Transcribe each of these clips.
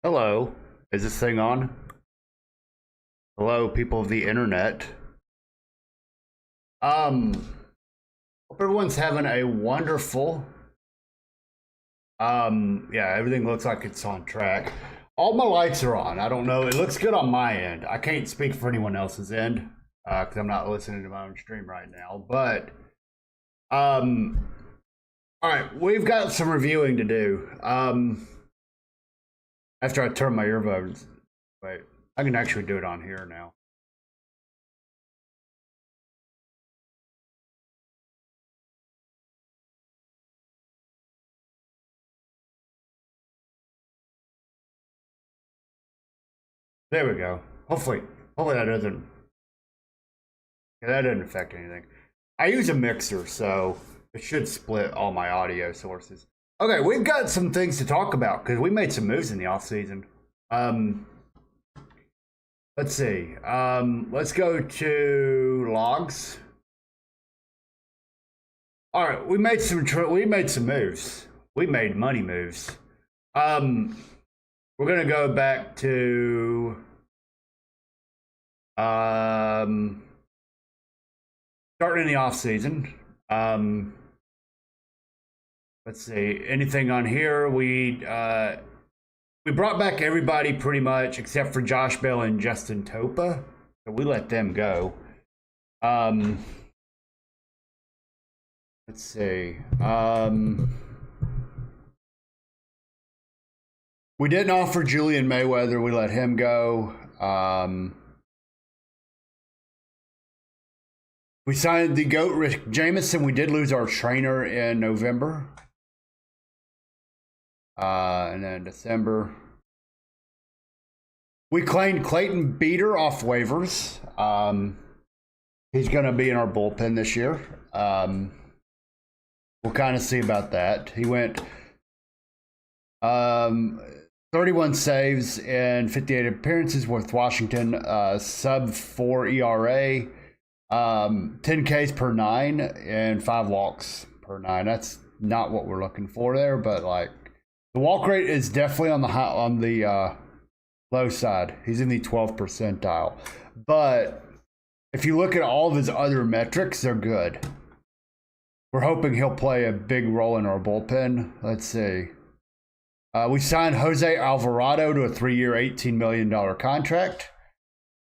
Hello, is this thing on? Hello, people of the internet. Hope everyone's having a wonderful, yeah, everything looks like it's on track. All my lights are on. I don't know, it looks good on my end. I can't speak for anyone else's end, because I'm not listening to my own stream right now, but, all right, we've got some reviewing to do. After I turn my earbuds, wait, I can actually do it on here now. There we go. Hopefully that doesn't affect anything. I use a mixer, so it should split all my audio sources. Okay, we've got some things to talk about because we made some moves in the off season. Let's see. Let's go to logs. All right, we made some moves. We made money moves. We're gonna go back to starting in the off season. Let's see, anything on here? We brought back everybody pretty much except for Josh Bell and Justin Topa. So we let them go. Let's see. We didn't offer Julian Mayweather. We let him go. We signed the GOAT Rick Jameson. We did lose our trainer in November. And then December. We claimed Clayton Beater off waivers. He's going to be in our bullpen this year. We'll kind of see about that. He went 31 saves and 58 appearances with Washington, sub 4 ERA, 10 Ks per 9, and 5 walks per 9. That's not what we're looking for there, but like the walk rate is definitely on the low side. He's in the 12th percentile. But if you look at all of his other metrics, they're good. We're hoping he'll play a big role in our bullpen. Let's see. We signed Jose Alvarado to a 3-year, $18 million contract.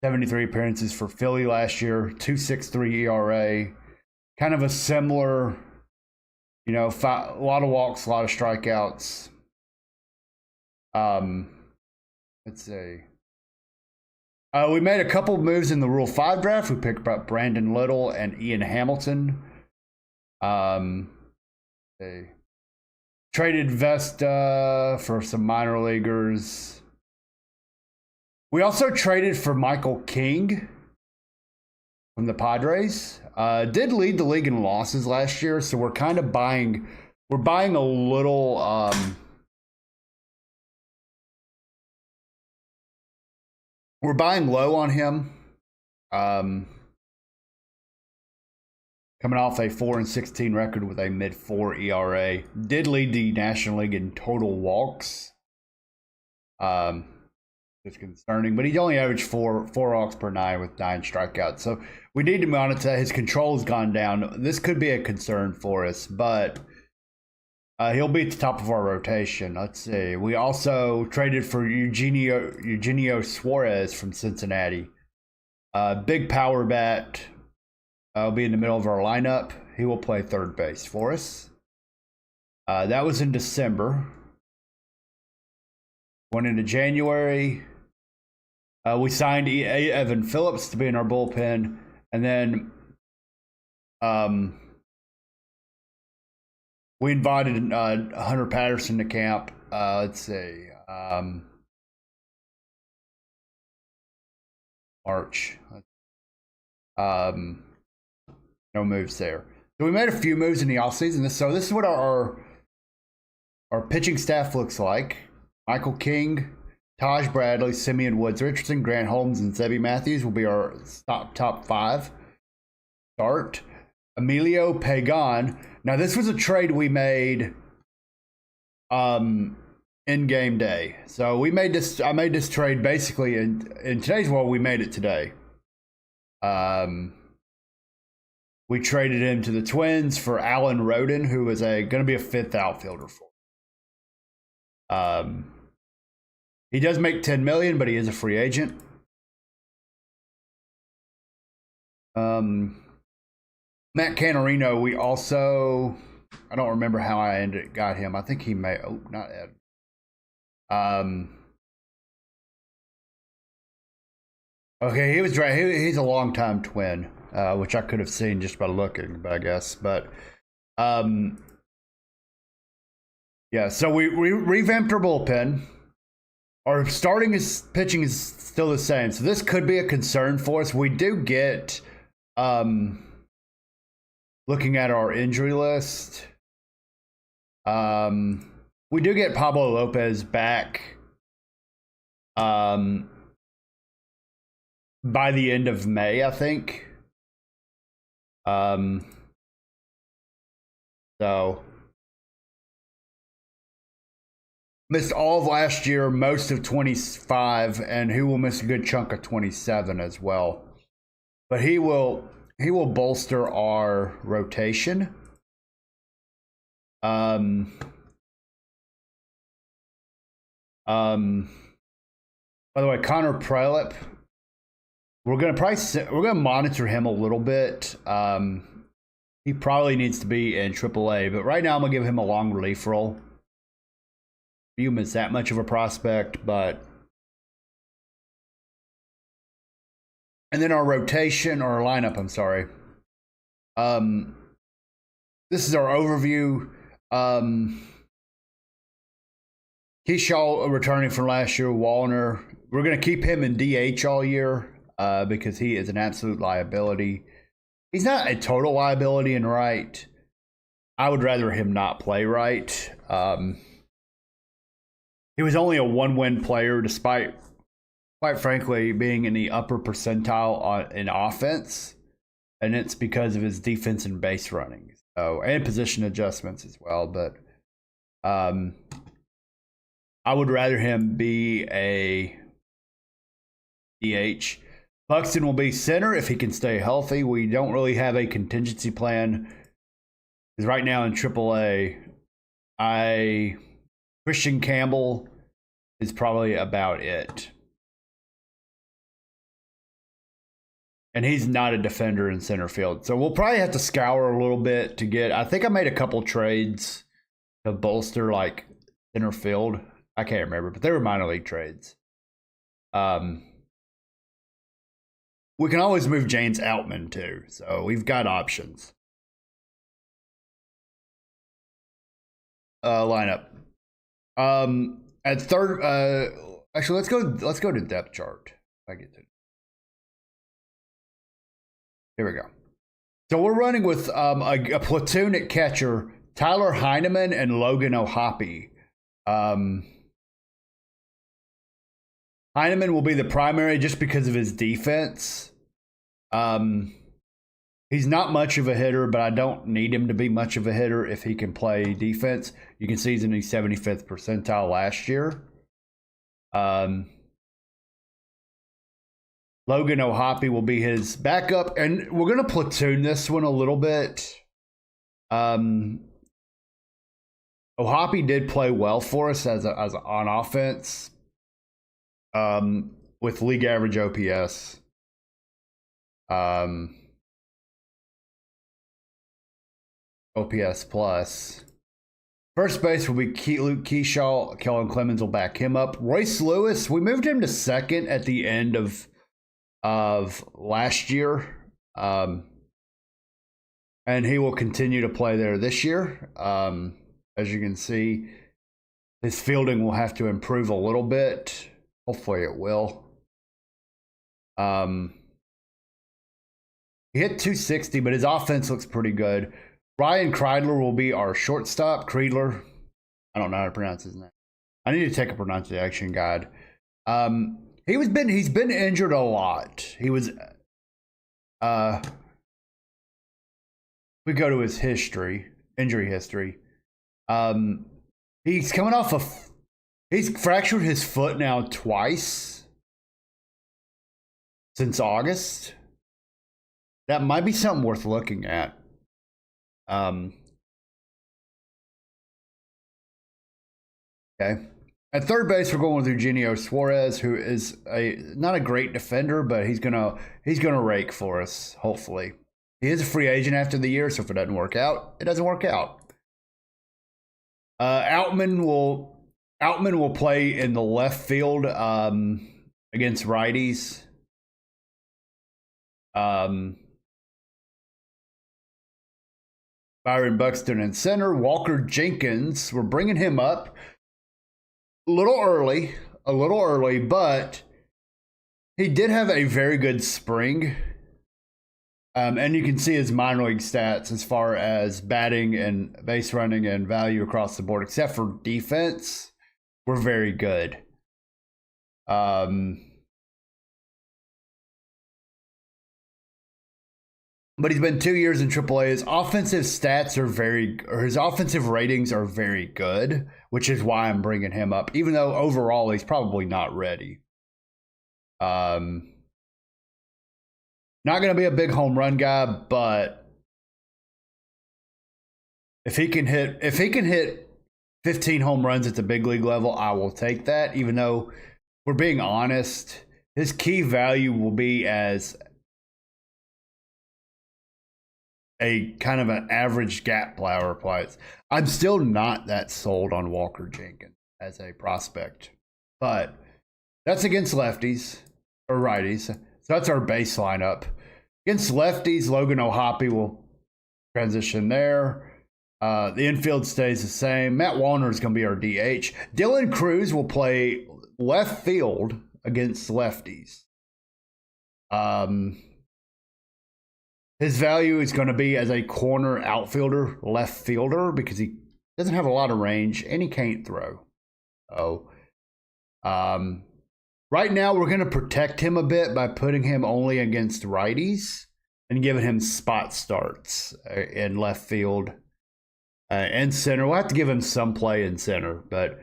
73 appearances for Philly last year, 2.63 ERA. Kind of a similar, a lot of walks, a lot of strikeouts. Let's see. We made a couple moves in the Rule 5 draft. We picked up Brandon Little and Ian Hamilton. They traded Vesta for some minor leaguers. We also traded for Michael King from the Padres. Did lead the league in losses last year, so we're kind of buying a little we're buying low on him. Coming off a 4-16 record with a mid-4 ERA. Did lead the National League in total walks. It's concerning, but he only averaged four walks per 9 with 9 strikeouts. So we need to monitor. His control's gone down. This could be a concern for us, but he'll be at the top of our rotation. Let's see. We also traded for Eugenio Suarez from Cincinnati. Big power bat. Will be in the middle of our lineup. He will play third base for us. That was in December. Went into January. We signed Evan Phillips to be in our bullpen. And then we invited Hunter Patterson to camp. Let's see. March. No moves there. So we made a few moves in the offseason. So this is what our pitching staff looks like. Michael King, Taj Bradley, Simeon Woods Richardson, Grant Holmes, and Zebby Matthews will be our top 5 start. Emilio Pagan. Now this was a trade we made in game day. So we made this. I made this trade basically in today's world. We made it today. We traded him to the Twins for Alan Roden, who was going to be a 5th outfielder for. He does make $10 million, but he is a free agent. Matt Canarino, we also, I don't remember how I got him. I think he may, not Ed. Okay, he was he's a longtime Twin, which I could have seen just by looking, but I guess. But yeah, so we revamped our bullpen. Our pitching is still the same, so this could be a concern for us. We do get, looking at our injury list, we do get Pablo Lopez back by the end of May, I think. So missed all of last year, most of 25, and he will miss a good chunk of 27 as well. But he will bolster our rotation. By the way, Connor Prelip, we're gonna monitor him a little bit. He probably needs to be in AAA, but right now I'm gonna give him a long relief role. View him as that much of a prospect, but and then our rotation or our lineup, I'm sorry. This is our overview. Keyshaw returning from last year, Wallner. We're going to keep him in DH all year because he is an absolute liability. He's not a total liability in right. I would rather him not play right. He was only a 1-win player despite, quite frankly, being in the upper percentile in offense. And it's because of his defense and base running. So, and position adjustments as well. But I would rather him be a DH. Buxton will be center if he can stay healthy. We don't really have a contingency plan. Because right now in AAA, Christian Campbell is probably about it. And he's not a defender in center field. So we'll probably have to scour a little bit to get, I think I made a couple trades to bolster like center field. I can't remember, but they were minor league trades. We can always move James Outman too. So we've got options. Lineup. At third, actually, let's go to depth chart. If I get to. Here we go. So we're running with a platoon at catcher, Tyler Heineman and Logan O'Hoppe. Heineman will be the primary just because of his defense. He's not much of a hitter, but I don't need him to be much of a hitter if he can play defense. You can see he's in the 75th percentile last year. Logan O'Hoppe will be his backup, and we're going to platoon this one a little bit. O'Hoppe did play well for us as on offense with league average OPS. OPS plus. First base will be Luke Keyshaw. Kellen Clemens will back him up. Royce Lewis, we moved him to second at the end of last year. And he will continue to play there this year. As you can see, his fielding will have to improve a little bit. Hopefully it will. He hit 260, but his offense looks pretty good. Ryan Kreidler will be our shortstop. Kreidler. I don't know how to pronounce his name. I need to take a pronunciation guide. He's been injured a lot. He was we go to his injury history. He's coming off of He's fractured his foot now twice since August. That might be something worth looking at. Okay. At third base, we're going with Eugenio Suarez, who is not a great defender, but he's gonna rake for us. Hopefully, he is a free agent after the year, so if it doesn't work out, it doesn't work out. Outman will play in the left field against righties. Byron Buxton in center. Walker Jenkins, we're bringing him up a little early, but he did have a very good spring. And you can see his minor league stats as far as batting and base running and value across the board, except for defense, were very good. But he's been 2 years in AAA. His offensive stats his offensive ratings are very good, which is why I'm bringing him up, even though overall he's probably not ready. Not going to be a big home run guy, but if he can hit 15 home runs at the big league level, I will take that. Even though, we're being honest, his key value will be as a kind of an average gap flower plays. I'm still not that sold on Walker Jenkins as a prospect, but that's against lefties or righties. So that's our base lineup. Against lefties, Logan O'Hoppe will transition there. The infield stays the same. Matt Wallner is going to be our DH. Dylan Cruz will play left field against lefties. His value is going to be as a corner outfielder, left fielder, because he doesn't have a lot of range and he can't throw. Right now, we're going to protect him a bit by putting him only against righties and giving him spot starts in left field and center. We'll have to give him some play in center, but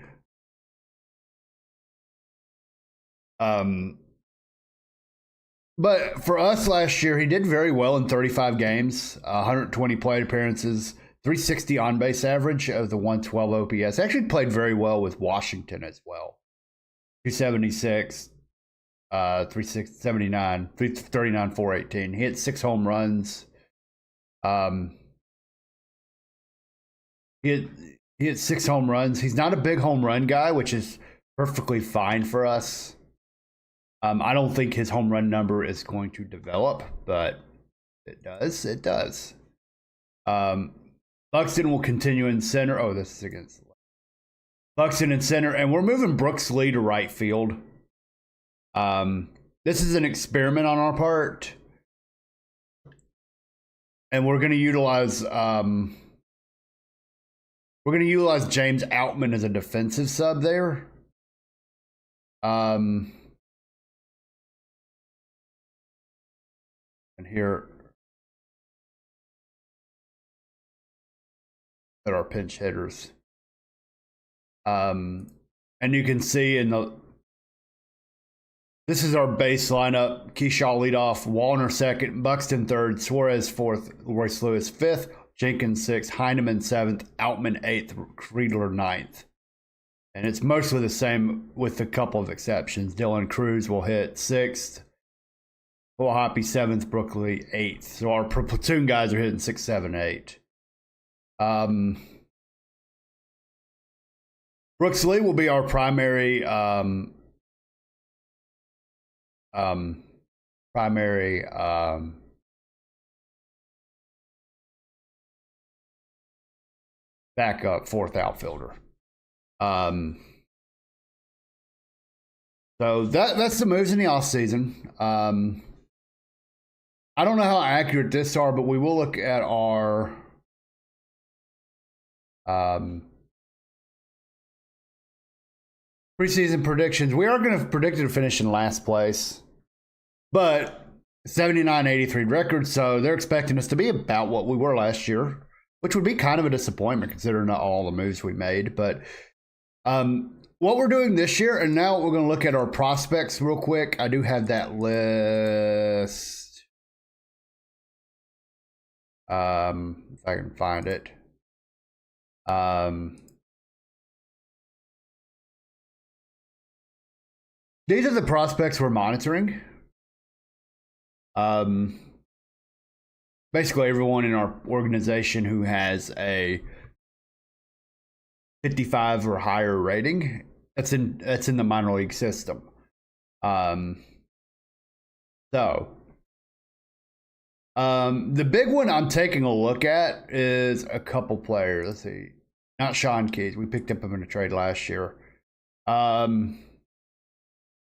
for us last year, he did very well in 35 games, 120 plate appearances, 360 on-base average of the 112 OPS. Actually played very well with Washington as well. 276, 379, 339, 418. He hit 6 home runs. He hit 6 home runs. He's not a big home run guy, which is perfectly fine for us. I don't think his home run number is going to develop, but it does. It does. Buxton will continue in center. Oh, this is against Buxton in center, and we're moving Brooks Lee to right field. This is an experiment on our part, and we're going to utilize James Outman as a defensive sub there. And here at our pinch hitters. And you can see this is our base lineup. Keyshaw leadoff, Wallner second, Buxton third, Suarez fourth, Royce Lewis fifth, Jenkins sixth, Heineman seventh, Outman eighth, Kriedler ninth. And it's mostly the same with a couple of exceptions. Dylan Cruz will hit sixth, O'Hoppe seventh, Brooklyn eighth. So our platoon guys are hitting 6, 7, 8. Brooks Lee will be our primary backup fourth outfielder. So that's the moves in the offseason. I don't know how accurate this are, but we will look at our preseason predictions. We are going to predict to finish in last place, but 79-83 record, so they're expecting us to be about what we were last year, which would be kind of a disappointment considering all the moves we made. But what we're doing this year, and now we're going to look at our prospects real quick. I do have that list. If I can find it. These are the prospects we're monitoring. Basically everyone in our organization who has a 55 or higher rating, that's in the minor league system. The big one I'm taking a look at is a couple players. Let's see. Not Sean Keys. We picked up him in a trade last year.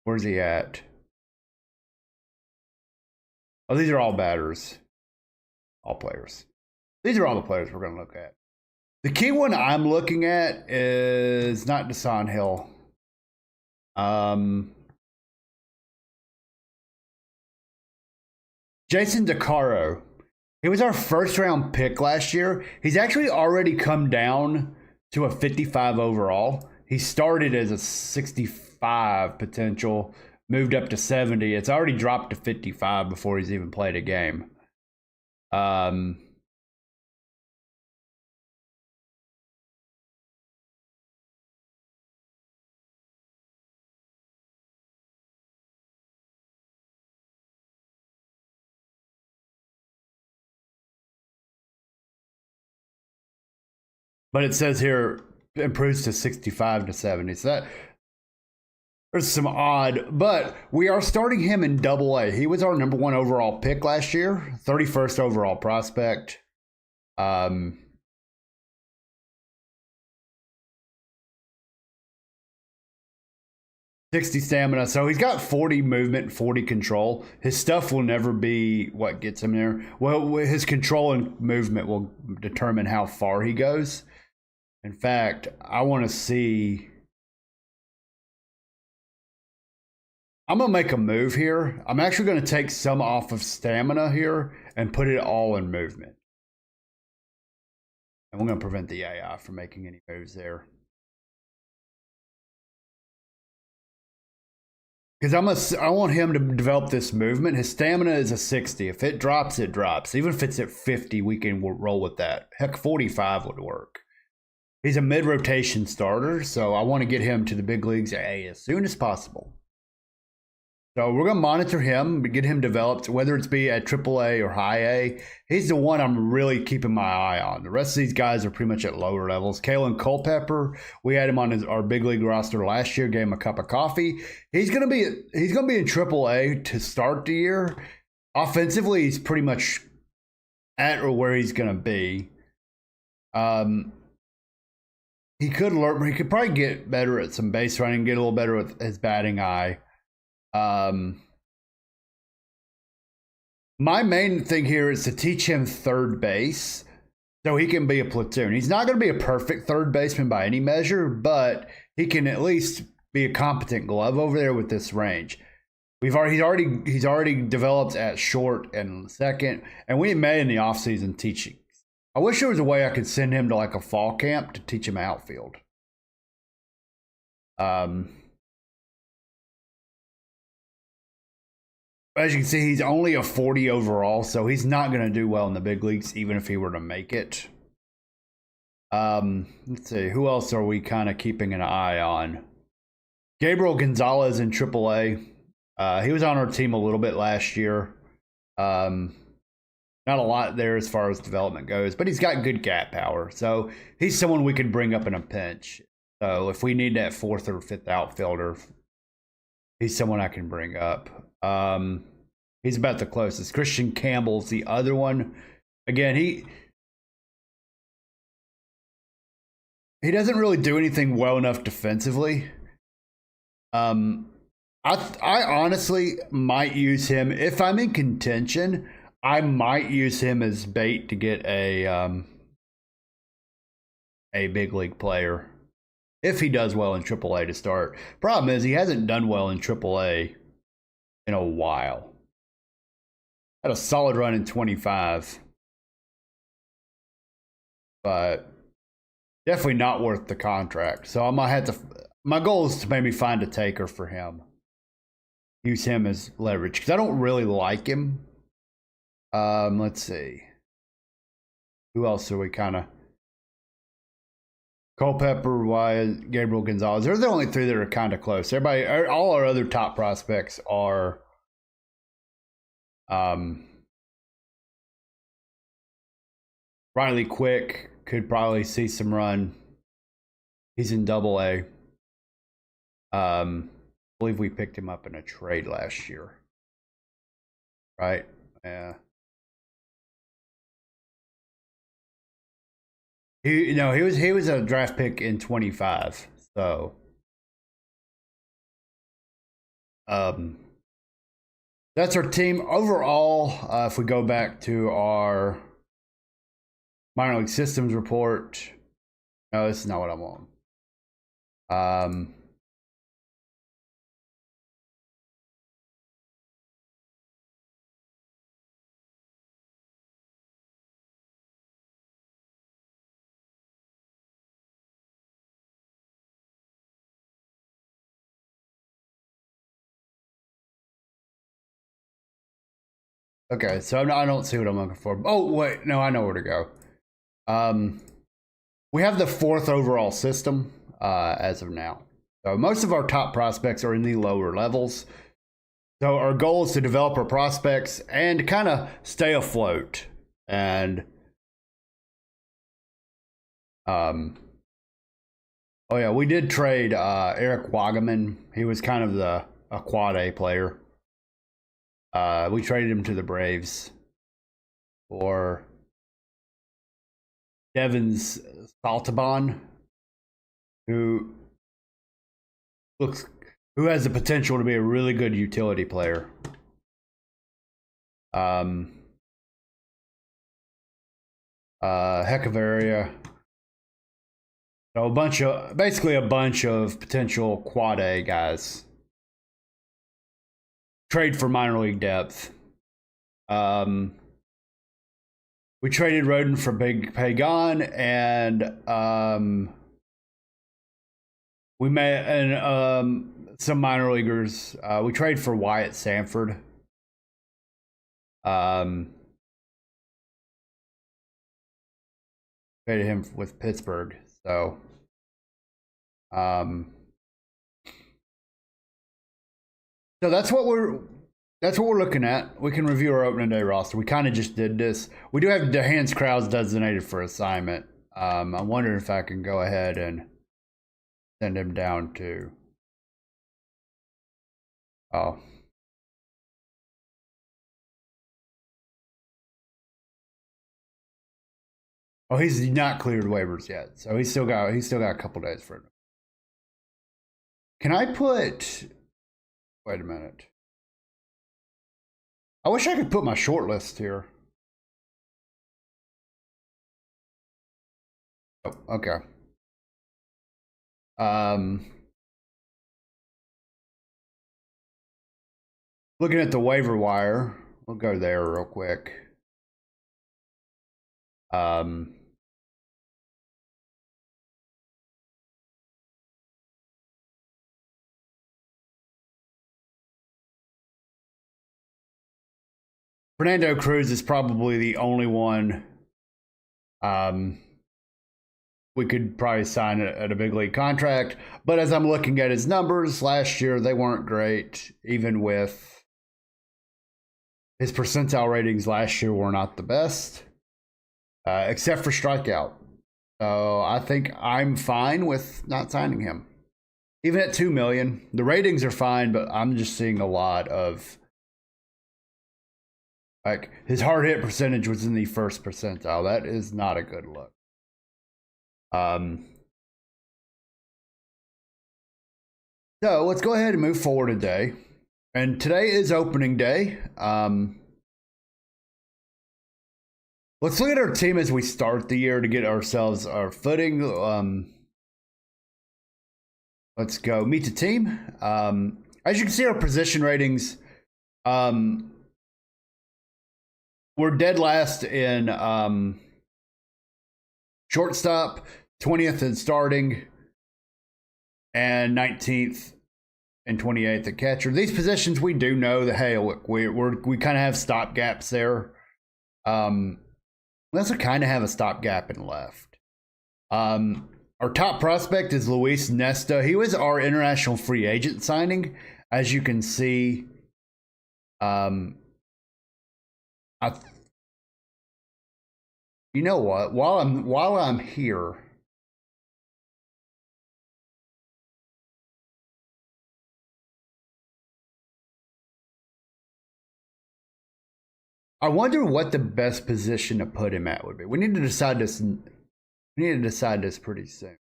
Where's he at? Oh, these are all batters. All players. These are all the players we're going to look at. The key one I'm looking at is not Desan Hill. Jason DeCaro. He was our first round pick last year. He's actually already come down to a 55 overall. He started as a 65 potential, moved up to 70. It's already dropped to 55 before he's even played a game. But it says here improves to 65 to 70. So that there's some odd, but we are starting him in Double-A. He was our number 1 overall pick last year, 31st overall prospect. 60 stamina, so he's got 40 movement, 40 control. His stuff will never be what gets him there. Well, his control and movement will determine how far he goes. In fact, I want to see. I'm going to make a move here. I'm actually going to take some off of stamina here and put it all in movement. And we're going to prevent the AI from making any moves there. Because I want him to develop this movement. His stamina is a 60. If it drops, it drops. Even if it's at 50, we can roll with that. Heck, 45 would work. He's a mid-rotation starter, so I want to get him to the big leagues as soon as possible. So we're going to monitor him, get him developed, whether it's be at AAA or high A. He's the one I'm really keeping my eye on. The rest of these guys are pretty much at lower levels. Kalen Culpepper, we had him on our big league roster last year, gave him a cup of coffee. He's going to be in AAA to start the year. Offensively, he's pretty much at or where he's going to be. He could learn. He could probably get better at some base running, get a little better with his batting eye. My main thing here is to teach him third base so he can be a platoon. He's not going to be a perfect third baseman by any measure, but he can at least be a competent glove over there with this range. He's already developed at short and second, and we may in the offseason teaching. I wish there was a way I could send him to like a fall camp to teach him outfield. As you can see, he's only a 40 overall, so he's not going to do well in the big leagues, even if he were to make it. Let's see, who else are we kind of keeping an eye on? Gabriel Gonzalez in AAA. He was on our team a little bit last year. Not a lot there as far as development goes, but he's got good gap power. So he's someone we can bring up in a pinch. So if we need that 4th or 5th outfielder, he's someone I can bring up. He's about the closest. Christian Campbell's the other one. Again, he doesn't really do anything well enough defensively. I honestly might use him if I'm in contention. I might use him as bait to get a big league player if he does well in AAA to start. Problem is he hasn't done well in AAA in a while. Had a solid run in 25, but definitely not worth the contract. So I might have to. my goal is to maybe find a taker for him. Use him as leverage because I don't really like him. Let's see. Who else are we kind of? Culpepper, Wyatt, Gabriel Gonzalez. They're the only three that are kind of close. Everybody, all our other top prospects are Riley Quick could probably see some run. He's in Double-A. I believe we picked him up in a trade last year. Right? Yeah. He was a draft pick in 25. So that's our team overall. If we go back to our minor league systems report, no, this is not what I want. Okay, so I don't see what I'm looking for. Oh, wait, no, I know where to go. We have the 4th overall system as of now. So most of our top prospects are in the lower levels. So our goal is to develop our prospects and kind of stay afloat. And oh yeah, we did trade Eric Wagaman. He was kind of a quad A player. We traded him to the Braves for Devins Saltabon, who has the potential to be a really good utility player. Heckavaria. So basically a bunch of potential quad A guys. Trade for minor league depth. We traded Roden for Big Pagan, and we met some minor leaguers. We traded for Wyatt Sanford. Traded him with Pittsburgh. So, so that's what we're looking at. We can review our opening day roster. We kind of just did this. We do have the Hans Krause designated for assignment. I'm wondering if I can go ahead and send him down to. Oh. Oh, he's not cleared waivers yet, so he's still got a couple days for it. Can I put? Wait a minute. I wish I could put my short list here. Oh, okay. Looking at the waiver wire, we'll go there real quick. Fernando Cruz is probably the only one we could probably sign at a big league contract. But as I'm looking at his numbers last year, they weren't great. Even with his percentile ratings last year were not the best, except for strikeout. So I think I'm fine with not signing him. Even at $2 million, the ratings are fine, but I'm just seeing a lot of. Like, his hard hit percentage was in the 1st percentile. That is not a good look. So let's go ahead and move forward today. And today is opening day. Let's look at our team as we start the year to get ourselves our footing. Let's go meet the team. As you can see, our position ratings. We're dead last in shortstop, 20th in starting, and 19th and 28th at catcher. These positions we do know that, hey, look, we kind of have stop gaps there. We also kind of have a stopgap in left. Our top prospect is Luis Nesta. He was our international free agent signing, as you can see. You know what? While I'm here, I wonder what the best position to put him at would be. We need to decide this. We need to decide this pretty soon.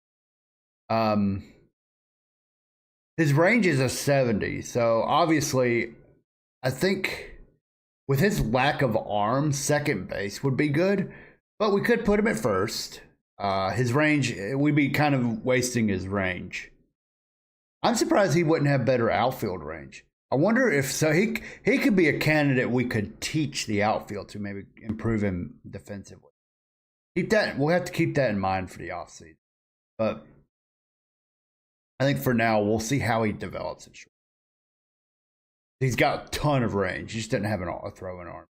His range is a 70, so obviously, I think with his lack of arm, second base would be good. But we could put him at first. His range, we'd be kind of wasting his range. I'm surprised he wouldn't have better outfield range. I wonder if so he could be a candidate we could teach the outfield to maybe improve him defensively. Keep that. We'll have to keep that in mind for the offseason. But I think for now we'll see how he develops it. He's got a ton of range. He just doesn't have a throwing arm.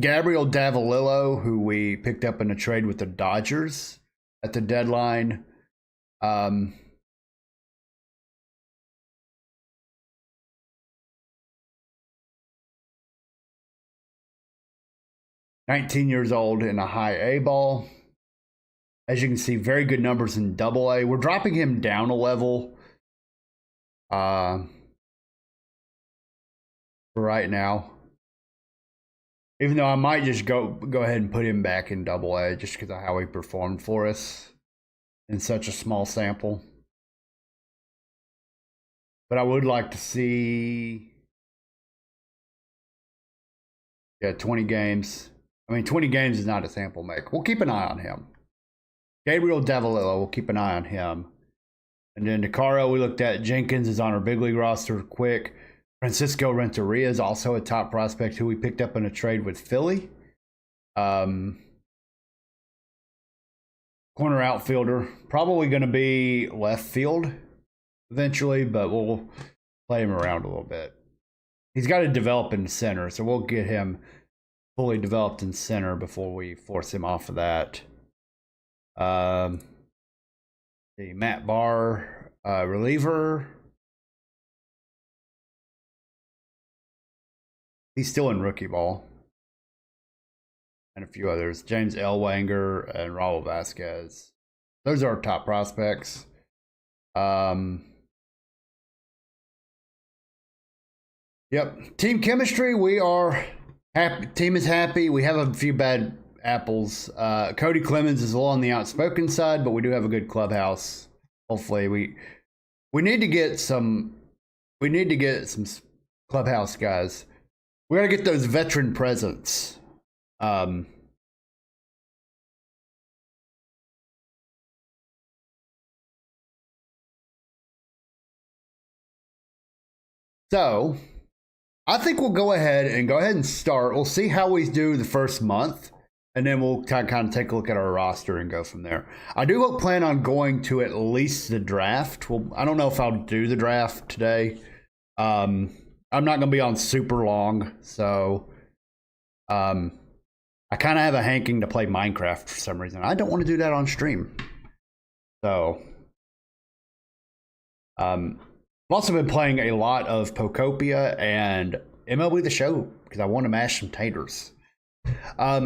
Gabriel Davalillo, who we picked up in a trade with the Dodgers at the deadline. 19 years old in a high A ball. As you can see, very good numbers in Double A. We're dropping him down a level for right now. Even though I might just go ahead and put him back in Double A just because of how he performed for us in such a small sample. But I would like to see 20 games. I mean, 20 games is not a sample make. We'll keep an eye on him. Gabriel Davalillo, we'll keep an eye on him. And then DeCaro, we looked at. Jenkins is on our big league roster quick. Francisco Renteria is also a top prospect who we picked up in a trade with Philly. Corner outfielder, probably going to be left field eventually, but we'll play him around a little bit. He's got to develop in the center, so we'll get him fully developed in center before we force him off of that. The Matt Barr, reliever. He's still in rookie ball. And a few others. James Ellwanger and Raul Vasquez. Those are our top prospects. Yep. Team chemistry, we are happy. Team is happy. We have a few bad apples. Cody Clemens is a little on the outspoken side, but we do have a good clubhouse. Hopefully we need to get some clubhouse guys. We got to get those veteran presence. So I think we'll go ahead and start. We'll see how we do the first month, and then we'll kind of take a look at our roster and go from there. I do plan on going to at least the draft. Well, I don't know if I'll do the draft today. I'm not going to be on super long, so I kind of have a hanking to play Minecraft for some reason. I don't want to do that on stream. So I've also been playing a lot of Pocopia and MLB The Show because I want to mash some taters. All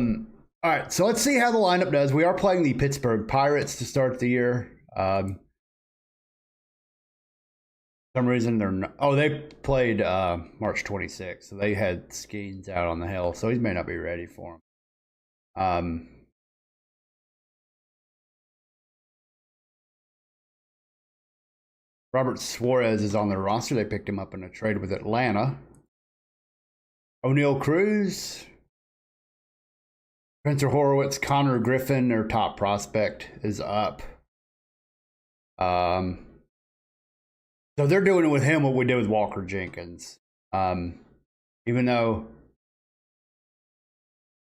right, so let's see how the lineup does. We are playing the Pittsburgh Pirates to start the year. For some reason they're not. Oh, they played March 26th, so they had Skeens out on the hill, so he may not be ready for him. Robert Suarez is on their roster. They picked him up in a trade with Atlanta. O'Neal Cruz, Spencer Horowitz, Connor Griffin, their top prospect, is up. So they're doing it with him what we did with Walker Jenkins. Even though,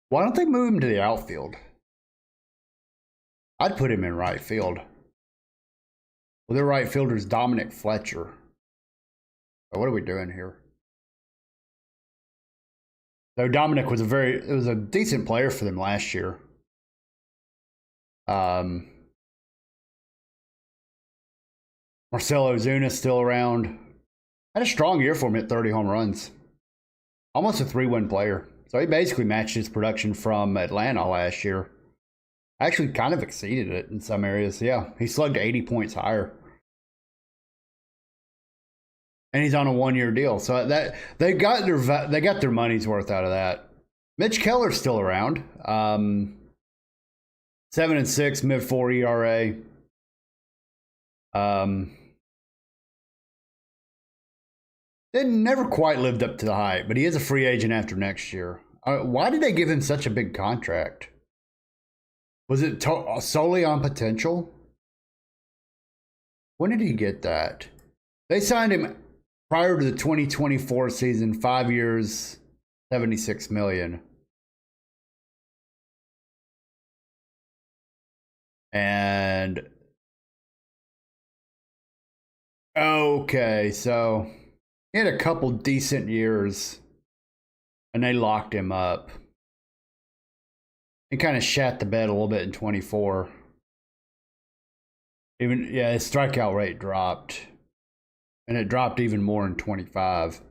why don't they move him to the outfield? I'd put him in right field. Well, their right fielder is Dominic Fletcher. So what are we doing here? So Dominic was a decent player for them last year. Marcelo Ozuna still around. Had a strong year for him at 30 home runs. Almost a 3-win player. So he basically matched his production from Atlanta last year. Actually kind of exceeded it in some areas. Yeah, he slugged 80 points higher. And he's on a 1-year deal. So that they got their money's worth out of that. Mitch Keller's still around. 7-6, mid-4 ERA. They never quite lived up to the hype, but he is a free agent after next year. Why did they give him such a big contract? Was it solely on potential? When did he get that? They signed him prior to the 2024 season, 5 years, $76 million. And okay, so he had a couple decent years and they locked him up. He kind of shat the bed a little bit in 24. His strikeout rate dropped. And it dropped even more in 25.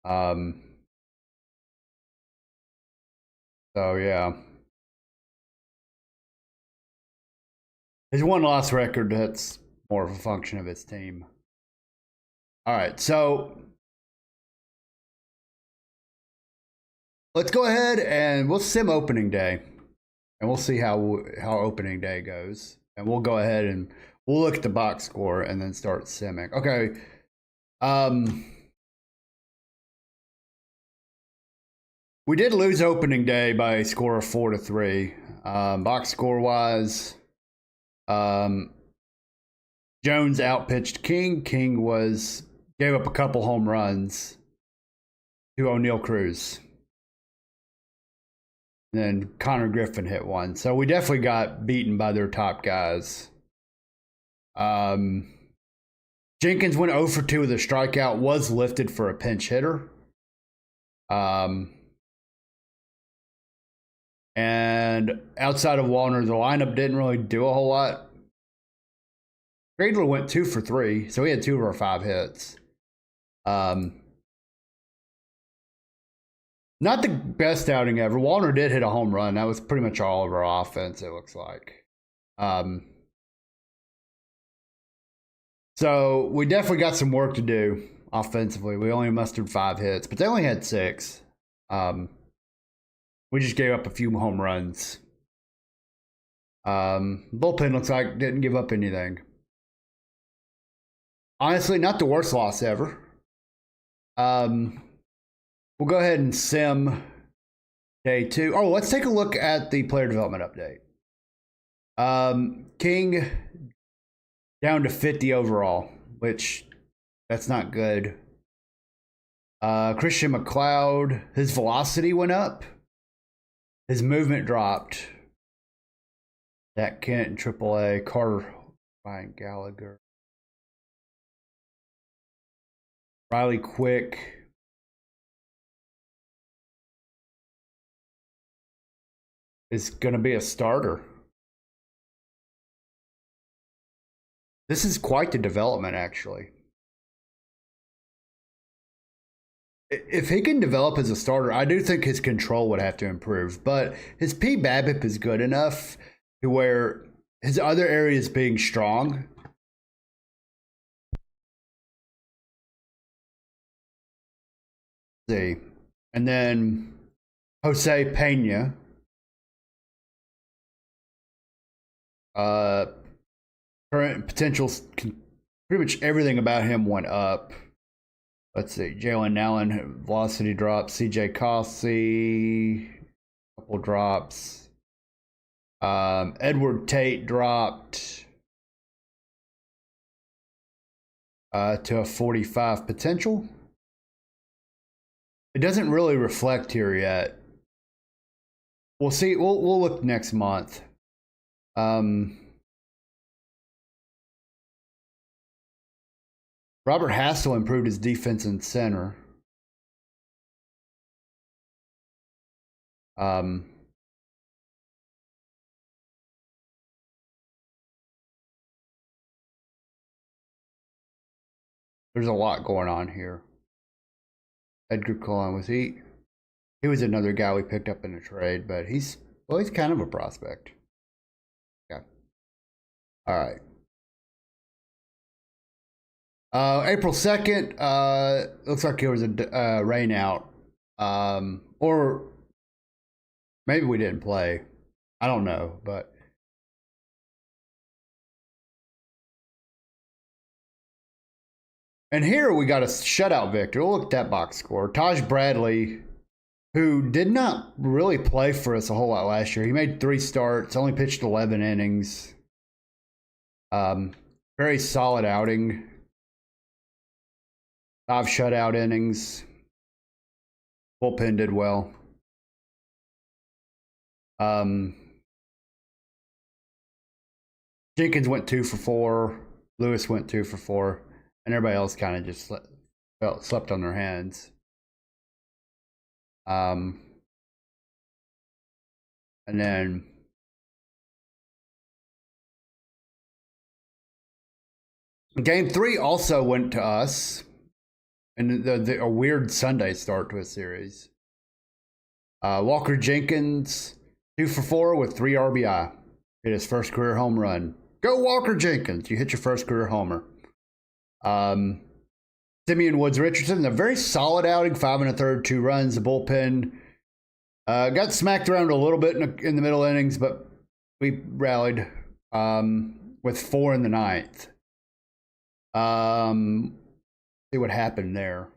So yeah. His 1-loss record, that's more of a function of his team. All right, so let's go ahead and we'll sim opening day. And we'll see how opening day goes. And we'll go ahead and we'll look at the box score and then start simming. Okay. We did lose opening day by a score of 4-3. Box score wise, Jones outpitched King. King gave up a couple home runs to O'Neal Cruz. And then Connor Griffin hit one. So we definitely got beaten by their top guys. Jenkins went 0 for 2 with a strikeout, was lifted for a pinch hitter. And outside of Wallner, the lineup didn't really do a whole lot. Gradler went 2 for 3, so he had 2 of our 5 hits. Not the best outing ever. Wallner did hit a home run. That was pretty much all of our offense, it looks like. So we definitely got some work to do offensively. We only mustered 5 hits, but they only had 6. We just gave up a few home runs. Bullpen looks like didn't give up anything. Honestly, not the worst loss ever. We'll go ahead and sim day 2. Oh, let's take a look at the player development update. King down to 50 overall, which that's not good. Christian McLeod, his velocity went up. His movement dropped. That Kent in AAA. Carter, Ryan Gallagher. Riley Quick. Is going to be a starter. This is quite the development, actually. If he can develop as a starter, I do think his control would have to improve. But his P-BABIP is good enough to where his other areas being strong. See. And then Jose Pena. Current potentials, pretty much everything about him went up. Let's see, Jalen Allen, velocity drops. CJ Cossey, couple drops. Edward Tate dropped to a 45 potential. It doesn't really reflect here yet. We'll see. We'll look next month. Robert Hassel improved his defense in center. There's a lot going on here. Edgar Cullen, was he? He was another guy we picked up in a trade, but he's kind of a prospect. Yeah. All right. April 2nd, looks like there was a rain out. Or maybe we didn't play. I don't know, but and here we got a shutout victory. Look at that box score. Taj Bradley, who did not really play for us a whole lot last year. He made 3 starts, only pitched 11 innings. Very solid outing. 5 shutout innings. Bullpen did well. Jenkins went 2 for 4. Lewis went 2 for 4. And everybody else kind of just slept on their hands. And then Game 3 also went to us. And a weird Sunday start to a series. Walker Jenkins, 2 for 4 with 3 RBI. Hit his first career home run. Go Walker Jenkins. You hit your first career homer. Simeon Woods Richardson, a very solid outing, 5 1/3, 2 runs. The bullpen got smacked around a little bit in the middle innings, but we rallied with 4 in the 9th. See what happened there.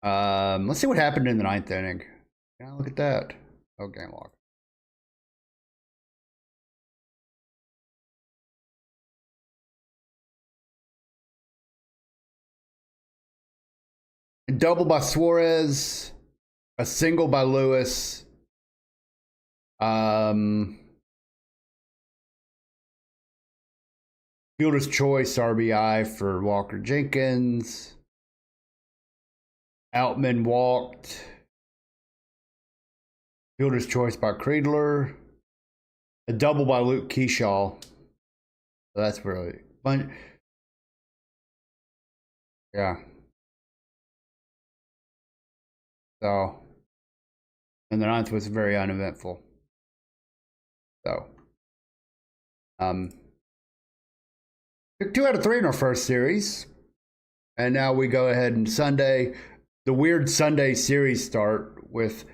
Let's see what happened in the 9th inning. Yeah, look at that. Oh, game log. A double by Suarez, a single by Lewis. Fielder's choice RBI for Walker Jenkins. Outman walked. Fielder's choice by Creedler. A double by Luke Keyshaw. So that's really fun. Yeah. So, and the 9th was very uneventful. So, took 2 out of 3 in our first series. And now we go ahead and Sunday, the weird Sunday series start with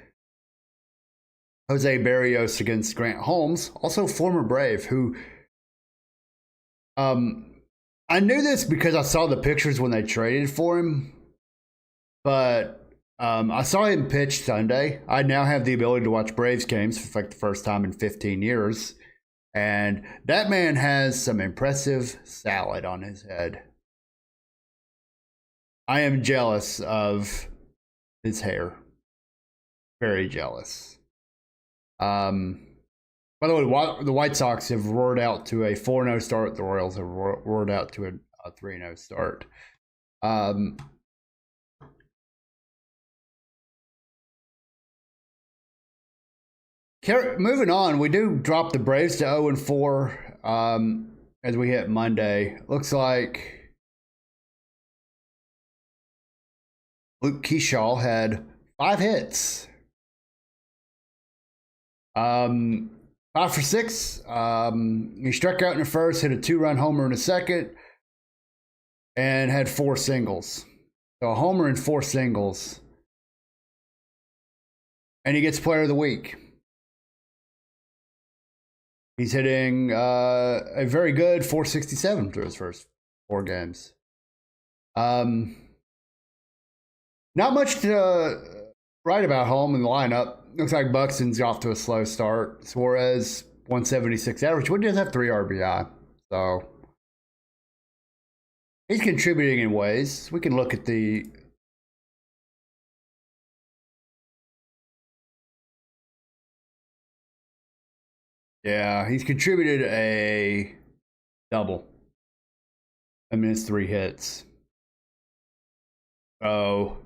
Jose Barrios against Grant Holmes, also former Brave, who I knew this because I saw the pictures when they traded for him, but I saw him pitch Sunday. I now have the ability to watch Braves games for like the first time in 15 years. And that man has some impressive salad on his head. I am jealous of his hair. Very jealous. By the way, the White Sox have roared out to a 4-0 start. The Royals have roared out to a 3-0 start. Moving on, we do drop the Braves to 0-4 as we hit Monday. Looks like Luke Keyshaw had 5 hits. 5 for 6. He struck out in the first, hit a 2-run homer in the second, and had 4 singles. So a homer and 4 singles. And he gets Player of the Week. He's hitting a very good 467 through his first 4 games. Not much to write about home in the lineup. Looks like Buxton's off to a slow start. Suarez, 176 average, but he does have 3 RBI. So he's contributing in ways. We can look at the... Yeah, he's contributed a double. I mean, it's 3 hits. Oh,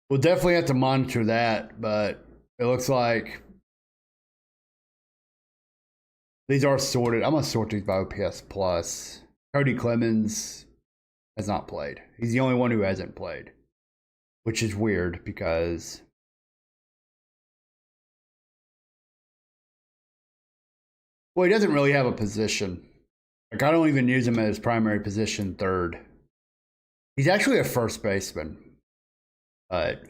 we'll definitely have to monitor that, but it looks like these are sorted. I'm going to sort these by OPS plus. Cody Clemens has not played. He's the only one who hasn't played, which is weird because well, he doesn't really have a position. Like, I don't even use him as primary position third. He's actually a first baseman, but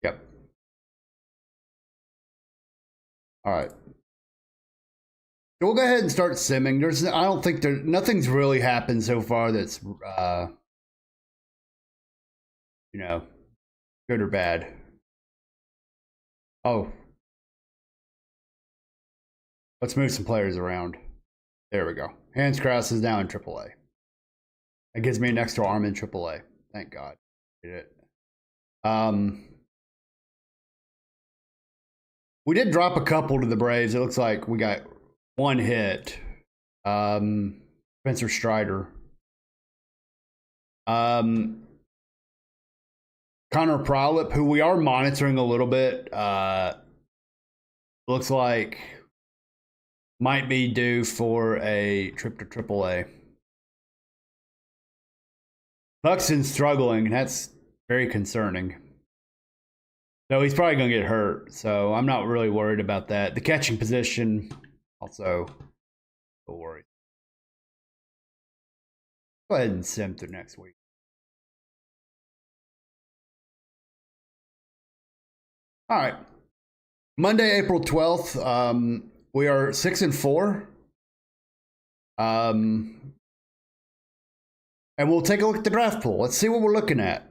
yep. All right. So we'll go ahead and start simming. I don't think nothing's really happened so far that's, you know, good or bad. Oh, let's move some players around. There we go. Hans Krause is now in AAA. That gives me an extra arm in AAA. Thank God. Did it. We did drop a couple to the Braves. It looks like we got 1 hit. Spencer Strider. Connor Prolip, who we are monitoring a little bit, looks like might be due for a trip to AAA. Buxton's struggling, and that's very concerning. No, he's probably going to get hurt, so I'm not really worried about that. The catching position, also, a worry. Go ahead and sim through next week. All right. Monday, April 12th. We are 6-4. And we'll take a look at the draft pool. Let's see what we're looking at.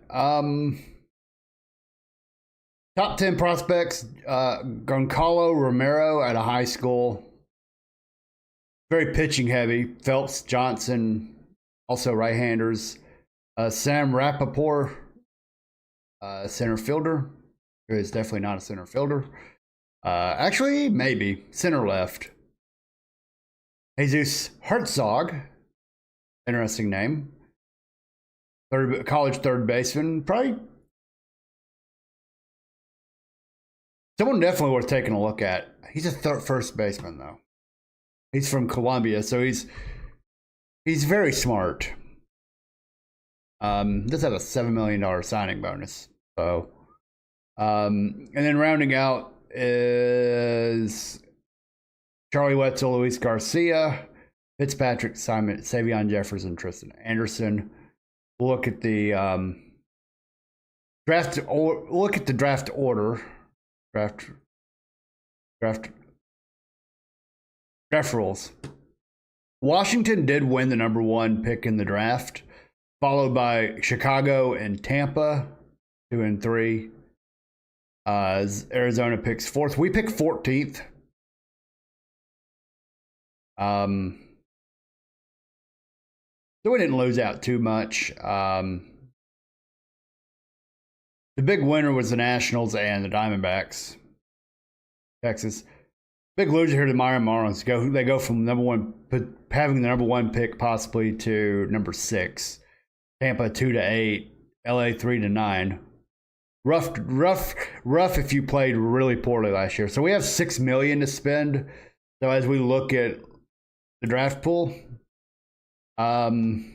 Top 10 prospects, Goncalo Romero out of high school. Very pitching heavy. Phelps, Johnson, also right-handers. Sam Rappaport, center fielder. Who is definitely not a center fielder. Actually, maybe. Center left. Jesus Herzog. Interesting name. College third baseman. Probably someone definitely worth taking a look at. He's a first baseman, though. He's from Columbia, so he's very smart. Does have a $7 million signing bonus. So, and then rounding out is Charlie Wetzel, Luis Garcia, Fitzpatrick, Simon, Savion Jefferson, Tristan Anderson. We'll look at the draft order. Draft rules. Washington did win the number 1 pick in the draft, followed by Chicago and Tampa, 2 and 3. Arizona picks 4th. We pick 14th. So we didn't lose out too much. The big winner was the Nationals and the Diamondbacks. Texas. Big loser here, the Miami Marlins. They go from having the number 1 pick possibly to number 6. Tampa 2-8. LA 3-9. Rough if you played really poorly last year. So we have $6 million to spend. So as we look at the draft pool, don't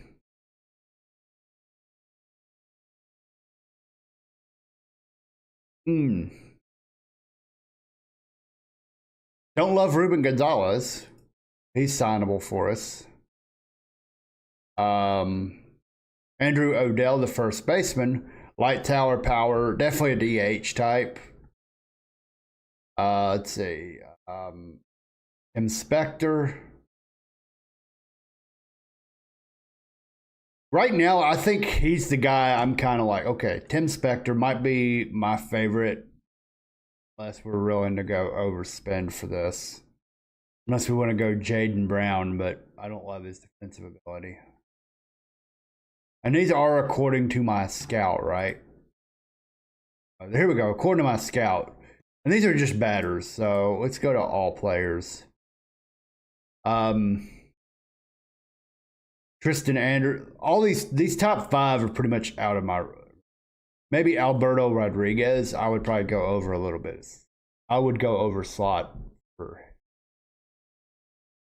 love Ruben Gonzalez. He's signable for us. Andrew Odell, the first baseman. Light tower power, definitely a DH type. Let's see. Inspector. Right now, I think he's the guy I'm kind of like, okay, Tim Spector might be my favorite. Unless we're willing to go overspend for this. Unless we want to go Jaden Brown, but I don't love his defensive ability. And these are according to my scout, right? Here we go. According to my scout, And these are just batters, so let's go to all players. Tristan Anderson. All these top 5 are pretty much out of my. Maybe Alberto Rodriguez. I would probably go over a little bit. I would go over slot for,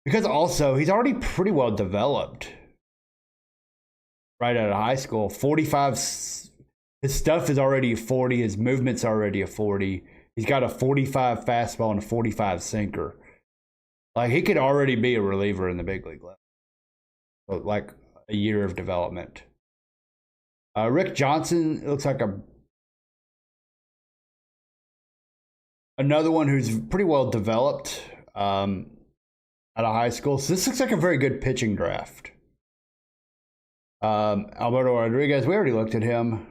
because also he's already pretty well developed right out of high school. 45. His stuff is already a 40. His movement's already a 40. He's got a 45 fastball and a 45 sinker. Like, he could already be a reliever in the big league level. So, like, a year of development. Rick Johnson looks like another one who's pretty well developed out of high school. So this looks like a very good pitching draft. Alberto Rodriguez, we already looked at him.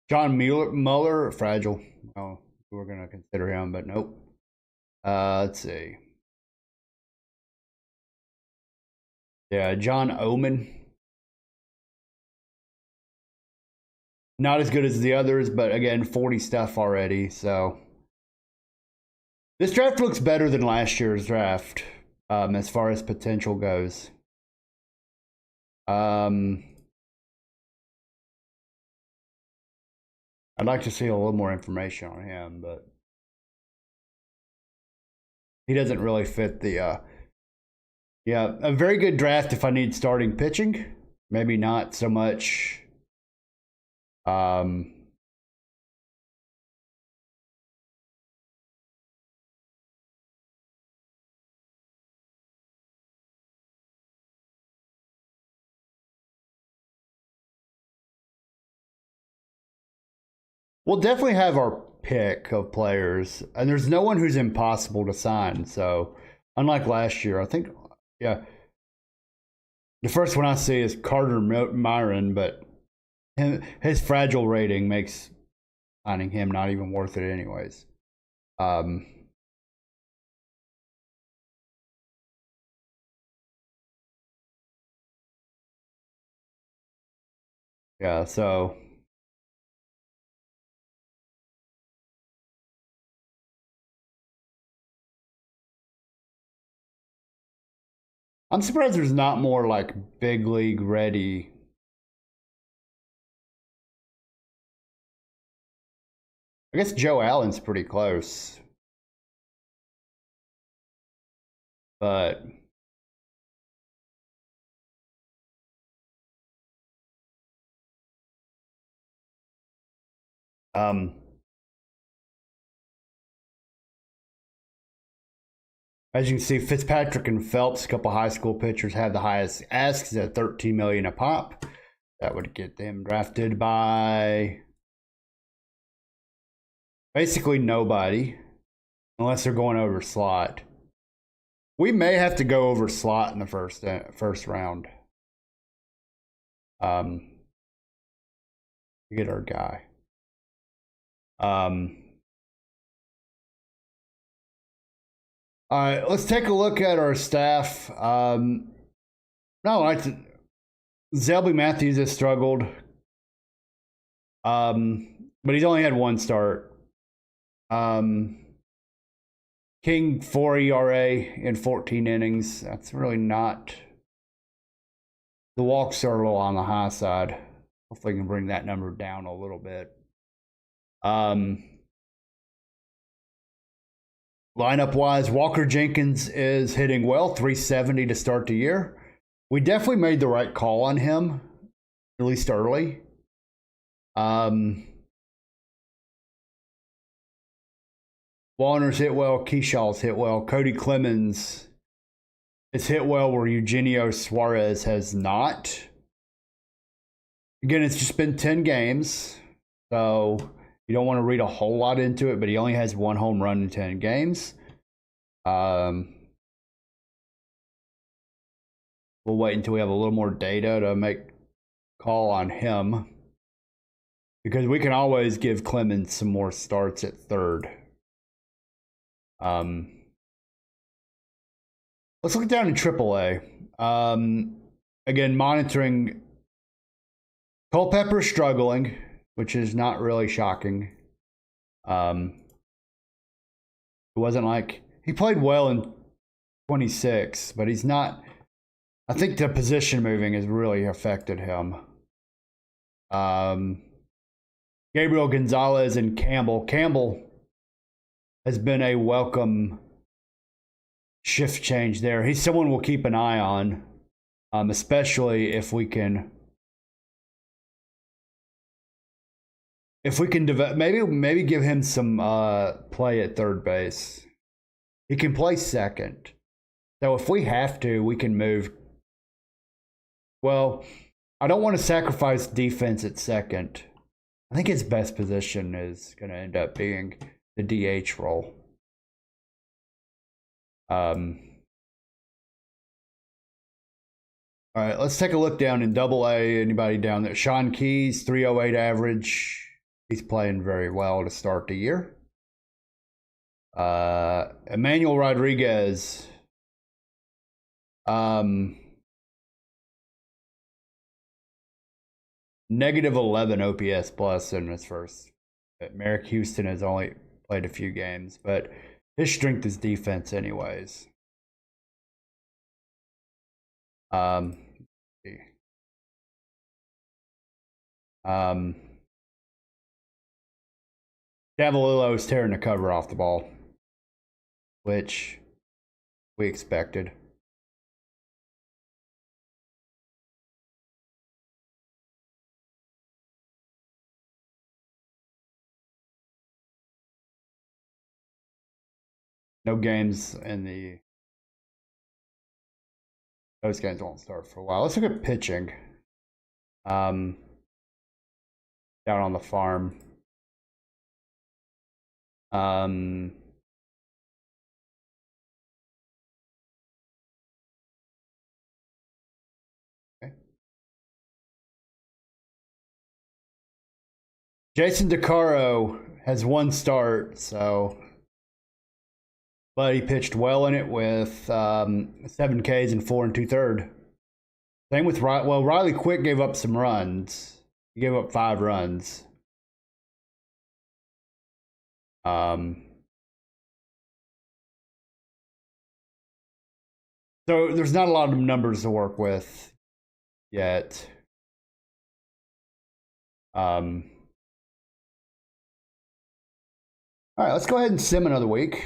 John Mueller, fragile. Oh, we're going to consider him, but nope. Let's see. Yeah, John Oman. Not as good as the others, but again, 40 stuff already. So this draft looks better than last year's draft as far as potential goes. I'd like to see a little more information on him, but he doesn't really fit the yeah, a very good draft if I need starting pitching. Maybe not so much we'll definitely have our pick of players, and there's no one who's impossible to sign. So, unlike last year, I think, yeah, the first one I see is Carter Myron, but his fragile rating makes signing him not even worth it, anyways. Yeah, so. I'm surprised there's not more like big league ready. I guess Joe Allen's pretty close. But as you can see, Fitzpatrick and Phelps, a couple high school pitchers, have the highest asks at $13 million a pop. That would get them drafted by basically nobody, unless they're going over slot. We may have to go over slot in the first round. To get our guy. All right, let's take a look at our staff. Zelby Matthews has struggled, but he's only had one start. King 4 ERA in 14 innings. That's really not. The walks are a little on the high side. Hopefully, we can bring that number down a little bit. Lineup wise, Walker Jenkins is hitting well, 370 to start the year. We definitely made the right call on him, at least early. Warner's hit well, Keeshaw's hit well, Cody Clemens has hit well where Eugenio Suarez has not. Again, it's just been 10 games, so you don't want to read a whole lot into it, but he only has 1 home run in 10 games. We'll wait until we have a little more data to make a call on him, because we can always give Clemens some more starts at third. Let's look down in AAA. Again, monitoring Culpepper struggling, which is not really shocking. It wasn't like he played well in 26, but he's not. I think the position moving has really affected him. Gabriel Gonzalez and Campbell. Campbell has been a welcome shift change there. He's someone we'll keep an eye on, especially if we can develop, maybe give him some play at third base. He can play second, so if we have to, we can move. Well, I don't want to sacrifice defense at second. I think his best position is going to end up being the DH role. All right, let's take a look down in Double-A. Anybody down there? Sean Keys, 308 average. He's playing very well to start the year. Emmanuel Rodriguez. Negative 11 OPS plus in his first. Merrick Houston has only played a few games, but his strength is defense anyways. Davalillo is tearing the cover off the ball, which we expected. No games in those games won't start for a while. Let's look at pitching. Down on the farm. Okay. Jason DeCaro has one start, but he pitched well in it with 7 Ks and 4 2/3. Same with Riley Quick gave up some runs. He gave up 5 runs. So there's not a lot of numbers to work with yet. All right, let's go ahead and sim another week.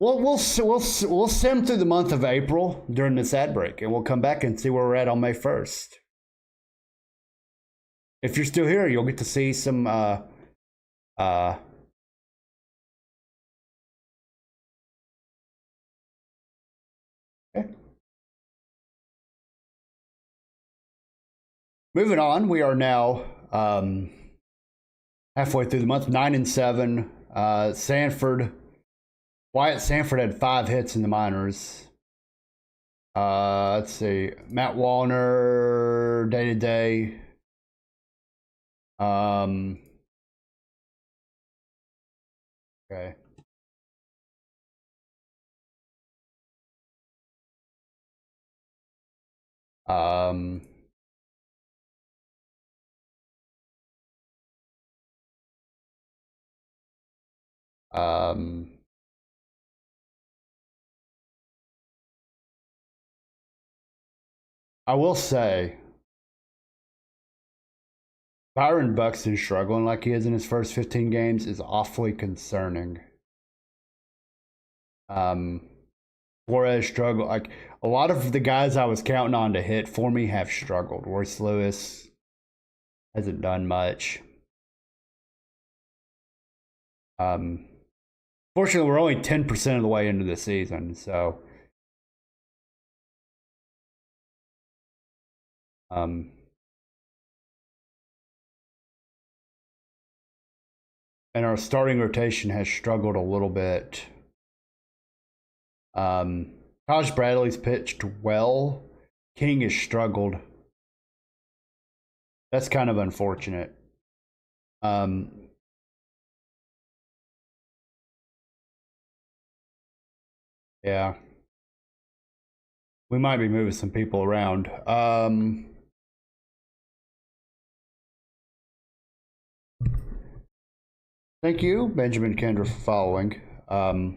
We'll sim through the month of April during this ad break, and we'll come back and see where we're at on May 1st. If you're still here, you'll get to see some okay. Moving on, we are now halfway through the month, 9 and 7. Wyatt Sanford had 5 hits in the minors. Let's see, Matt Wallner day to day. Okay. I will say, Byron Buxton struggling like he is in his first 15 games is awfully concerning. Flores struggled. Like a lot of the guys I was counting on to hit for me have struggled. Royce Lewis hasn't done much. Fortunately, we're only 10% of the way into the season, so and our starting rotation has struggled a little bit. Taj Bradley's pitched well. King has struggled. That's kind of unfortunate. Yeah. We might be moving some people around. Thank you, Benjamin Kendra, for following. Hope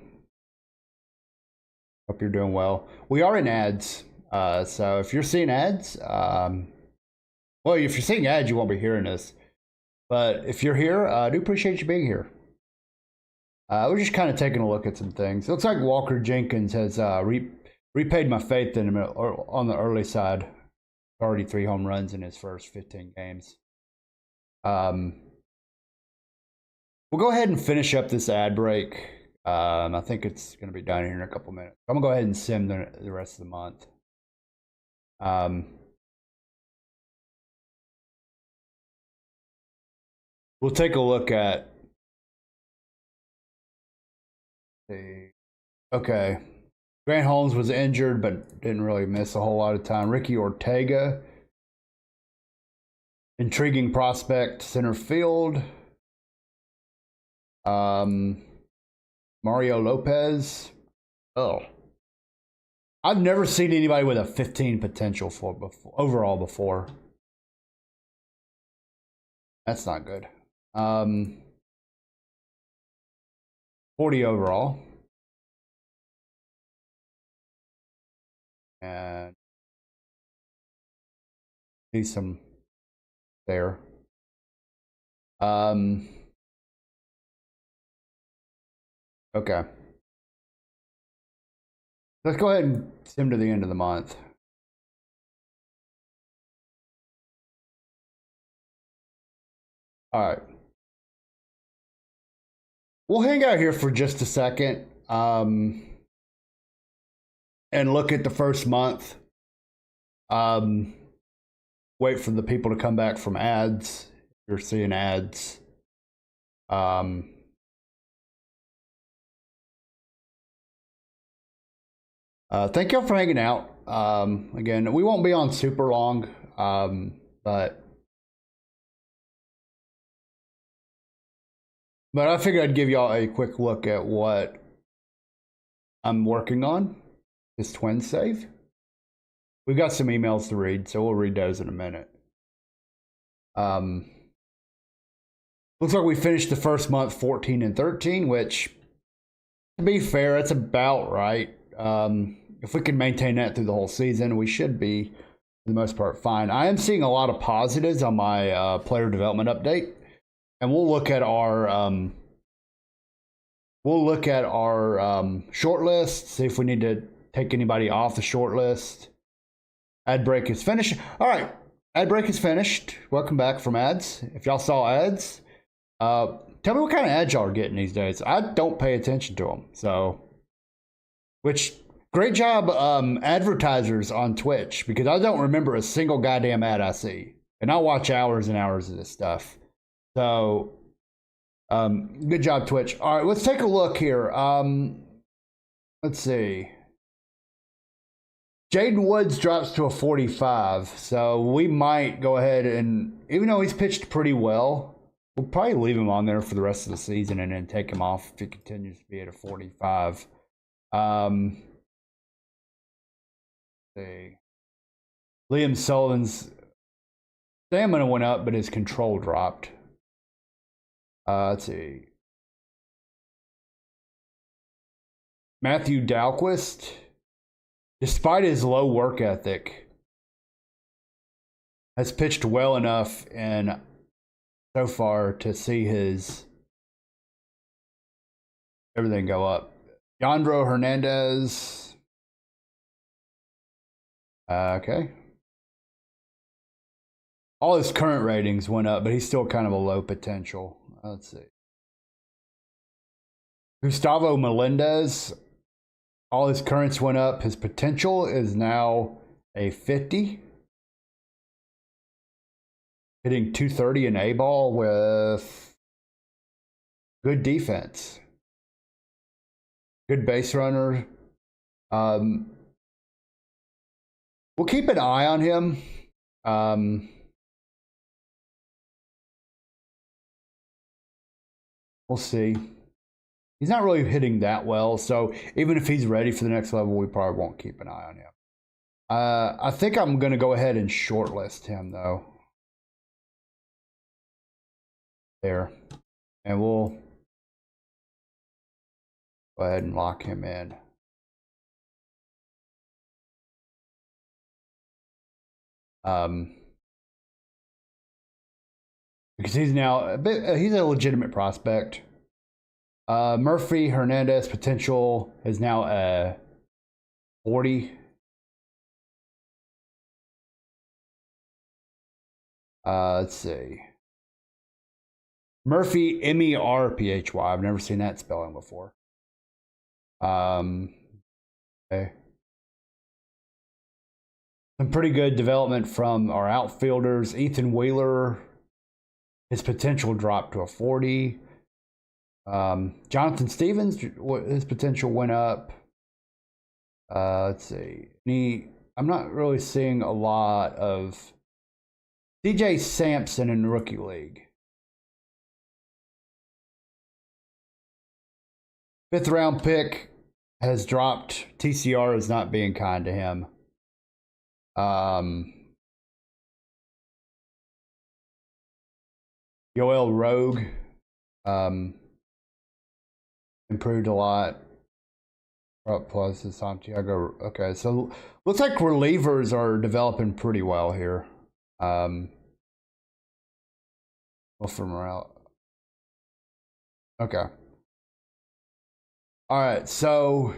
you're doing well. We are in ads. So if you're seeing ads, well, if you're seeing ads, you won't be hearing this. But if you're here, I do appreciate you being here. We're just kind of taking a look at some things. It looks like Walker Jenkins has repaid my faith in him on the early side. Already 3 home runs in his first 15 games. We'll go ahead and finish up this ad break. I think it's going to be done here in a couple minutes. I'm going to go ahead and sim the rest of the month. We'll take a look at okay. Grant Holmes was injured, but didn't really miss a whole lot of time. Ricky Ortega, intriguing prospect, center field. Mario Lopez. Oh, I've never seen anybody with a 15 potential for overall before. That's not good. 40 overall. And see some there. Okay. Let's go ahead and sim to the end of the month. All right. We'll hang out here for just a second and look at the first month. Wait for the people to come back from ads. If you're seeing ads. Thank y'all for hanging out. Again, we won't be on super long, but I figured I'd give y'all a quick look at what I'm working on. This twin save. We've got some emails to read, so we'll read those in a minute. Looks like we finished the first month 14 and 13, which, to be fair, that's about right. If we can maintain that through the whole season, we should be, for the most part, fine. I am seeing a lot of positives on my player development update, and we'll look at our short list, see if we need to take anybody off the short list. Ad break is finished. All right, ad break is finished. Welcome back from ads. If y'all saw ads, tell me what kind of ads y'all are getting these days. I don't pay attention to them, so great job, advertisers on Twitch, because I don't remember a single goddamn ad I see, and I watch hours and hours of this stuff. So, good job, Twitch. All right, let's take a look here. Let's see. Jaden Woods drops to a 45, so we might go ahead and, even though he's pitched pretty well, we'll probably leave him on there for the rest of the season and then take him off if he continues to be at a 45. See. Liam Sullivan's stamina went up, but his control dropped. Let's see. Matthew Dalquist, despite his low work ethic, has pitched well enough and so far to see his everything go up. Yandro Hernandez. Okay. All his current ratings went up, but he's still kind of a low potential. Let's see. Gustavo Melendez. All his currents went up. His potential is now a 50. Hitting 230 in A-ball with good defense. Good base runner. We'll keep an eye on him. We'll see. He's not really hitting that well, so even if he's ready for the next level, we probably won't keep an eye on him. I think I'm going to go ahead and shortlist him, though. There. And we'll go ahead and lock him in. Because he's now he's a legitimate prospect. Murphy Hernandez potential is now 40. Let's see. Murphy, Merphy. I've never seen that spelling before. Okay. Some pretty good development from our outfielders. Ethan Wheeler, his potential dropped to a 40. Jonathan Stevens, his potential went up. Let's see. I'm not really seeing a lot of DJ Sampson in the rookie league. 5th round pick has dropped. TCR is not being kind to him. Yoel Rogue improved a lot. Plus is Santiago. Okay, so looks like relievers are developing pretty well here. Wilfred Morel. Okay. All right, so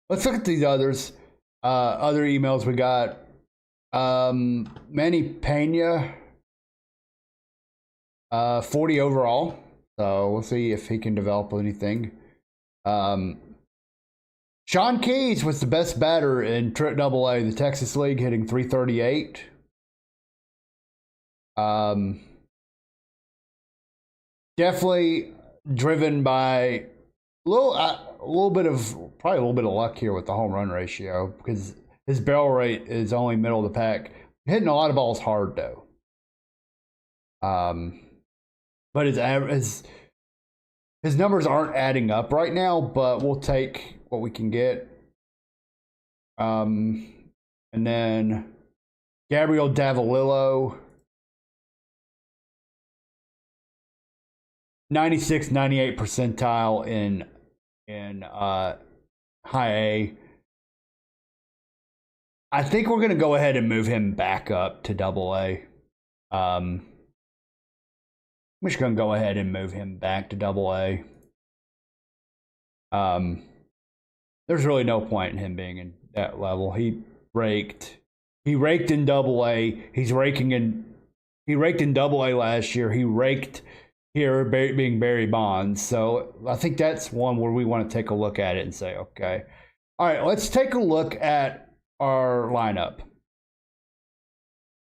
let's look at these others. Other emails we got. Manny Pena, 40 overall. So we'll see if he can develop anything. Sean Keys was the best batter in AA, the Texas League, hitting 338. Definitely driven by a little bit of luck here with the home run ratio, because his barrel rate is only middle of the pack. Hitting a lot of balls hard though. But his numbers aren't adding up right now, but we'll take what we can get. And then Gabriel Davalillo, 96, 98 percentile in high A. I think we're going to go ahead and move him back up to AA. I'm just going to go ahead and move him back to AA. There's really no point in him being in that level. He raked in AA. He raked in AA last year. He raked here being Barry Bonds. So I think that's one where we want to take a look at it and say, okay. All right, let's take a look at our lineup.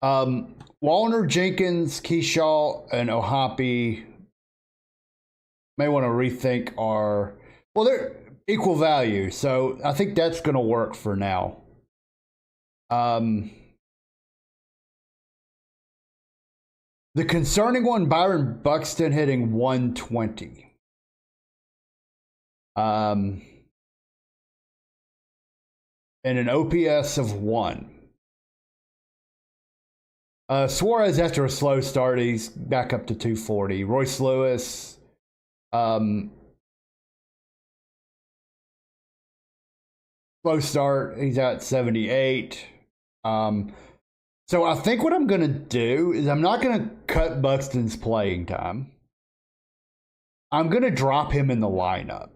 Wallner, Jenkins, Keyshaw, and Ohapi may want to rethink they're equal value, so I think that's going to work for now. The concerning one, Byron Buxton hitting 120. And an OPS of 1. Suarez, after a slow start, he's back up to 240. Royce Lewis, slow start, he's at 78. So I think what I'm going to do is I'm not going to cut Buxton's playing time. I'm going to drop him in the lineup.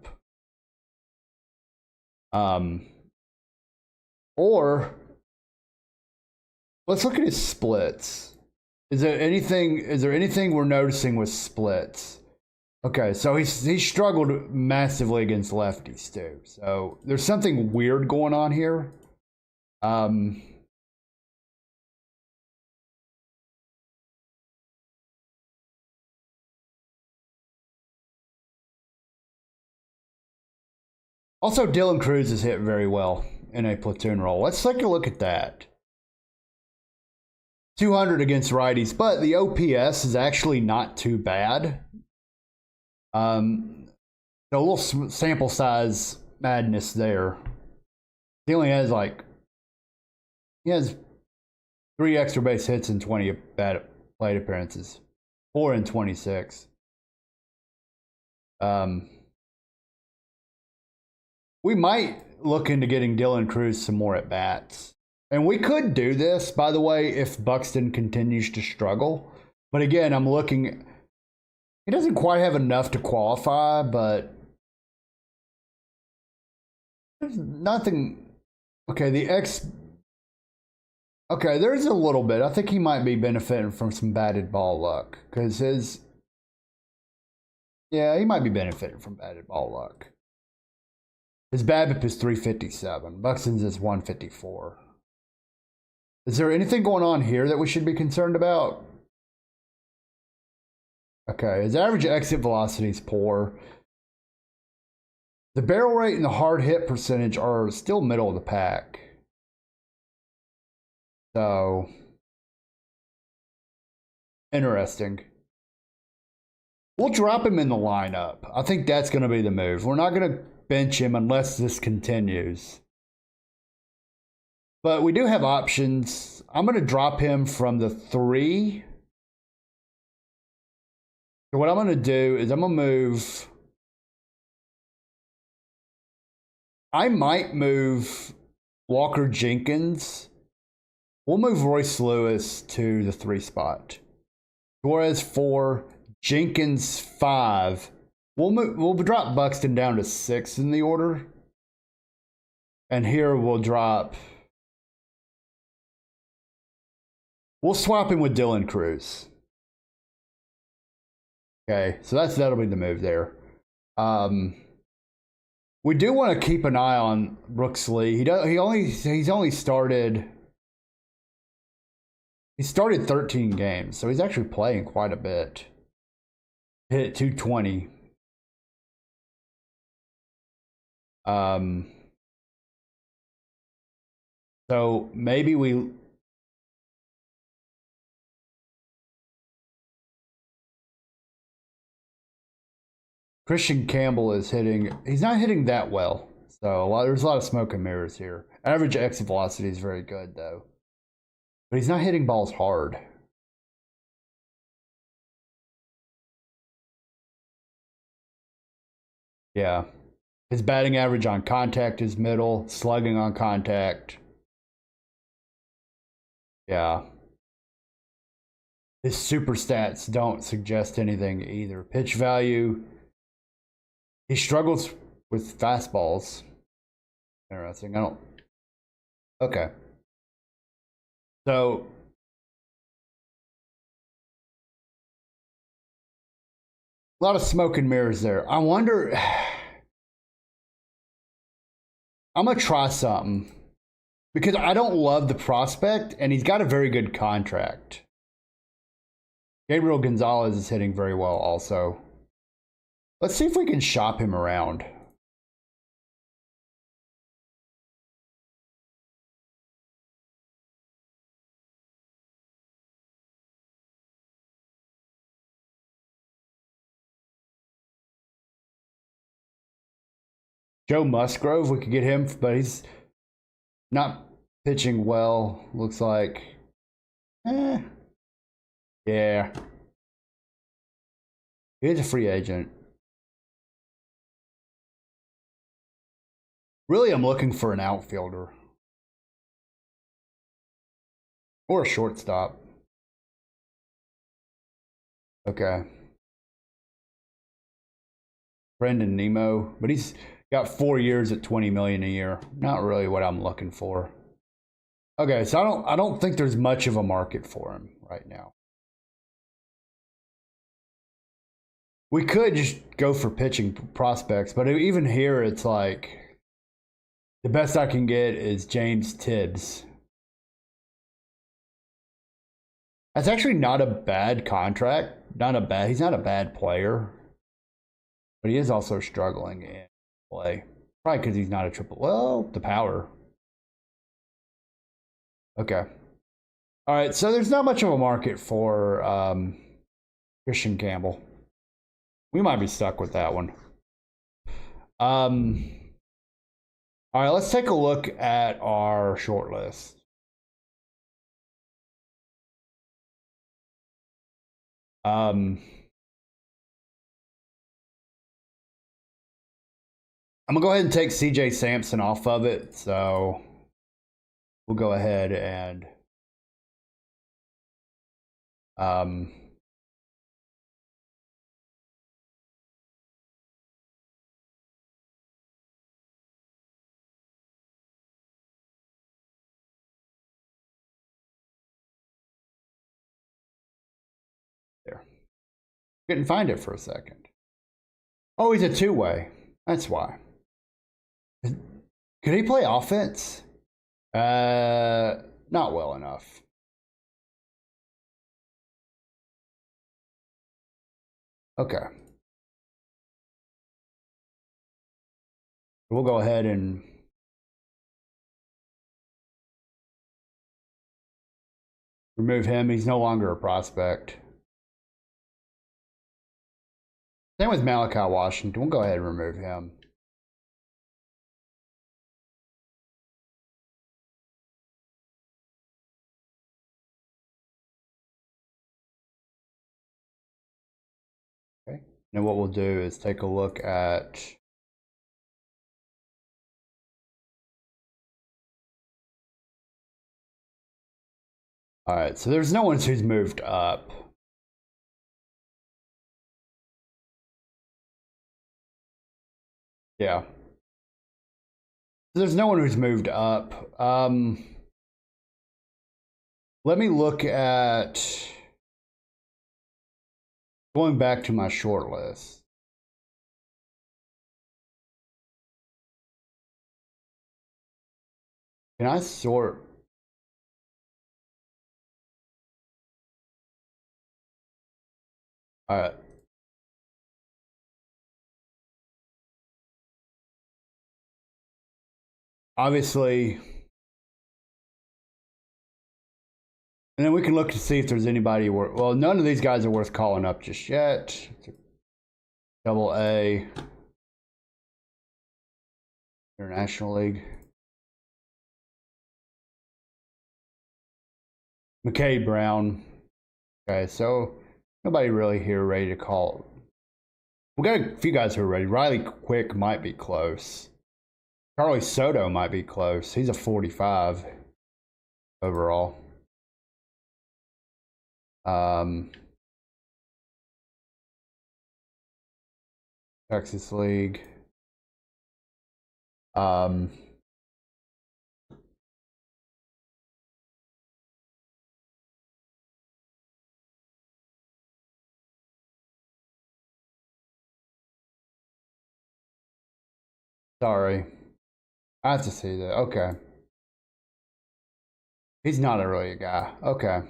Or let's look at his splits. Is there anything we're noticing with splits? Okay, so he's struggled massively against lefties too. So there's something weird going on here. Also, Dylan Cruz has hit very well in a platoon role. Let's take a look at that. 200 against righties, but the OPS is actually not too bad. So a little sample size madness there. He only has he has 3 extra base hits and 20 bad plate appearances, 4 in 26. We might look into getting Dylan Cruz some more at bats. And we could do this, by the way, if Buxton continues to struggle. But again, I'm looking. He doesn't quite have enough to qualify, but there's nothing. Okay, Okay, there's a little bit. I think he might be benefiting from some batted ball luck. Because yeah, he might be benefiting from batted ball luck. His BABIP is 357. Buxton's is 154. Is there anything going on here that we should be concerned about? Okay, his average exit velocity is poor. The barrel rate and the hard hit percentage are still middle of the pack. So, interesting. We'll drop him in the lineup. I think that's going to be the move. We're not going to bench him unless this continues. But we do have options. I'm going to drop him from the 3. So what I'm going to do is I'm going to move. I might move Walker Jenkins. We'll move Royce Lewis to the 3 spot. Torres 4, Jenkins 5. We'll drop Buxton down to 6 in the order. And here we'll swap him with Dylan Cruz. Okay, so that'll be the move there. We do want to keep an eye on Brooks Lee. He started 13 games, so he's actually playing quite a bit. Hit 220. So maybe we. Christian Campbell is hitting. He's not hitting that well. So there's a lot of smoke and mirrors here. Average exit velocity is very good, though. But he's not hitting balls hard. Yeah. His batting average on contact is middle. Slugging on contact. Yeah. His super stats don't suggest anything either. Pitch value. He struggles with fastballs. Interesting. Okay. So. A lot of smoke and mirrors there. I wonder. I'm going to try something. Because I don't love the prospect, and he's got a very good contract. Gabriel Gonzalez is hitting very well also. Let's see if we can shop him around. Joe Musgrove, we could get him, but he's not pitching well, looks like. Yeah. He's a free agent. Really, I'm looking for an outfielder. Or a shortstop. Okay. Brendan Nemo, but he's got 4 years at $20 million a year. Not really what I'm looking for. Okay, so I don't think there's much of a market for him right now. We could just go for pitching prospects, but even here, it's like the best I can get is James Tibbs. That's actually not a bad contract. He's not a bad player, but he is also struggling in play. Probably because he's not a triple. Well, the power. Okay. All right, so there's not much of a market for Christian Campbell. We might be stuck with that one. All right, let's take a look at our short list. I'm gonna go ahead and take CJ Sampson off of it, so we'll go ahead and there. Couldn't find it for a second. Oh, he's a two-way. That's why. Could he play offense? Not well enough. Okay. We'll go ahead and remove him. He's no longer a prospect. Same with Malachi Washington. We'll go ahead and remove him. Okay. Now what we'll do is take a look at all right, so there's no one who's moved up. Yeah. There's no one who's moved up. Let me look at going back to my short list. Can I sort? All right. Obviously, and then we can look to see if there's anybody worth. Well, none of these guys are worth calling up just yet. Double A, International League. McKay Brown. Okay, so nobody really here ready to call. We got a few guys who are ready. Riley Quick might be close. Charlie Soto might be close. He's a 45 overall. Texas League. Sorry. I have to see that. Okay. He's not a really a guy. Okay.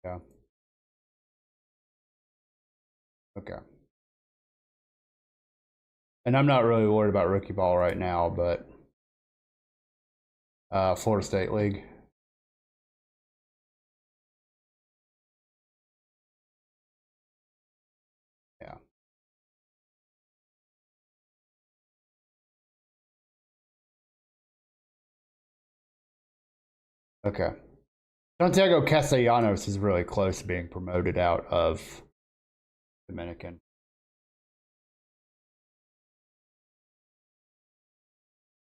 Yeah. Okay. And I'm not really worried about rookie ball right now, but Florida State League. Yeah. Okay. Santiago Castellanos is really close to being promoted out of Dominican.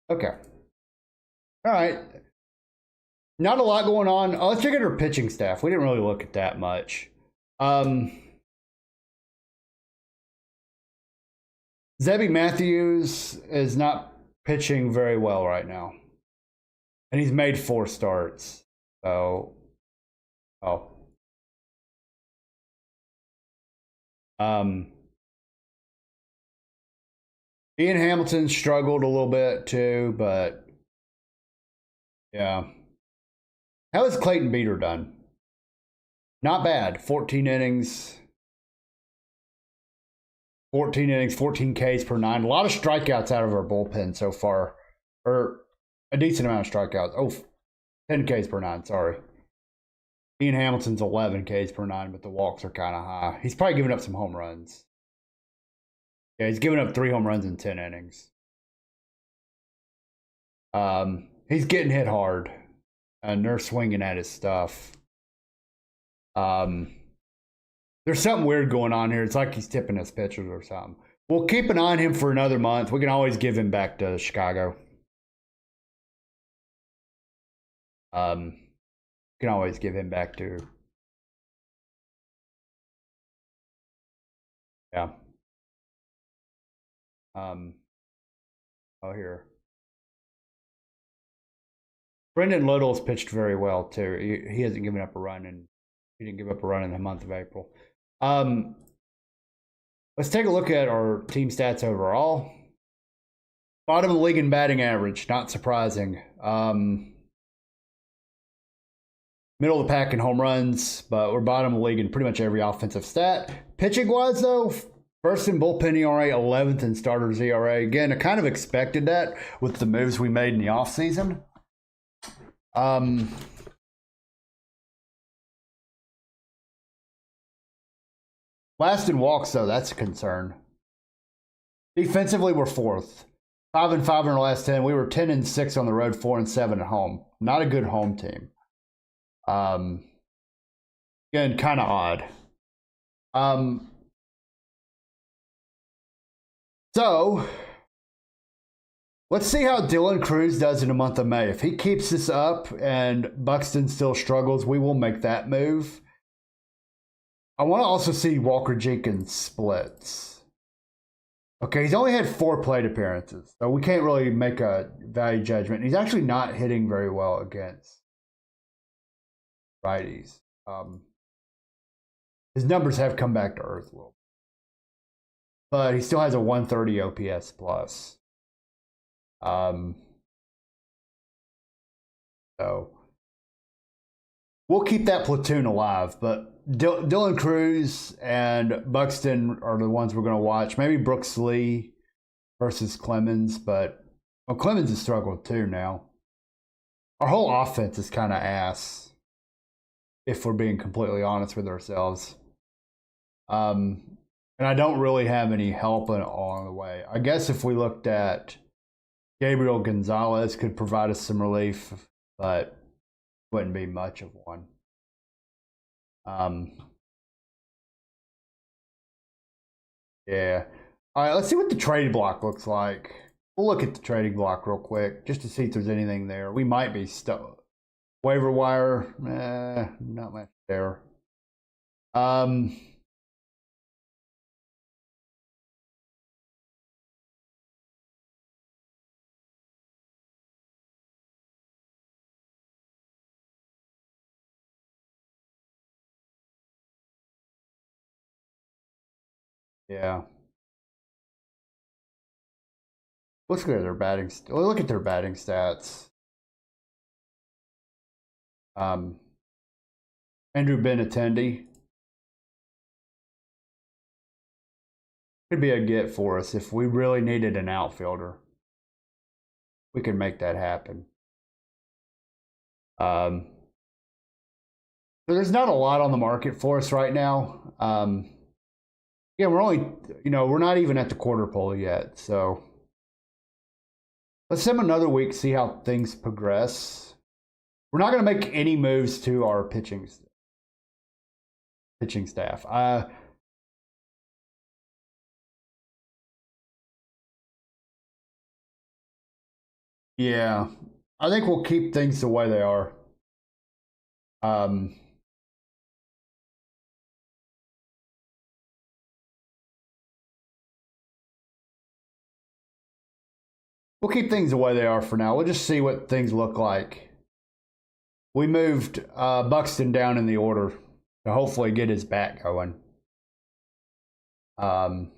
Okay. All right. Not a lot going on. Oh, let's check out our pitching staff. We didn't really look at that much. Zebby Matthews is not pitching very well right now. And he's made 4 starts. So, Ian Hamilton struggled a little bit too, but yeah. How is Clayton Beater done? Not bad. 14 innings, 14 Ks per 9. A lot of strikeouts out of our bullpen so far. Or a decent amount of strikeouts. Oh, 10 Ks per 9, sorry. Ian Hamilton's 11 Ks per 9, but the walks are kind of high. He's probably giving up some home runs. Yeah, he's given up 3 home runs in 10 innings. He's getting hit hard, and they're swinging at his stuff. There's something weird going on here. It's like he's tipping his pitchers or something. We'll keep an eye on him for another month. We can always give him back to Chicago. Can always give him back to. Yeah. Oh, here. Brendan Little's pitched very well too. He hasn't given up a run, and he didn't give up a run in the month of April. Let's take a look at our team stats overall. Bottom of the league in batting average, not surprising. Middle of the pack in home runs, but we're bottom of the league in pretty much every offensive stat. Pitching wise, though, first in bullpen ERA, 11th in starters ERA. Again, I kind of expected that with the moves we made in the offseason. Last in walks, though, that's a concern. Defensively, we're 4th. 5-5 in our last 10. We were 10-6 on the road, 4-7 at home. Not a good home team. Again, kind of odd. So, let's see how Dylan Cruz does in the month of May. If he keeps this up and Buxton still struggles, we will make that move. I want to also see Walker Jenkins splits. Okay, he's only had 4 plate appearances, so we can't really make a value judgment. He's actually not hitting very well against righties. His numbers have come back to earth a little, but he still has a 130 OPS plus. So we'll keep that platoon alive, but Dylan Cruz and Buxton are the ones we're going to watch. Maybe Brooks Lee versus Clemens, but Clemens has struggled too now. Our whole offense is kind of ass, if we're being completely honest with ourselves. And I don't really have any help along the way. I guess if we looked at Gabriel Gonzalez could provide us some relief, but wouldn't be much of one. Yeah. All right, let's see what the trade block looks like. We'll look at the trading block real quick just to see if there's anything there. We might be stuck. Waiver wire, not much there. Yeah. Let's go to their batting. Look at their batting stats. Andrew Benintendi could be a get for us if we really needed an outfielder. We could make that happen. So there's not a lot on the market for us right now. Yeah, we're only, we're not even at the quarter pole yet. So let's have another week, see how things progress. We're not going to make any moves to our pitching staff. Yeah, I think we'll keep things the way they are. We'll keep things the way they are for now. We'll just see what things look like. We moved Buxton down in the order to hopefully get his bat going. All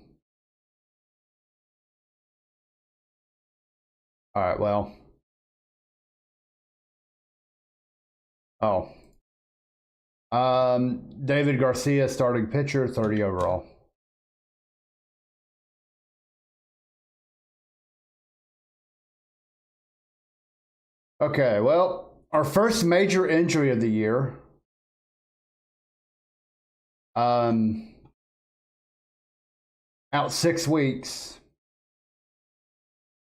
right, well. David Garcia, starting pitcher, 30 overall. Okay, well, our first major injury of the year Um, out 6 weeks.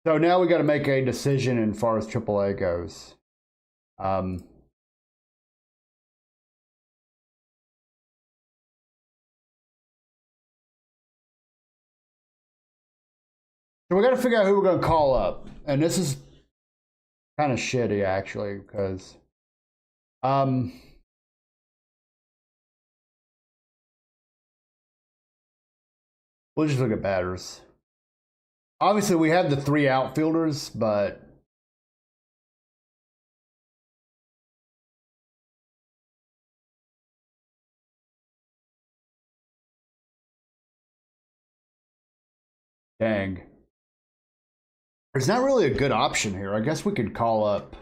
So now we got to make a decision as far as AAA goes. So we got to figure out who we're going to call up. And this is kind of shitty, actually, because we'll just look at batters. Obviously, we have the 3 outfielders, but dang. There's not really a good option here. I guess we could call up.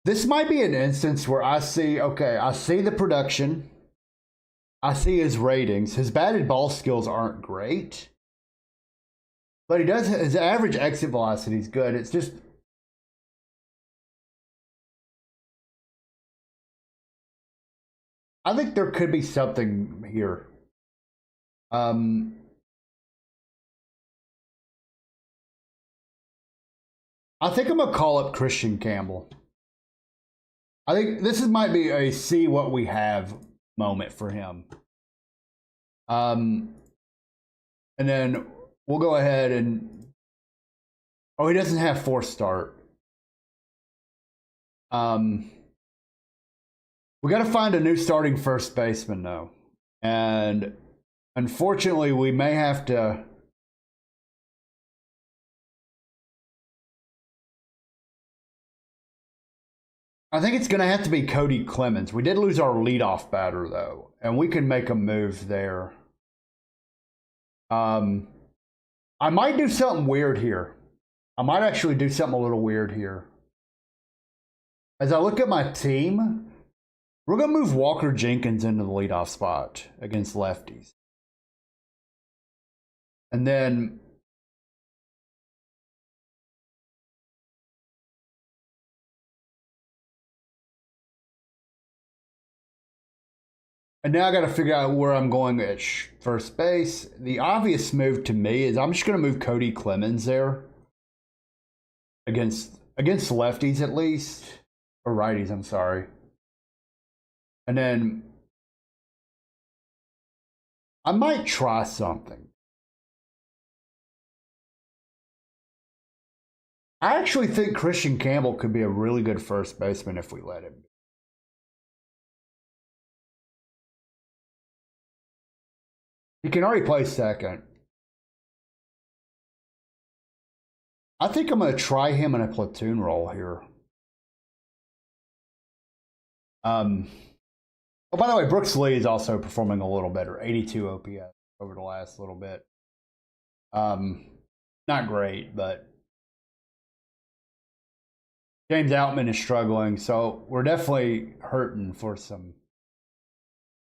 This might be an instance where I see, okay, I see the production. I see his ratings. His batted ball skills aren't great. But he does, his average exit velocity is good. It's just, I think there could be something here. I think I'm gonna call up Christian Campbell. I think this might be a see what we have moment for him. And then we'll go ahead and, oh, he doesn't have forced start. We got to find a new starting first baseman though, and unfortunately, we may have to. I think it's going to have to be Cody Clemens. We did lose our leadoff batter though, and we can make a move there. I might do something weird here. I might actually do something a little weird here. As I look at my team, we're going to move Walker Jenkins into the leadoff spot against lefties. And then now I got to figure out where I'm going at first base. The obvious move to me is I'm just going to move Cody Clemens there against lefties at least, or righties, I'm sorry. And then I might try something. I actually think Christian Campbell could be a really good first baseman if we let him. He can already play second. I think I'm going to try him in a platoon role here. Oh, by the way, Brooks Lee is also performing a little better, 82 OPS over the last little bit. Not great, but James Outman is struggling, so we're definitely hurting for some.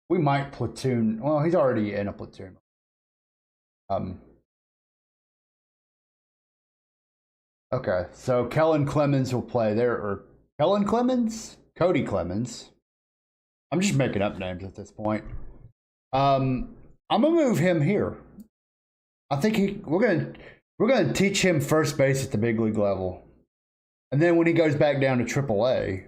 We might platoon. Well, he's already in a platoon. Okay, so Kellen Clemens will play there, or Kellen Clemens, Cody Clemens. I'm just making up names at this point. I'm gonna move him here. I think we're gonna teach him first base at the big league level, and then when he goes back down to AAA,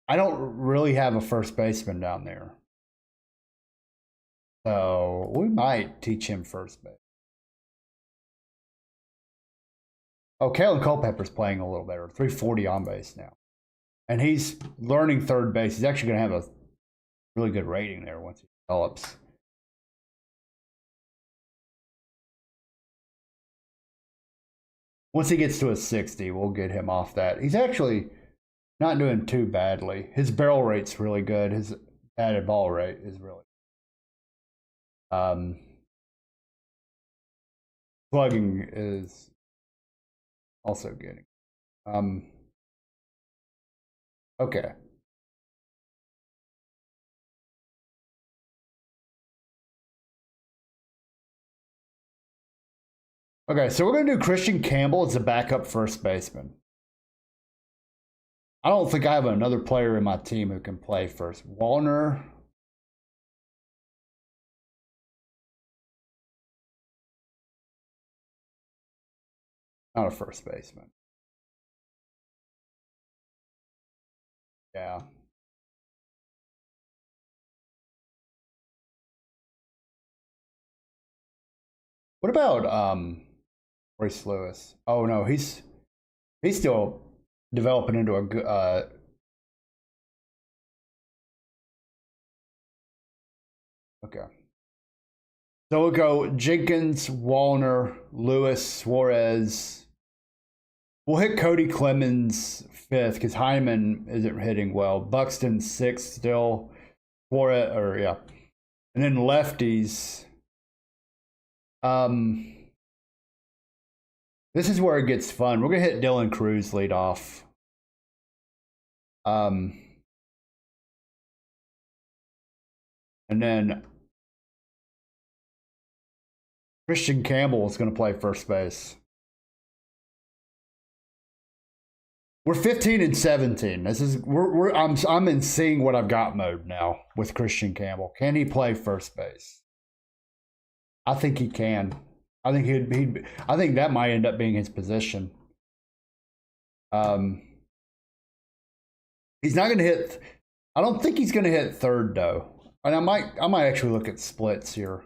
I don't really have a first baseman down there, so we might teach him first base. Oh, Kalen Culpepper's playing a little better, 340 on base now, and he's learning third base. He's actually gonna have a really good rating there once he develops. Once he gets to a 60, we'll get him off that. He's actually not doing too badly. His barrel rate's really good. His batted ball rate is really slugging is also getting. Okay. Okay, so we're gonna do Christian Campbell as a backup first baseman. I don't think I have another player in my team who can play first. Wallner. Not a first baseman. Yeah. What about Royce Lewis? Oh no, he's still developing into a good. Okay. So we'll go Jenkins, Wallner, Lewis, Suarez. We'll hit Cody Clemens fifth because Hyman isn't hitting well. Buxton sixth still. Suarez, or yeah, and then lefties. This is where it gets fun. We're gonna hit Dylan Cruz lead off. And then Christian Campbell is gonna play first base. We're 15 and 17. This is I'm in seeing what I've got mode now with Christian Campbell. Can he play first base? I think he can. I think I think that might end up being his position. He's not going to hit. I don't think he's going to hit third though. And I might actually look at splits here.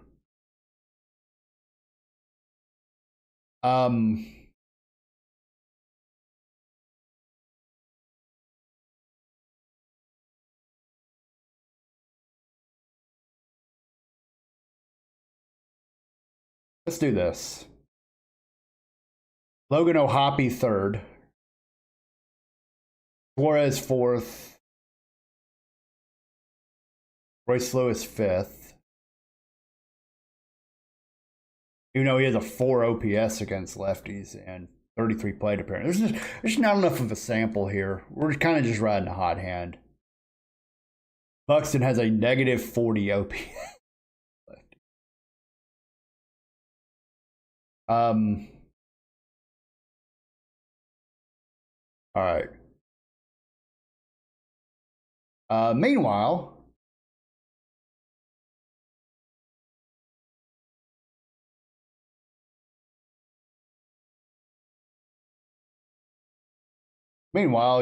Let's do this. Logan O'Hoppe third. Suarez fourth. Royce Lewis fifth. You know he has a 4 OPS against lefties and 33 plate appearances. There's not enough of a sample here. We're kind of just riding a hot hand. Buxton has a negative 40 OPS. All right. Meanwhile,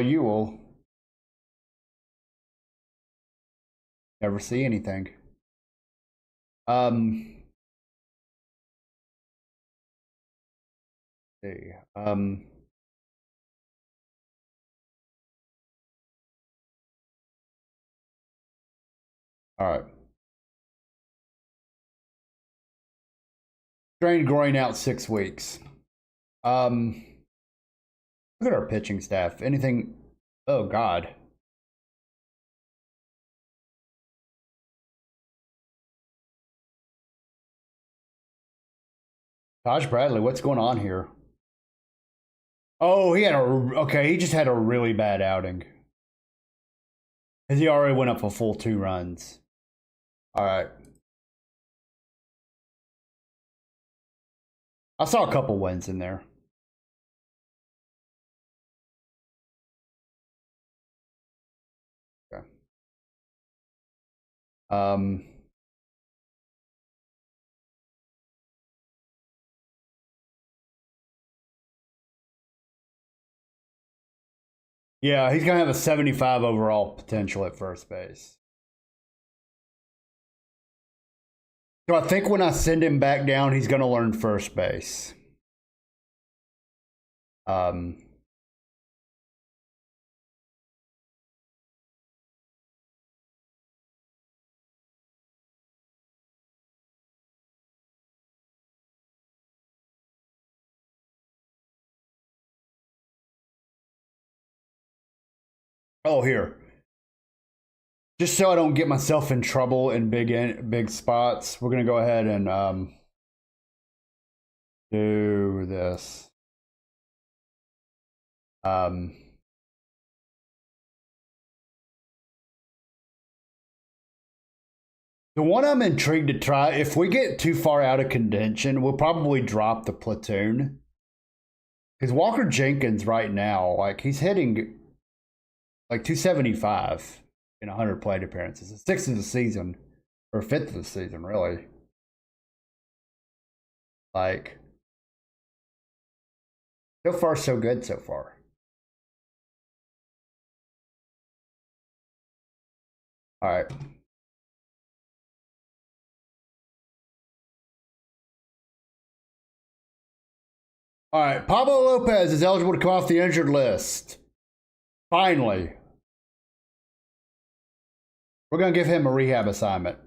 you will never see anything. See. All right. Strained groin out 6 weeks. Look at our pitching staff. Anything? Oh God. Taj Bradley, what's going on here? Oh, he just had a really bad outing. Because he already went up a full 2 runs. All right. I saw a couple wins in there. Okay. Yeah, he's going to have a 75 overall potential at first base. So I think when I send him back down, he's going to learn first base. Oh, here. Just so I don't get myself in trouble in big spots, we're going to go ahead and do this. The one I'm intrigued to try, if we get too far out of contention, we'll probably drop the platoon. Because Walker Jenkins right now, like he's hitting like 275 in 100 plate appearances. The sixth of the season, or fifth of the season, really. Like, so far, so good so far. All right. All right. Pablo Lopez is eligible to come off the injured list. Finally. We're going to give him a rehab assignment.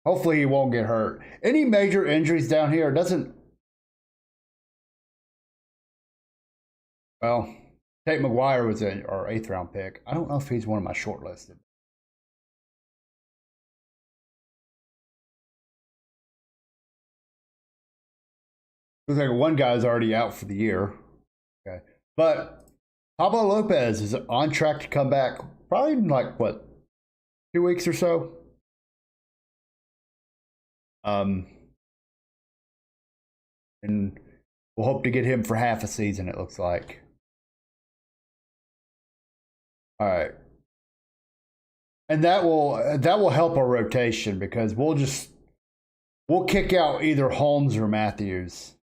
Hopefully he won't get hurt. Any major injuries down here doesn't... Well, Tate McGuire was our 8th round pick. I don't know if he's one of my shortlisted. Looks like one guy's already out for the year. Okay. But Pablo Lopez is on track to come back probably in like, what, 2 weeks or so? And we'll hope to get him for half a season, it looks like. All right. And that will help our rotation because we'll kick out either Holmes or Matthews.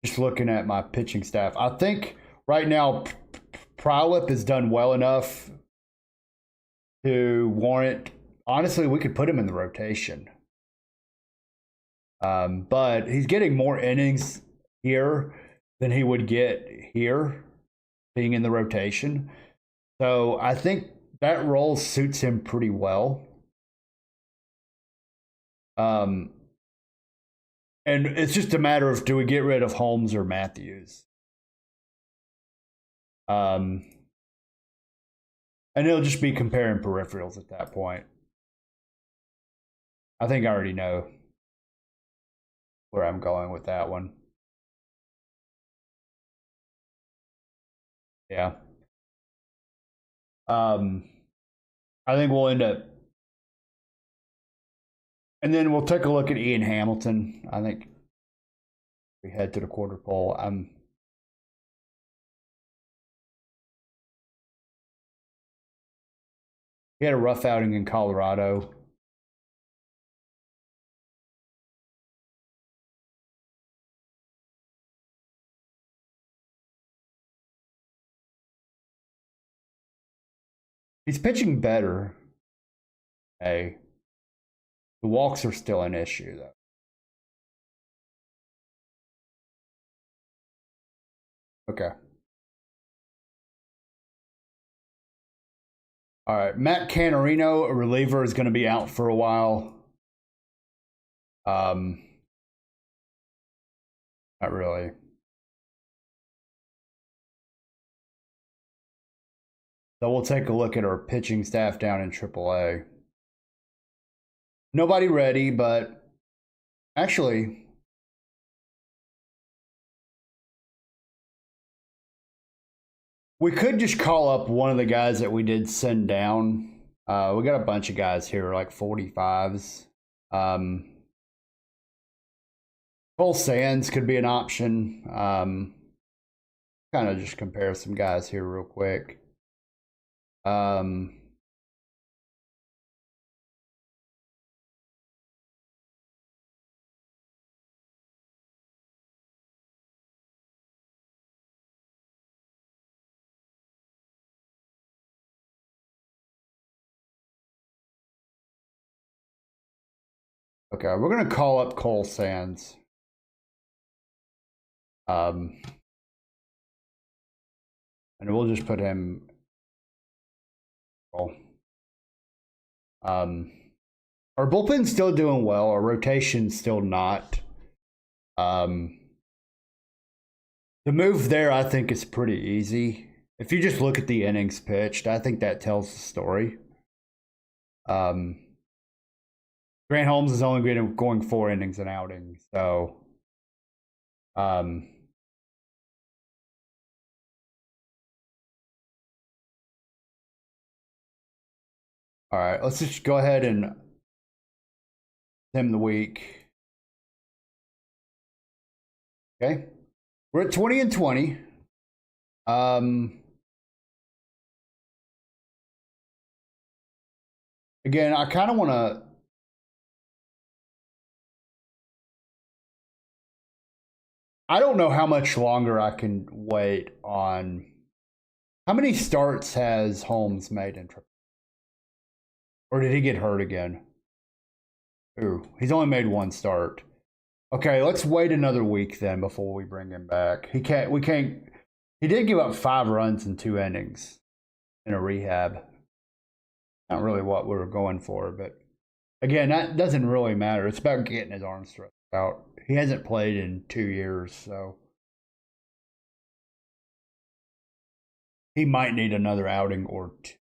Just looking at my pitching staff, I think right now Prylip has done well enough to warrant. Honestly, we could put him in the rotation. But he's getting more innings here than he would get here, being in the rotation. So I think that role suits him pretty well. And it's just a matter of, do we get rid of Holmes or Matthews? And it'll just be comparing peripherals at that point. I think I already know where I'm going with that one. Yeah. I think we'll end up, and then we'll take a look at Ian Hamilton. I think we head to the quarter pole. He had a rough outing in Colorado. He's pitching better. Hey, the walks are still an issue, though. Okay. All right. Matt Canarino, a reliever, is going to be out for a while. Not really. So we'll take a look at our pitching staff down in AAA. Nobody ready, but actually, we could just call up one of the guys that we did send down. We got a bunch of guys here, like 45s. Cole Sands could be an option. Kind of just compare some guys here real quick. Okay, we're gonna call up Cole Sands. And we'll just put him. Our bullpen's still doing well. Our rotation's still not. The move there, I think, is pretty easy. If you just look at the innings pitched, I think that tells the story. Grant Holmes is only going 4 innings an outing, so All right, let's just go ahead and sim the week. Okay, we're at 20 and 20. Again, I kind of want to. I don't know how much longer I can wait on. How many starts has Holmes made in triple? Or did he get hurt again? Ooh, he's only made one start. Okay, let's wait another week then before we bring him back. He can't. We can't. He did give up 5 runs in 2 innings in a rehab. Not really what we were going for, but again, that doesn't really matter. It's about getting his arm stretched out. He hasn't played in 2 years, so he might need another outing or two.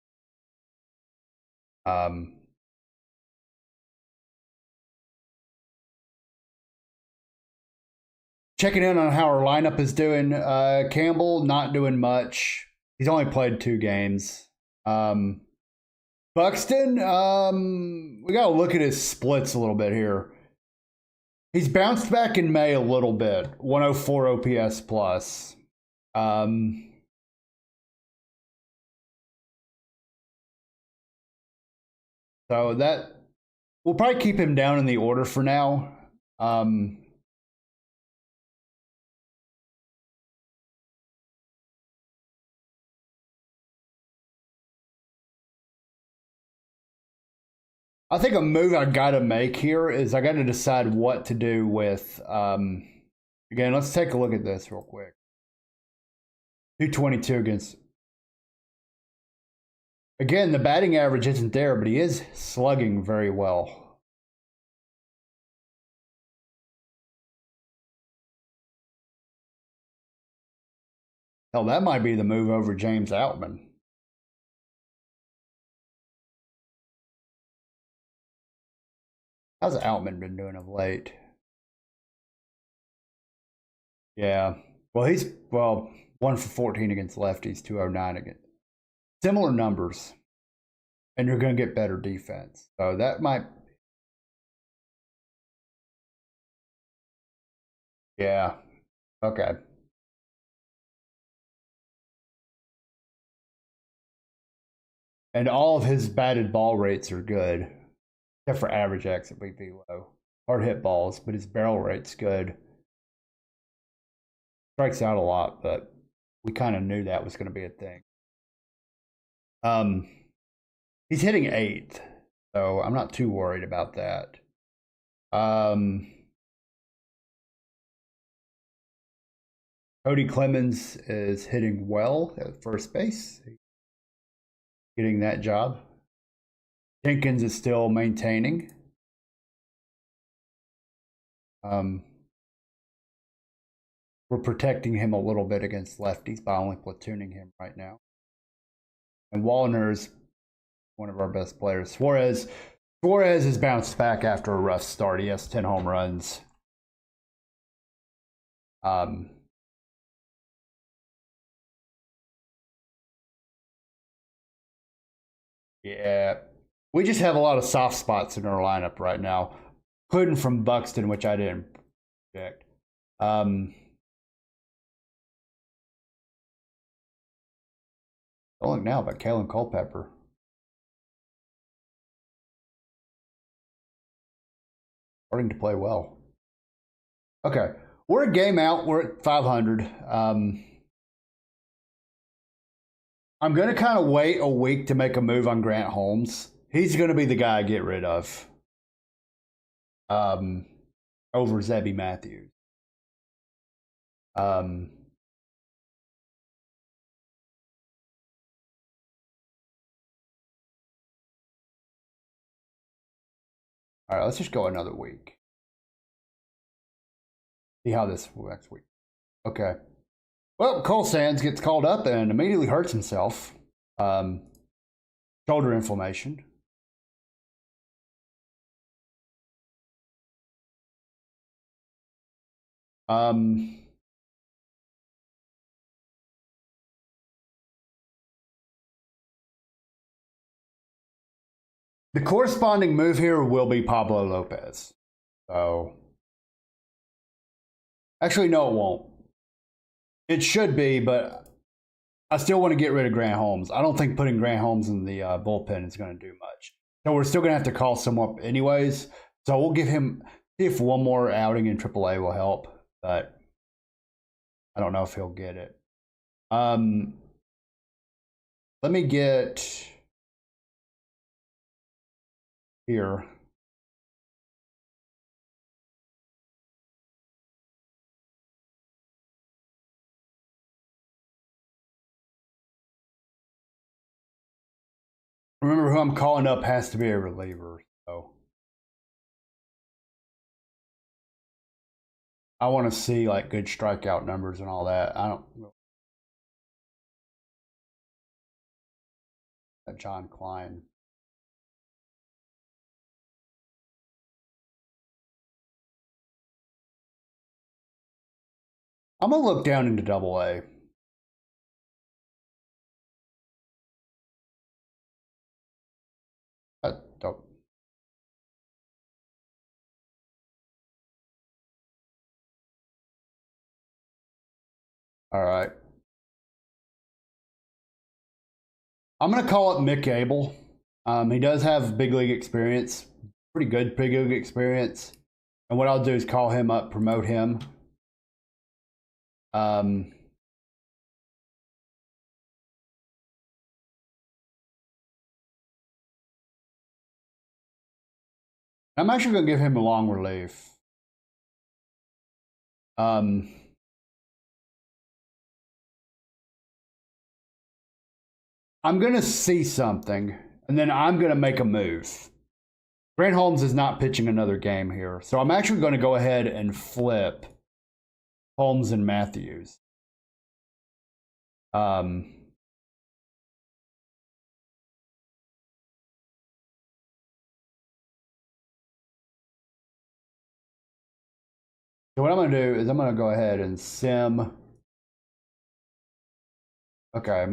Checking in on how our lineup is doing. Campbell not doing much. He's only played 2 games. Buxton, we got to look at his splits a little bit here. He's bounced back in May a little bit, 104 OPS plus. So that we'll probably keep him down in the order for now. I think a move I got to make here is I got to decide what to do with. Again, let's take a look at this real quick. 222 against. Again, the batting average isn't there, but he is slugging very well. Hell, that might be the move over James Outman. How's Outman been doing of late? Yeah. Well, he's 1 for 14 against lefties, 209 against. Similar numbers. And you're going to get better defense. So that might. Yeah. Okay. And all of his batted ball rates are good, except for average exit BP low. Hard hit balls, but his barrel rate's good. Strikes out a lot, but we kind of knew that was going to be a thing. He's hitting 8th, so I'm not too worried about that. Cody Clemens is hitting well at first base, getting that job. Jenkins is still maintaining. We're protecting him a little bit against lefties by only platooning him right now. And Wallner's one of our best players. Suarez has bounced back after a rough start. He has 10 home runs. Yeah, we just have a lot of soft spots in our lineup right now, including from Buxton, which I didn't project. Don't look now, but Kalen Culpepper. Starting to play well. Okay, we're a game out. We're at 500. I'm going to kind of wait a week to make a move on Grant Holmes. He's going to be the guy I get rid of over Zebby Matthews. All right, let's just go another week. See how this next week. Okay. Well, Cole Sands gets called up and immediately hurts himself. Shoulder inflammation. The corresponding move here will be Pablo Lopez. So, actually, no, it won't. It should be, but I still want to get rid of Grant Holmes. I don't think putting Grant Holmes in the bullpen is going to do much. So we're still going to have to call someone up anyways. So we'll give him, see if one more outing in AAA will help, but I don't know if he'll get it. Let me get here. Remember, who I'm calling up has to be a reliever. So I want to see like good strikeout numbers and all that. I don't. John Klein. I'm gonna look down into AA. Don't. All right. I'm gonna call it Mick Abel. He does have big league experience, pretty good big league experience. And what I'll do is call him up, promote him. I'm actually gonna give him a long relief. I'm gonna see something, and then I'm gonna make a move. Grant Holmes is not pitching another game here, so I'm actually going to go ahead and flip Holmes and Matthews. So what I'm going to do is I'm going to go ahead and sim. Okay,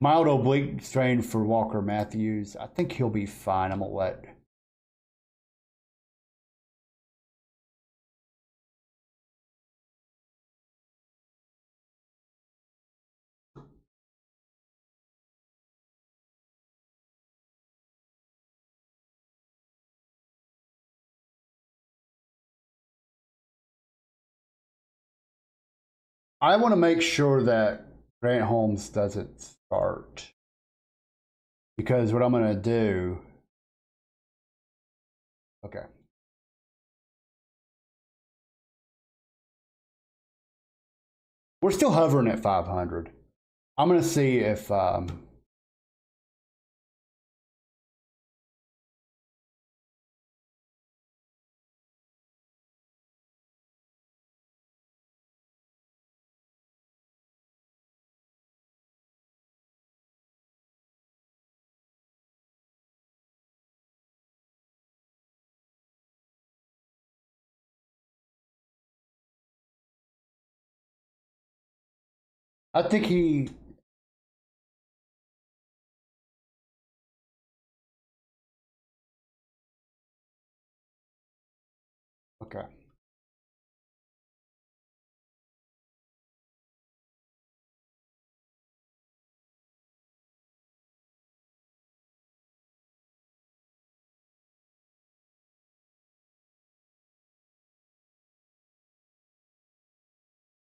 mild oblique strain for Walker Matthews. I think he'll be fine. I'm going to let. I want to make sure that Grant Holmes doesn't start. Because what I'm going to do. Okay. We're still hovering at 500. I'm going to see if. I think he. Okay.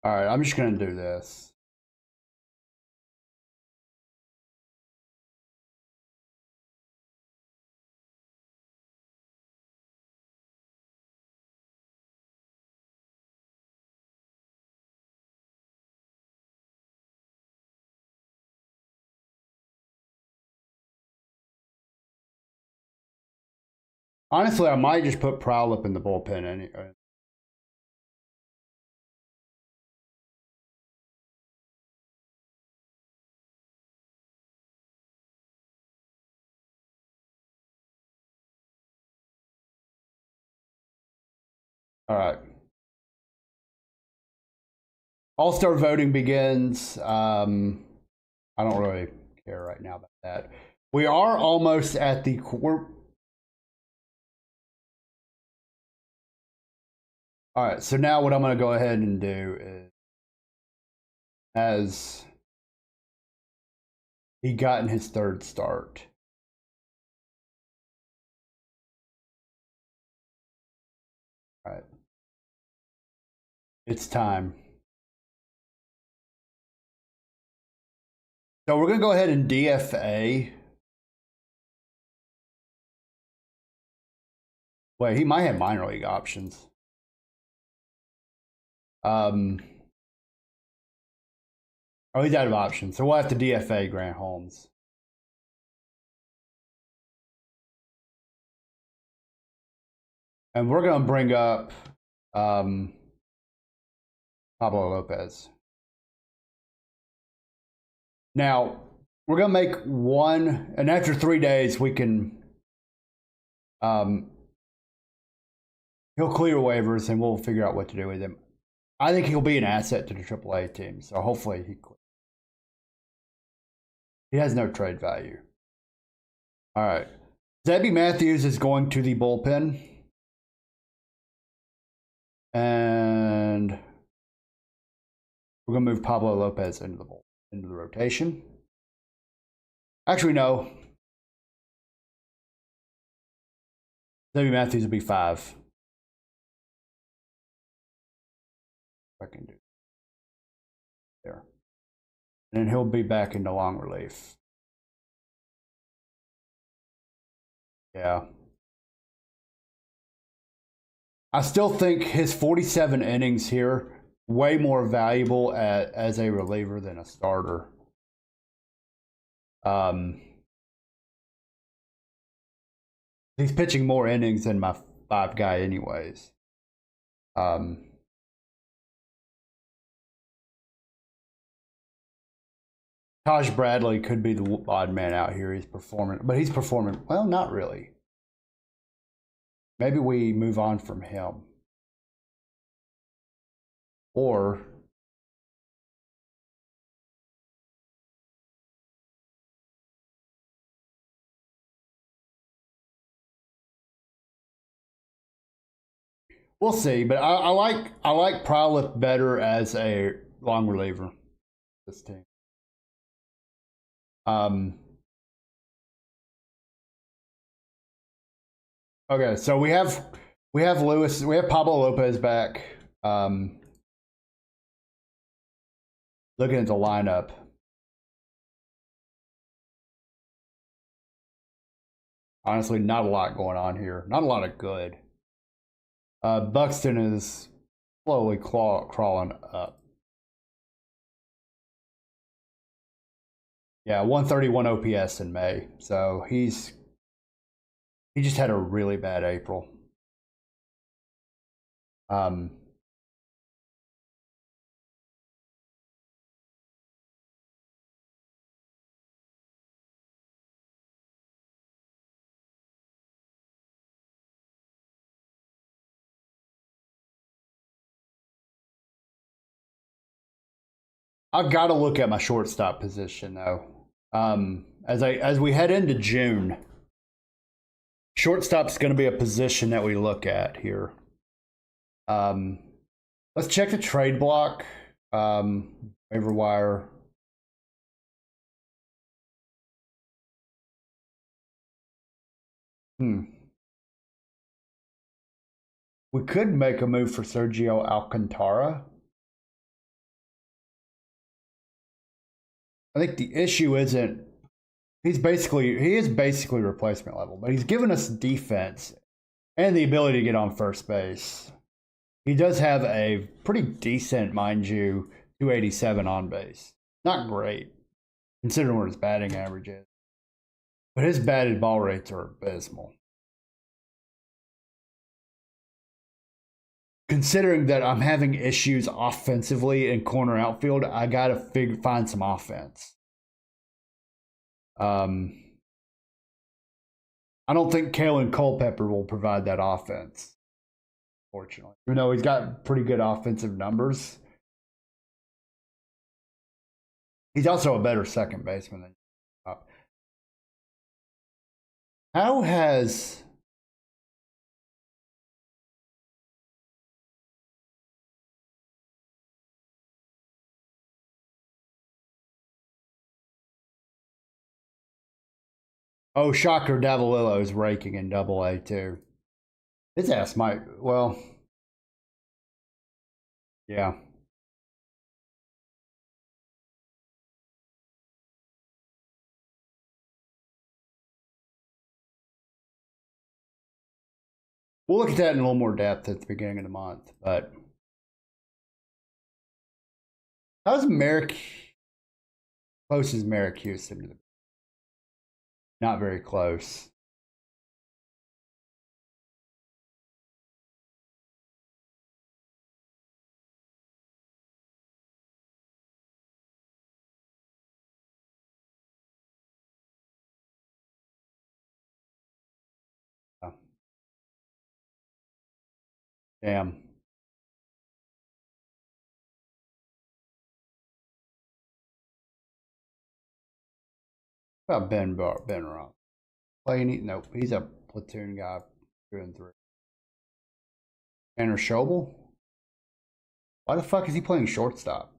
All right, I'm just going to do this. Honestly, I might just put Prowl up in the bullpen anyway. All right. All-Star voting begins. I don't really care right now about that. We are almost at the core. All right, so now what I'm going to go ahead and do is, has he gotten his third start? All right, it's time. So we're going to go ahead and DFA. Wait, he might have minor league options. Oh, he's out of options, so we'll have to DFA Grant Holmes. And we're going to bring up Pablo Lopez. Now, we're going to make one, and after 3 days, we can, he'll clear waivers, and we'll figure out what to do with him. I think he'll be an asset to the AAA team, so hopefully he has no trade value. All right. Zebby Matthews is going to the bullpen. And we're going to move Pablo Lopez into the rotation. Actually, no. Zebby Matthews will be 5. If I can do there. And then he'll be back into long relief. Yeah. I still think his 47 innings here way more valuable as a reliever than a starter. He's pitching more innings than my 5 guy anyways. Taj Bradley could be the odd man out here. He's performing well, not really. Maybe we move on from him. Or we'll see, but I like Prowlip better as a long reliever. This team. Okay, so we have Pablo Lopez back. Looking at the lineup. Honestly, not a lot going on here. Not a lot of good. Buxton is slowly crawling up. Yeah, 131 OPS in May. So he just had a really bad April. I've got to look at my shortstop position though. As we head into June, shortstop's going to be a position that we look at here. Let's check the trade block, waiver wire. We could make a move for Sergio Alcantara. I think the issue isn't he is basically replacement level, but he's given us defense and the ability to get on first base. He does have a pretty decent, mind you, 287 on base. Not great, considering what his batting average is. But his batted ball rates are abysmal. Considering that I'm having issues offensively in corner outfield, I got to find some offense. I don't think Kalen Culpepper will provide that offense, fortunately. Even though he's got pretty good offensive numbers. He's also a better second baseman than How has Oh, shocker, Davalillo is raking in double A too. His ass might, well, yeah. We'll look at that in a little more depth at the beginning of the month. But how's Merrick, close as Merrick Houston? Not very close. Oh, damn. What about Ben Rock? Playing, nope, he's a platoon guy through and through. Tanner Schobel? Why the fuck is he playing shortstop?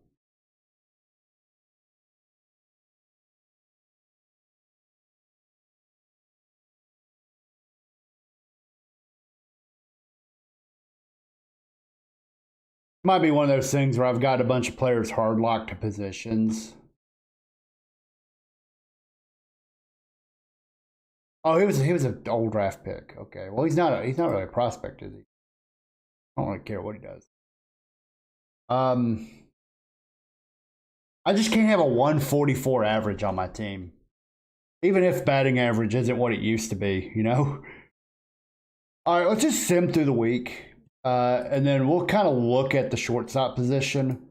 Might be one of those things where I've got a bunch of players hard locked to positions. Oh, he was an old draft pick. Okay, well he's not really a prospect, is he? I don't really care what he does. Um, I just can't have a 144 average on my team, even if batting average isn't what it used to be. You know. All right, let's just sim through the week, and then we'll kind of look at the shortstop position.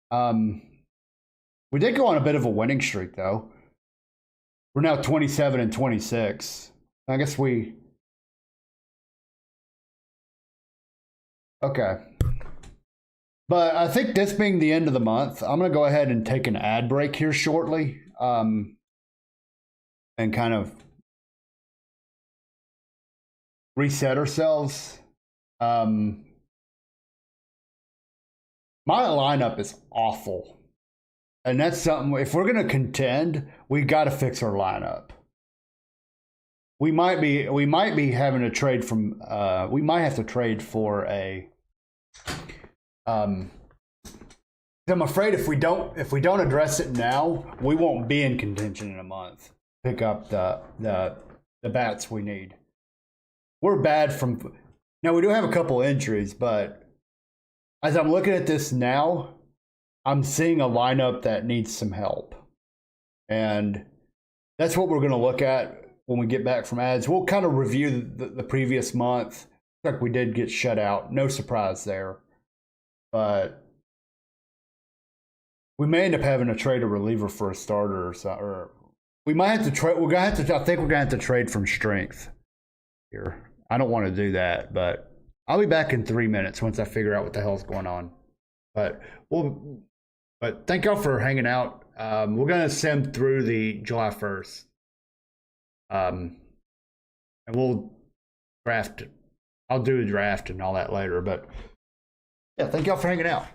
Um, we did go on a bit of a winning streak, though. We're now 27 and 26. I guess we. Okay. But I think this being the end of the month, I'm going to go ahead and take an ad break here shortly, and kind of reset ourselves. My lineup is awful. And that's something, if we're going to contend, we've got to fix our lineup. We might be having to trade from, we might have to trade for a, I'm afraid if we don't address it now, we won't be in contention in a month. Pick up the bats we need. We're bad from now. We do have a couple injuries, but as I'm looking at this now, I'm seeing a lineup that needs some help, and that's what we're going to look at when we get back from ads. We'll kind of review the previous month. Like we did get shut out, no surprise there, but we may end up having to trade a reliever for a starter, or we might have to trade. We're gonna have to. I think we're gonna have to trade from strength here. I don't want to do that, but I'll be back in 3 minutes once I figure out what the hell's going on. But thank y'all for hanging out. We're gonna sim through the July 1st, and we'll draft. I'll do a draft and all that later. But yeah, thank y'all for hanging out.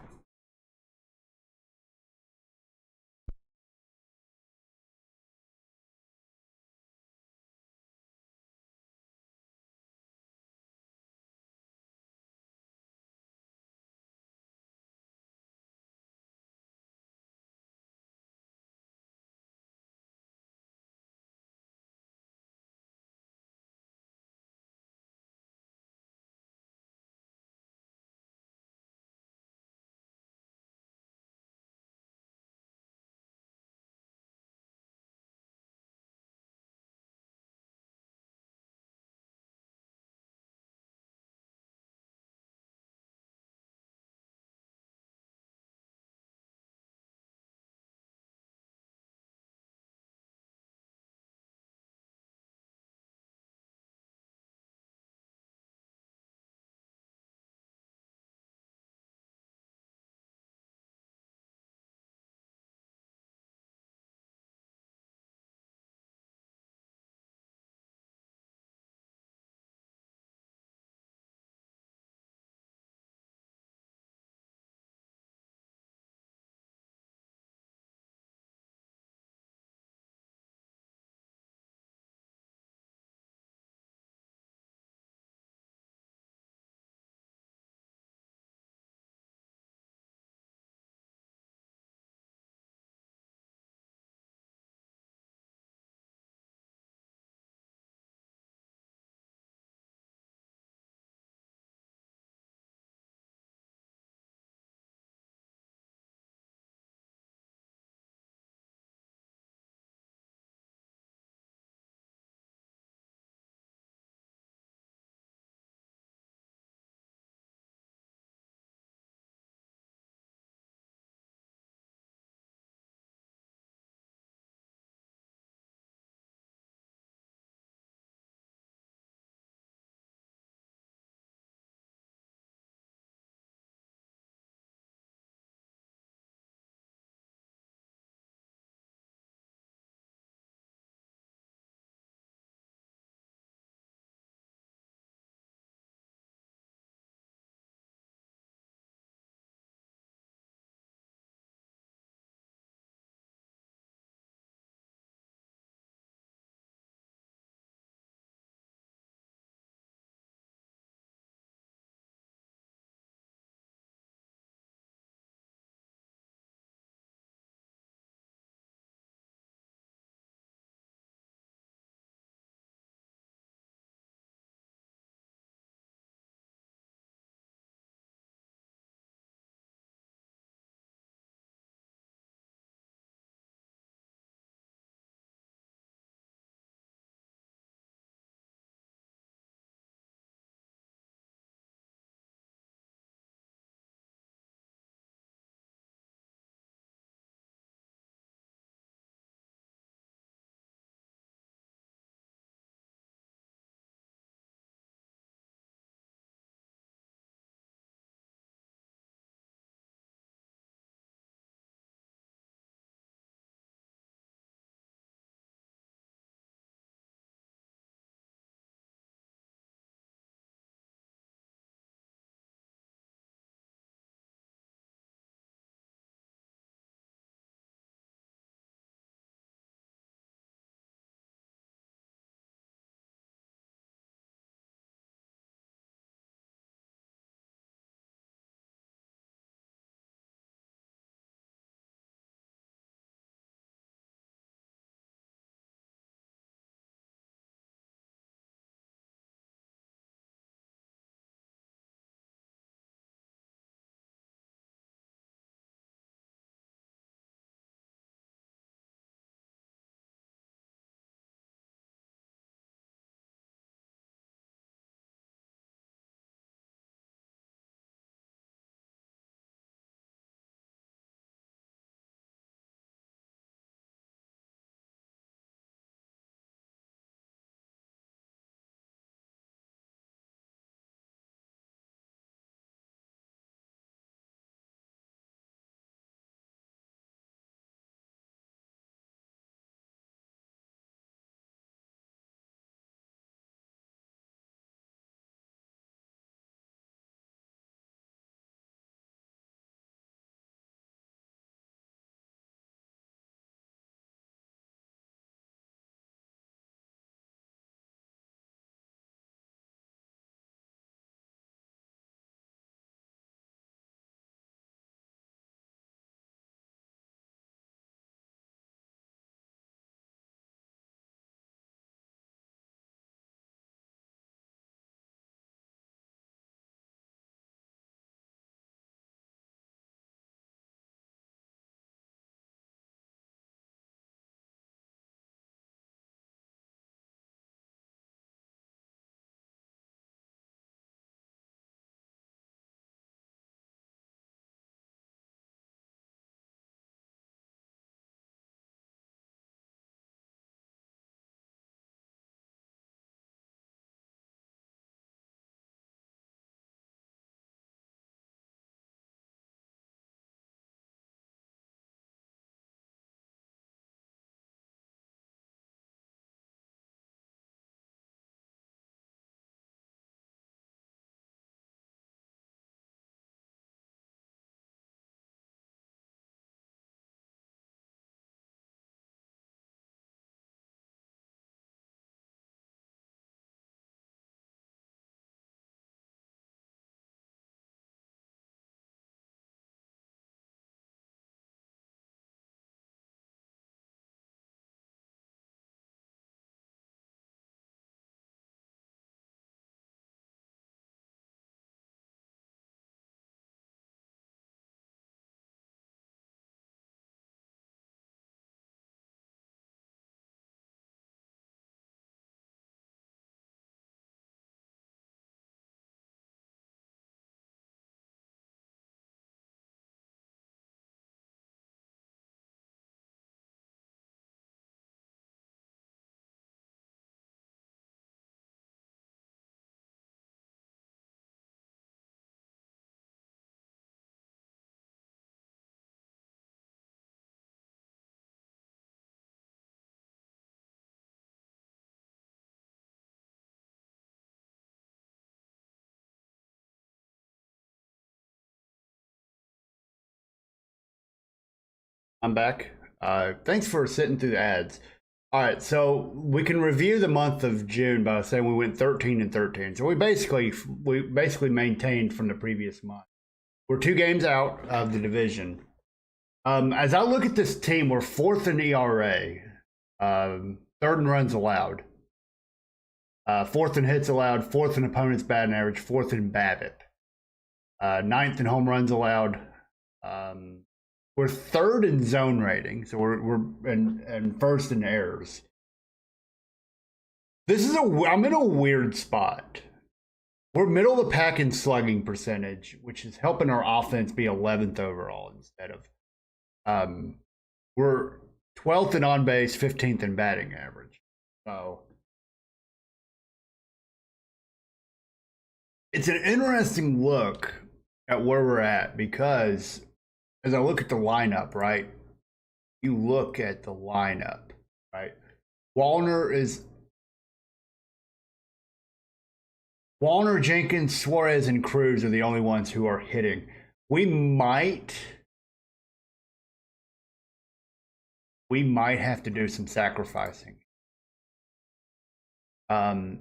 I'm back. Thanks for sitting through the ads. All right, so we can review the month of June by saying we went 13 and 13. So we basically maintained from the previous month. We're 2 games out of the division. As I look at this team, we're 4th in ERA, 3rd in runs allowed, 4th in hits allowed, 4th in opponents' batting average, 4th in BABIP, 9th in home runs allowed. We're 3rd in zone rating, so we're and 1st in errors. I'm in a weird spot. We're middle of the pack in slugging percentage, which is helping our offense be 11th overall instead of. We're 12th in on base, 15th in batting average. So it's an interesting look at where we're at because as I look at the lineup, right? You look at the lineup, right? Wallner, Jenkins, Suarez, and Cruz are the only ones who are hitting. We might have to do some sacrificing. Now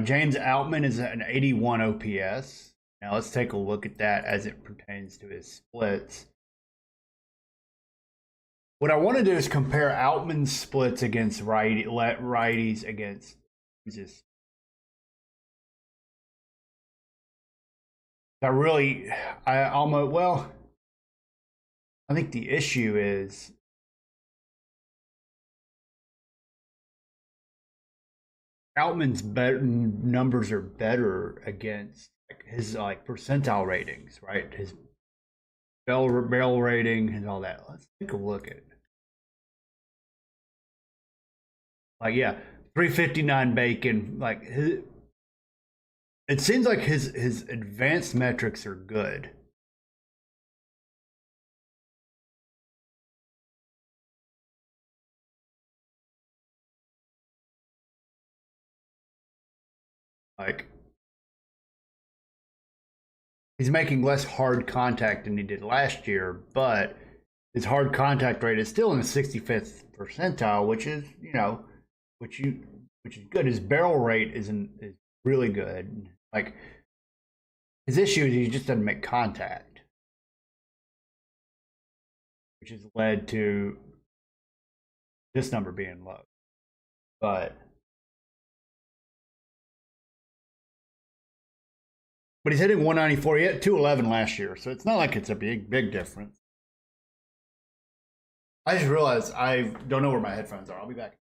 James Outman is an 81 OPS. Now let's take a look at that as it pertains to his splits. What I want to do is compare Outman's splits against righties against just. I think the issue is Outman's numbers are better against his percentile ratings, right? His barrel rating and all that. Let's take a look at it. 359 Bacon. It seems like his advanced metrics are good. He's making less hard contact than he did last year, but his hard contact rate is still in the 65th percentile, which is which is good. His barrel rate is really good. His issue is he just doesn't make contact, which has led to this number being low. But he's hitting 194. He hit 211 last year, so it's not like it's a big difference. I just realized I don't know where my headphones are. I'll be back.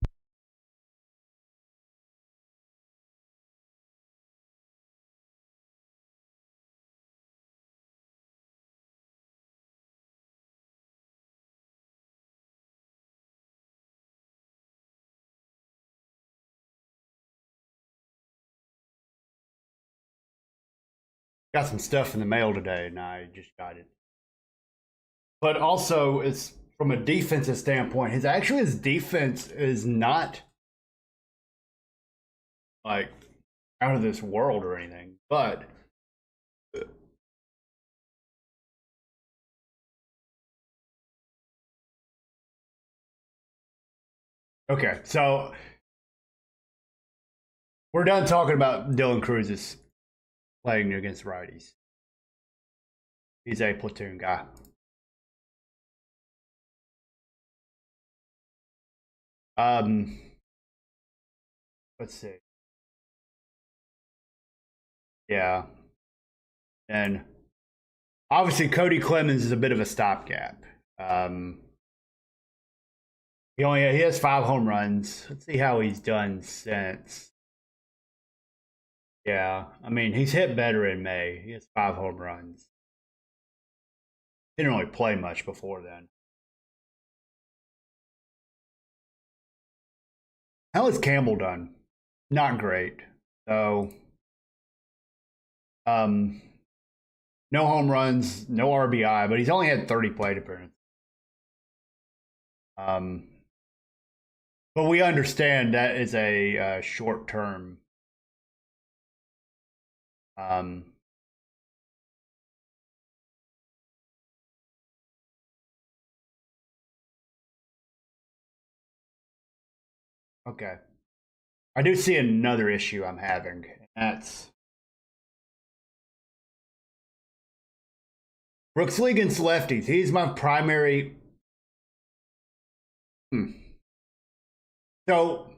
Got some stuff in the mail today, and I just got it. But also, it's from a defensive standpoint. His defense is not out of this world or anything, but okay. So we're done talking about Dylan Cruz's playing against righties. He's a platoon guy. Let's see. Yeah. And obviously Cody Clemens is a bit of a stopgap. He has 5 home runs. Let's see how he's done since. Yeah, I mean, he's hit better in May. He has 5 home runs. Didn't really play much before then. How has Campbell done? Not great. So, no home runs, no RBI, but he's only had 30 plate appearances. But we understand that is a short term. Okay. I do see another issue I'm having. That's Brooks Lee against lefties. He's my primary. So,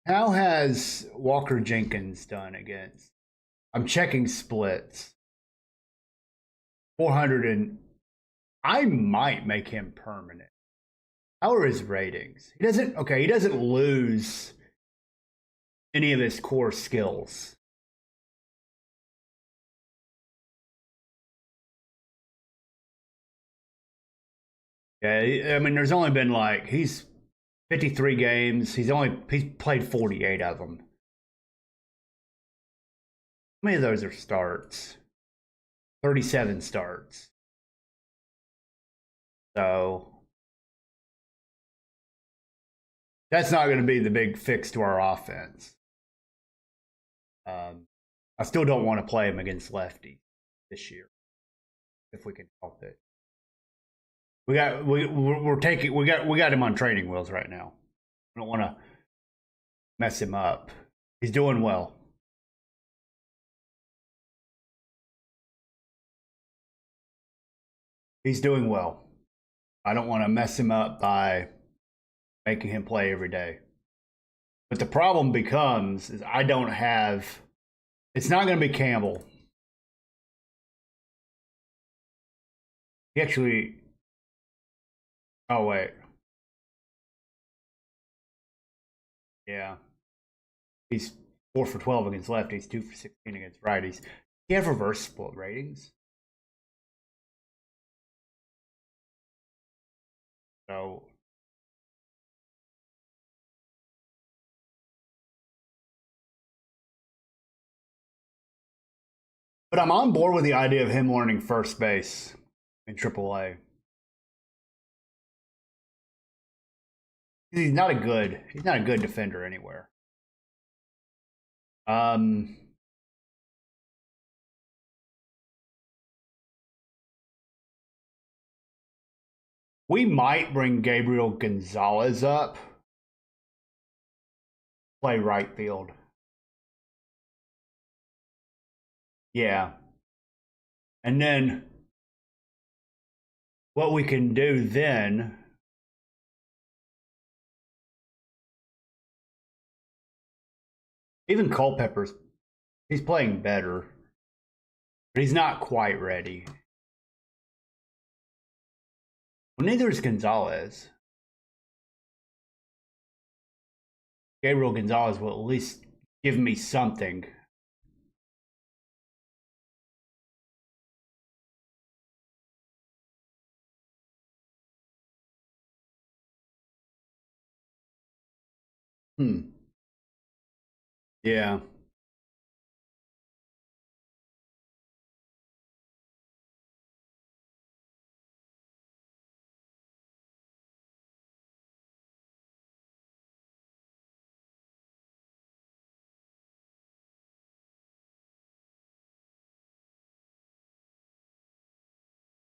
how has Walker Jenkins done against? I'm checking splits. 400 and I might make him permanent. How are his ratings? He doesn't lose any of his core skills. Yeah, I mean, there's only been he's 53 games. He's played 48 of them. How many of those are starts? 37 starts. So that's not going to be the big fix to our offense. I still don't want to play him against lefty this year if we can help it. We got him on training wheels right now. I don't want to mess him up. He's doing well. He's doing well. I don't want to mess him up by making him play every day. But the problem becomes is I don't have. It's not going to be Campbell. He actually. Oh wait. Yeah. He's 4 for 12 against lefties, 2 for 16 against righties. He have reverse split ratings. So but I'm on board with the idea of him learning first base in AAA. He's not a good defender anywhere. We might bring Gabriel Gonzalez up, play right field. Yeah. And then what we can do then even Culpepper's he's playing better, but he's not quite ready. Well, neither is Gonzalez. Gabriel Gonzalez will at least give me something. Yeah.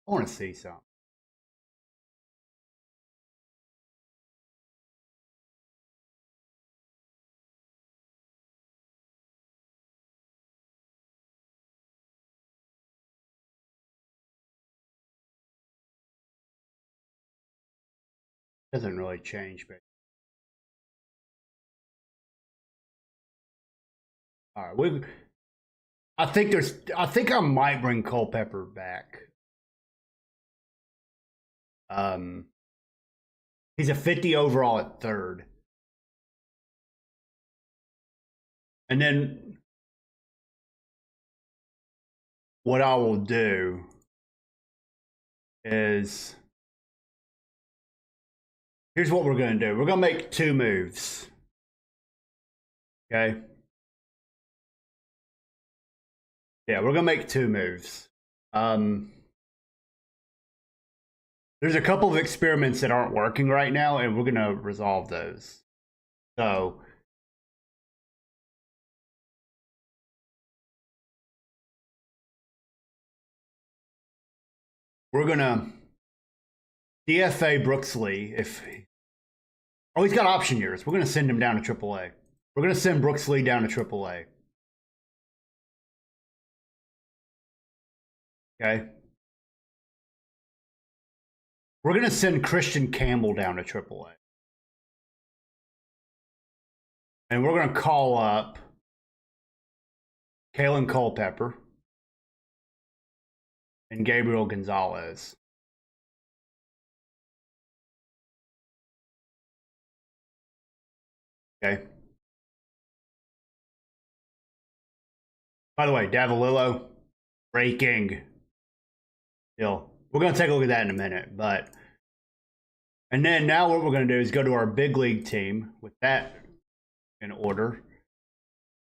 I want to see something. Doesn't really change, but all right. I think I might bring Culpepper back. He's a 50 overall at third. And then what I will do is here's what we're going to do. We're going to make 2 moves. Okay? Yeah, we're going to make 2 moves. There's a couple of experiments that aren't working right now, and we're going to resolve those. So we're going to DFA Brooksley if Oh, he's got option years. We're going to send him down to AAA. We're going to send Brooks Lee down to AAA. Okay. We're going to send Christian Campbell down to AAA. And we're going to call up Kalen Culpepper and Gabriel Gonzalez. Okay. By the way, Davalillo, breaking. Still, we're going to take a look at that in a minute. And then now what we're going to do is go to our big league team with that in order.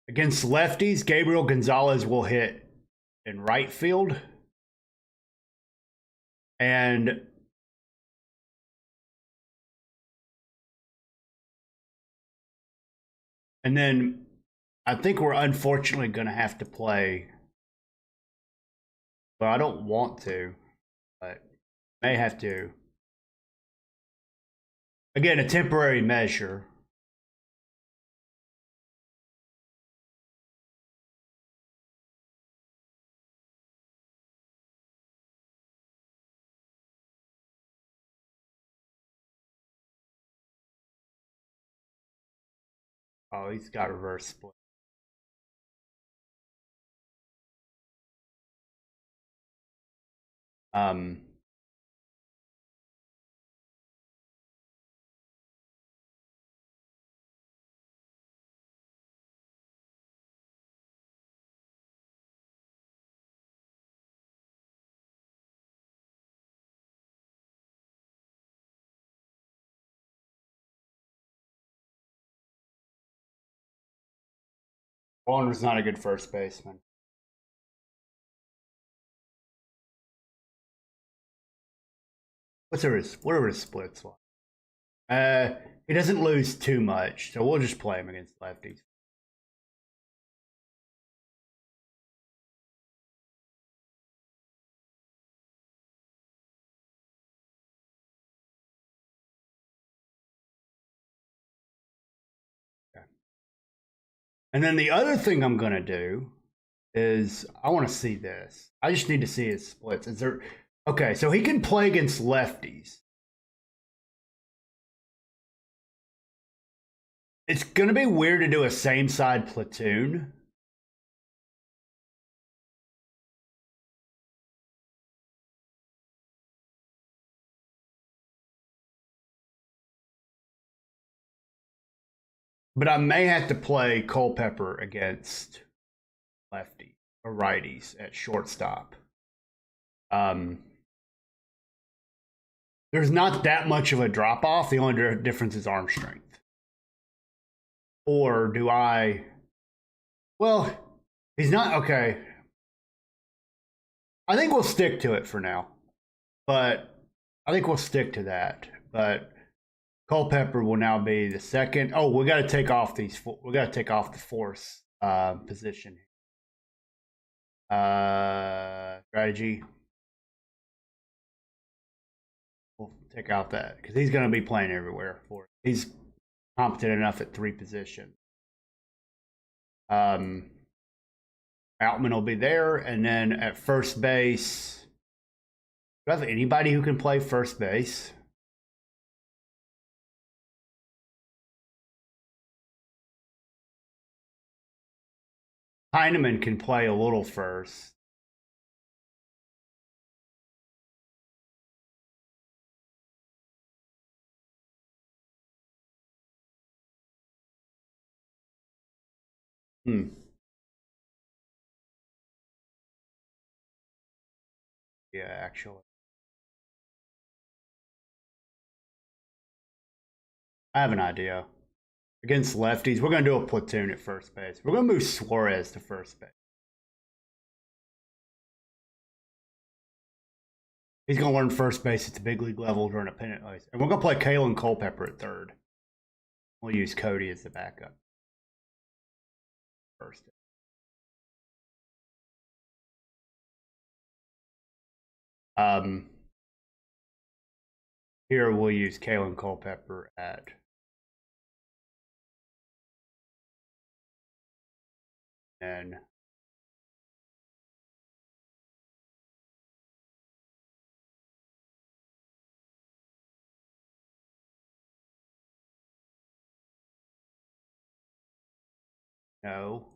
Against lefties, Gabriel Gonzalez will hit in right field. And then I think we're unfortunately going to have to play. Well, I don't want to, but may have to. Again, a temporary measure. Oh, he's got reverse split. Warner's not a good first baseman. Whatever his splits like. He doesn't lose too much, so we'll just play him against lefties. Okay. And then the other thing I'm gonna do is I want to see this. I just need to see his splits. Is there okay, so he can play against lefties. It's gonna be weird to do a same side platoon. But I may have to play Culpepper against lefty or righties at shortstop. There's not that much of a drop off. The only difference is arm strength. Or do I? Well, he's not okay. I think we'll stick to it for now. But I think we'll stick to that. But Culpepper will now be the second. Oh, we got to take off these. We got to take off the force position. Strategy. We'll take out that because he's going to be playing everywhere for it. He's competent enough at 3 positions. Outman will be there, and then at first base, do I have anybody who can play first base? Heineman can play a little first. Yeah, actually. I have an idea. Against lefties, we're going to do a platoon at first base. We're going to move Suarez to first base. He's going to learn first base at the big league level during a pennant race. And we're going to play Kalen Culpepper at third. We'll use Cody as the backup. First. Here we'll use Kalen Culpepper at And no.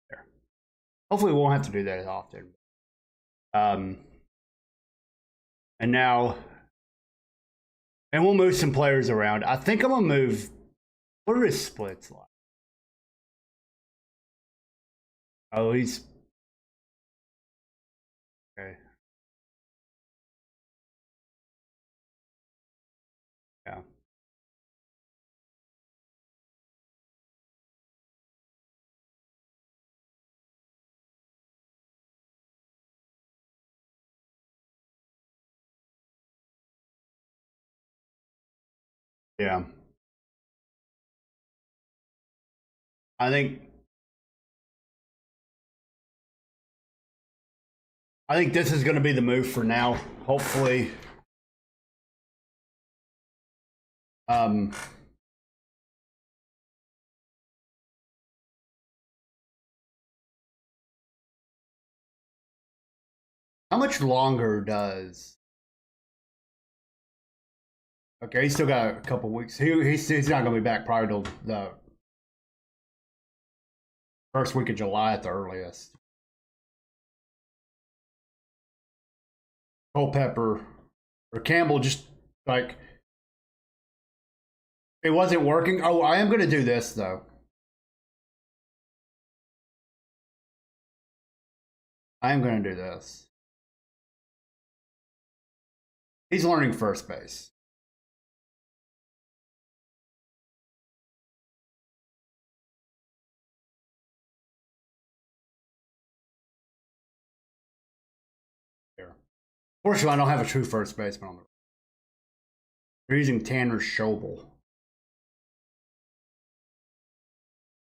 There. Hopefully we won't have to do that as often. And now, and we'll move some players around. I think I'm gonna move. What are his splits like? Oh, he's okay. Yeah. Yeah. I think this is going to be the move for now. Hopefully, how much longer does? Okay, he's still got a couple weeks. He's not going to be back probably till the first week of July at the earliest. Culpepper or Campbell just like it wasn't working. Oh, I am going to do this though. I am going to do this. He's learning first base. Here. Fortunately, I don't have a true first baseman on the. They're using Tanner Schobel.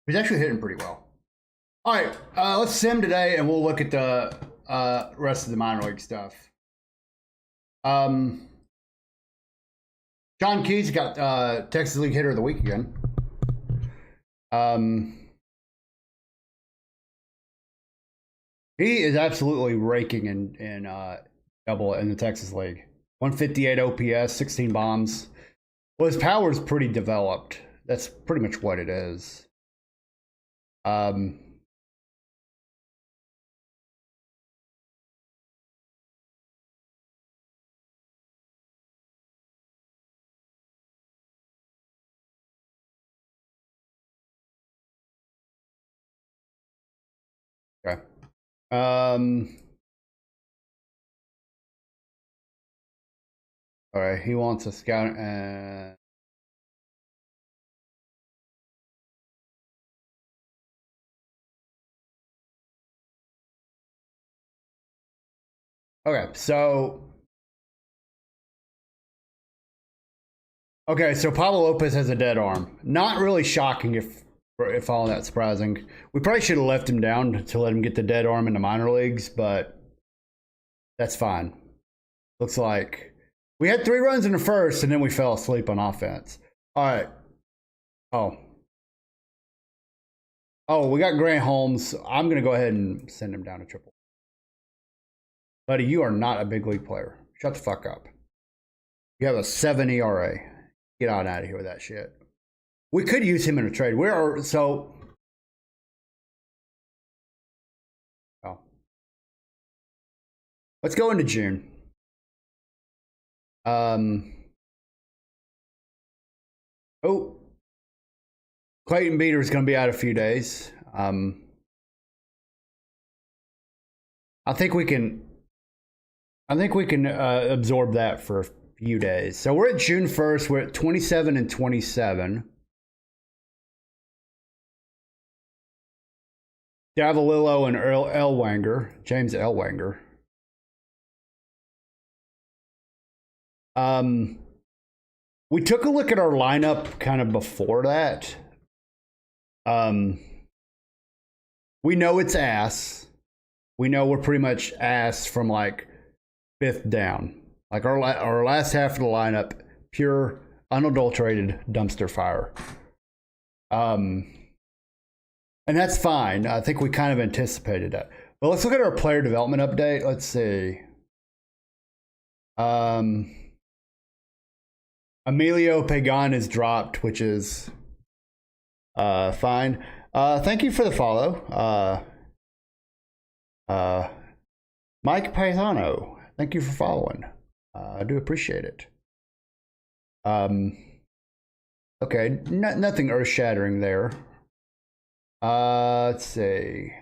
He's actually hitting pretty well. All right, let's sim today, and we'll look at the rest of the minor league stuff. John Keys got Texas League Hitter of the Week again. He is absolutely raking in double in the Texas League. 158 OPS, 16 bombs. Well, his power is pretty developed. That's pretty much what it is. Okay. All right, he wants a scout and okay, so Pablo Lopez has a dead arm. Not really shocking if all that surprising. We probably should have left him down to let him get the dead arm in the minor leagues, but that's fine. Looks like we had 3 runs in the first, and then we fell asleep on offense. All right. Oh, we got Grant Holmes. I'm going to go ahead and send him down to triple. Buddy, you are not a big league player. Shut the fuck up. You have a 7 ERA. Get on out of here with that shit. We could use him in a trade. Oh. Let's go into June. Clayton Beater is going to be out a few days. I think we can absorb that for a few days. So we're at June 1st. We're at 27 and 27. Davalillo and James Elwanger. We took a look at our lineup kind of before that. We know it's ass. We know we're pretty much ass from like 5th down. Like our last half of the lineup, pure unadulterated dumpster fire. And that's fine. I think we kind of anticipated that. But let's look at our player development update. Let's see. Emilio Pagan is dropped, which is fine. Thank you for the follow. Mike Paisano, thank you for following. I do appreciate it. Okay, nothing earth-shattering there. Let's see.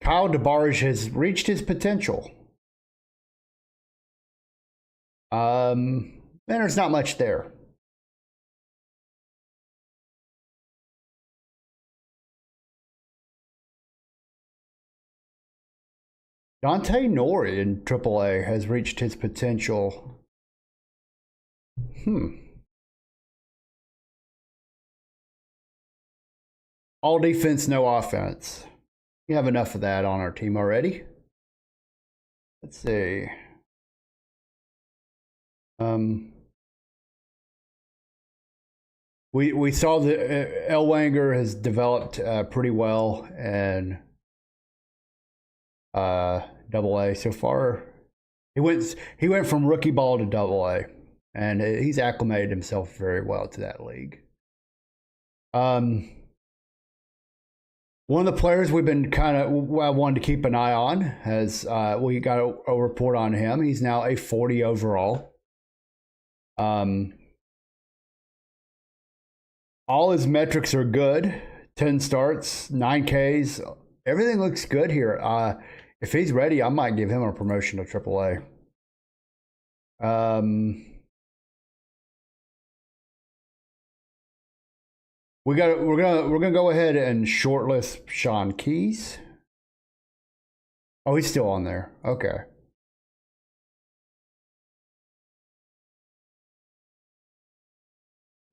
Kyle DeBarge has reached his potential. And there's not much there. Dante Nori in AAA has reached his potential. All defense, no offense. We have enough of that on our team already. Let's see. We saw that Elwanger has developed pretty well and AA so far. He went from rookie ball to AA, and he's acclimated himself very well to that league. One of the players we've been wanted to keep an eye on has we got a report on him. He's now a 40 overall. All his metrics are good. 10 starts, 9 Ks. Everything looks good here. If he's ready, I might give him a promotion to AAA. We're gonna go ahead and shortlist Sean Keys. Oh, he's still on there. Okay.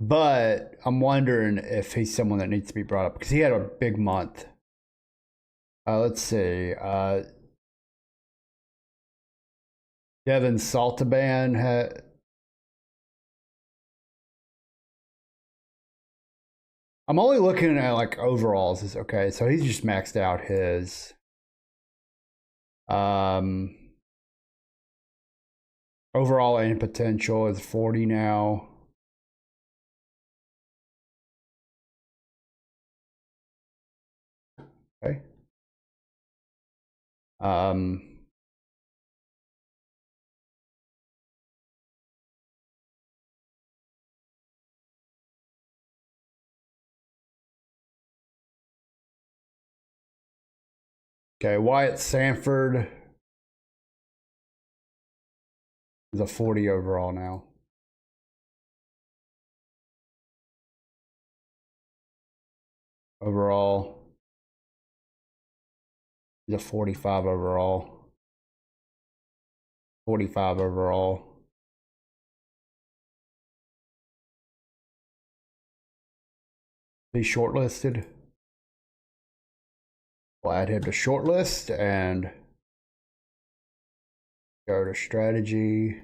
But I'm wondering if he's someone that needs to be brought up because he had a big month. Let's see. Devin Saltaban had. I'm only looking at like overalls. Okay, so he's just maxed out his. Overall and potential is 40 now. Okay. Okay, Wyatt Sanford is a 40 overall now. Overall. He's a 45 overall. 45 overall. He's shortlisted. We'll add him to shortlist and go to strategy.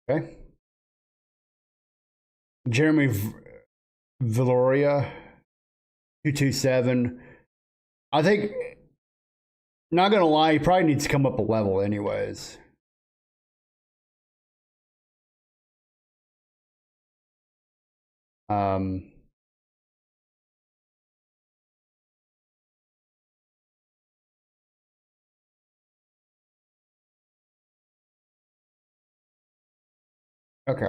Okay. Jeremy Valoria, 227. I think, not gonna lie, he probably needs to come up a level anyways. Okay.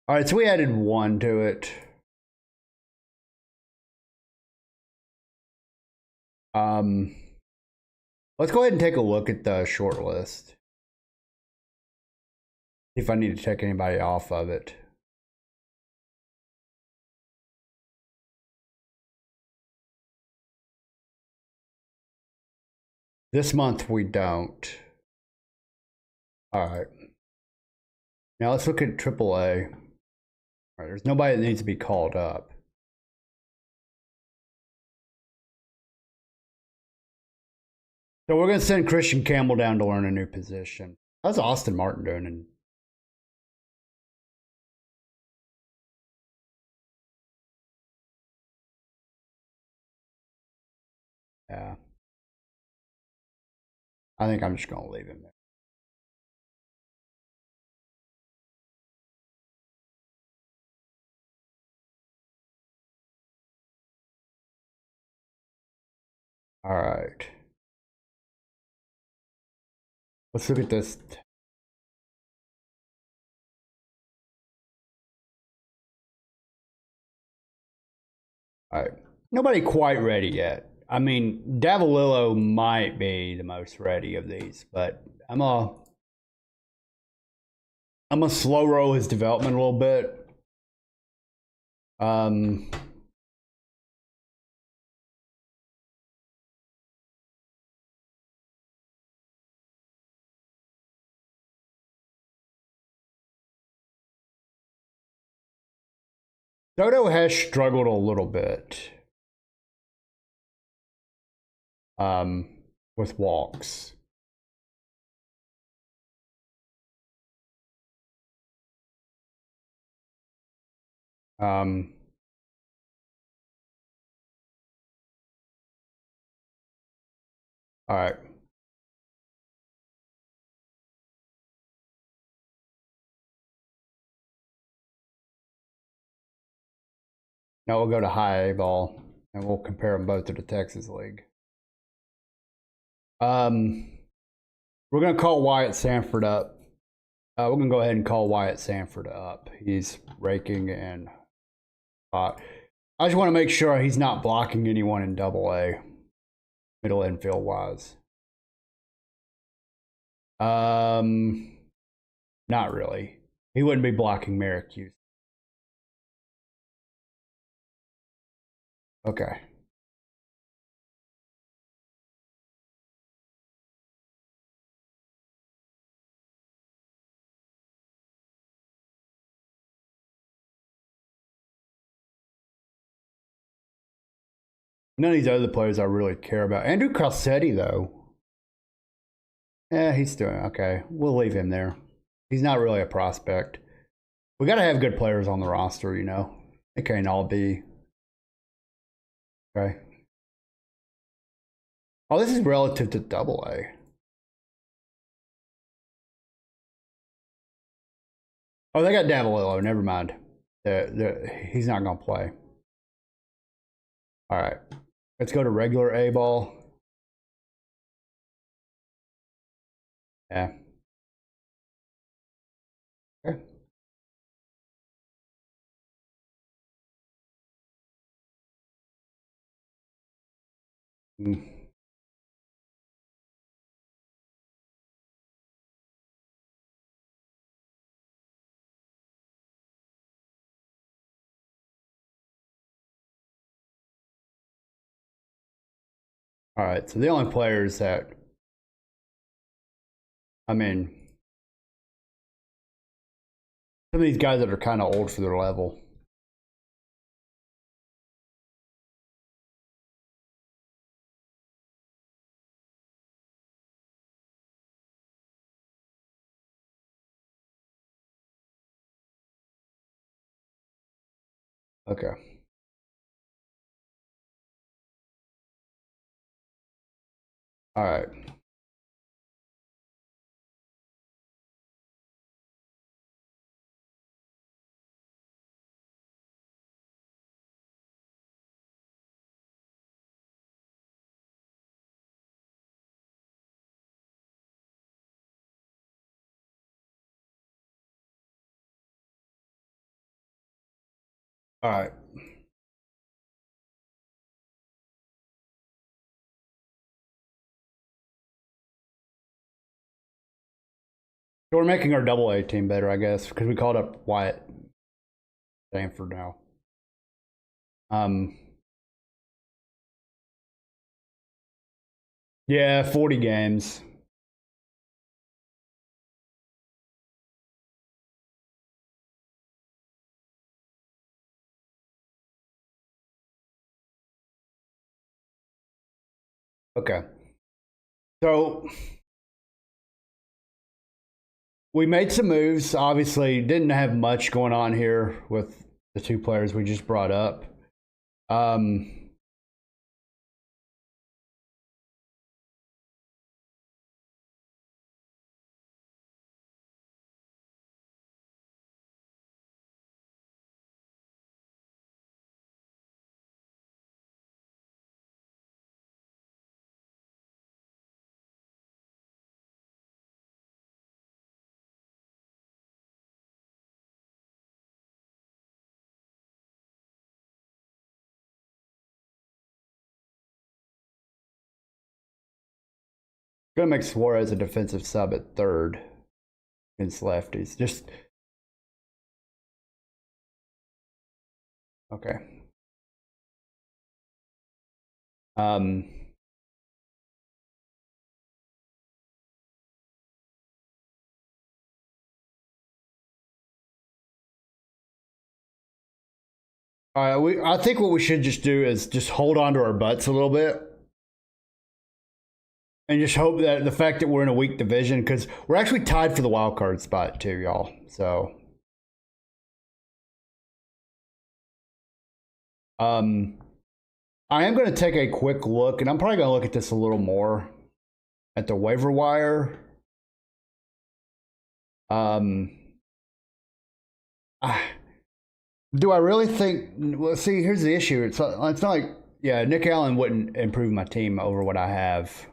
All right, so we added 1 to it. Let's go ahead and take a look at the short list. See if I need to take anybody off of it. This month we don't. All right. Now let's look at AAA. All right, there's nobody that needs to be called up. So we're going to send Christian Campbell down to learn a new position. How's Austin Martin doing? Yeah. I think I'm just going to leave him there. All right. Let's look at this. All right. Nobody quite ready yet. I mean, Davalillo might be the most ready of these, but I'm a slow roll his development a little bit. Soto has struggled a little bit with walks. All right. Now we'll go to high A ball and we'll compare them both to the Texas League. We're going to call Wyatt Sanford up. We're going to go ahead and call Wyatt Sanford up. He's raking and hot. I just want to make sure he's not blocking anyone in Double A, middle infield wise. Not really. He wouldn't be blocking Merrick. Okay. None of these other players I really care about. Andrew Calcetti, though. Yeah, he's doing okay. We'll leave him there. He's not really a prospect. We got to have good players on the roster, you know. It can't all be. Okay. Oh, this is relative to Double A. Oh, they got Davalillo. Never mind. He's not going to play. All right. Let's go to regular A ball. Yeah. Okay. All right. So the only players that, I mean, some of these guys that are kind of old for their level. Okay. All right. All right. So we're making our Double A team better, I guess, because we called up Wyatt Sanford now. Yeah, 40 games. Okay. So we made some moves. Obviously, didn't have much going on here with the two players we just brought up. Um, Gonna make Suarez a defensive sub at third against lefties. Just okay. Um, all right, I think what we should just do is just hold on to our butts a little bit and just hope that the fact that we're in a weak division, because we're actually tied for the wild card spot too, y'all. So, um, I am going to take a quick look, and I'm probably going to look at this a little more at the waiver wire. Um, do I really think? Well, see, here's the issue. It's not like, yeah, Nick Allen wouldn't improve my team over what I have.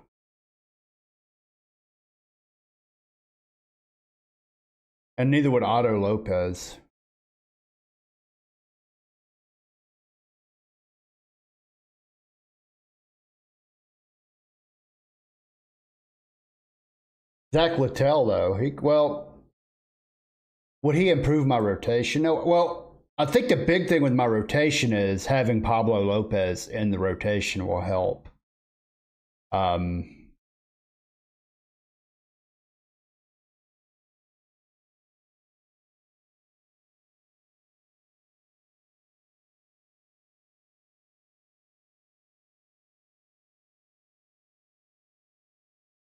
And neither would Otto Lopez. Zach Littell, though, would he improve my rotation? No, well, I think the big thing with my rotation is having Pablo Lopez in the rotation will help. Um,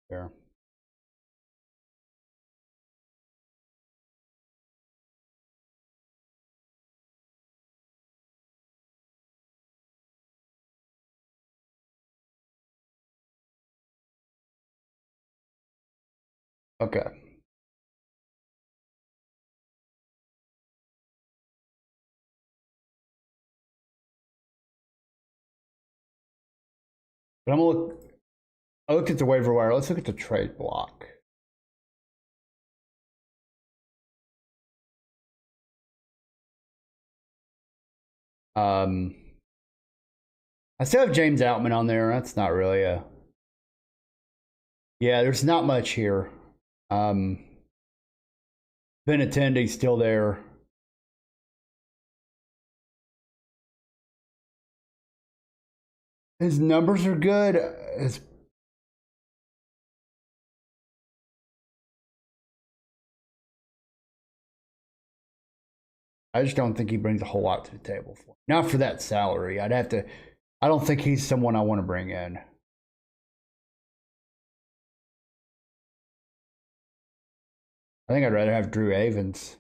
there. Okay. But I'm gonna look. I looked at the waiver wire. Let's look at the trade block. Um, I still have James Outman on there. That's not really a. Yeah, there's not much here. Um, Benintendi's still there. His numbers are good. I just don't think he brings a whole lot to the table for me. Not for that salary. I'd have to. I don't think he's someone I want to bring in. I think I'd rather have Drew Avens.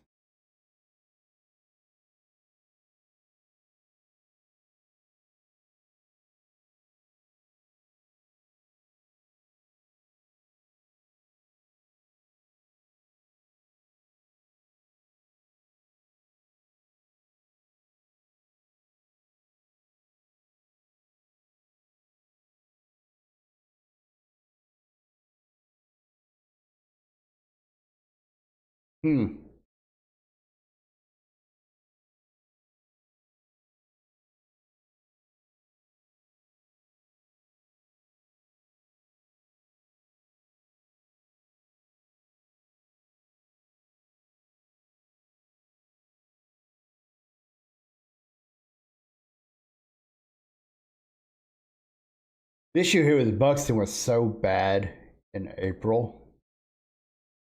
Hmm. The issue here with Buxton was so bad in April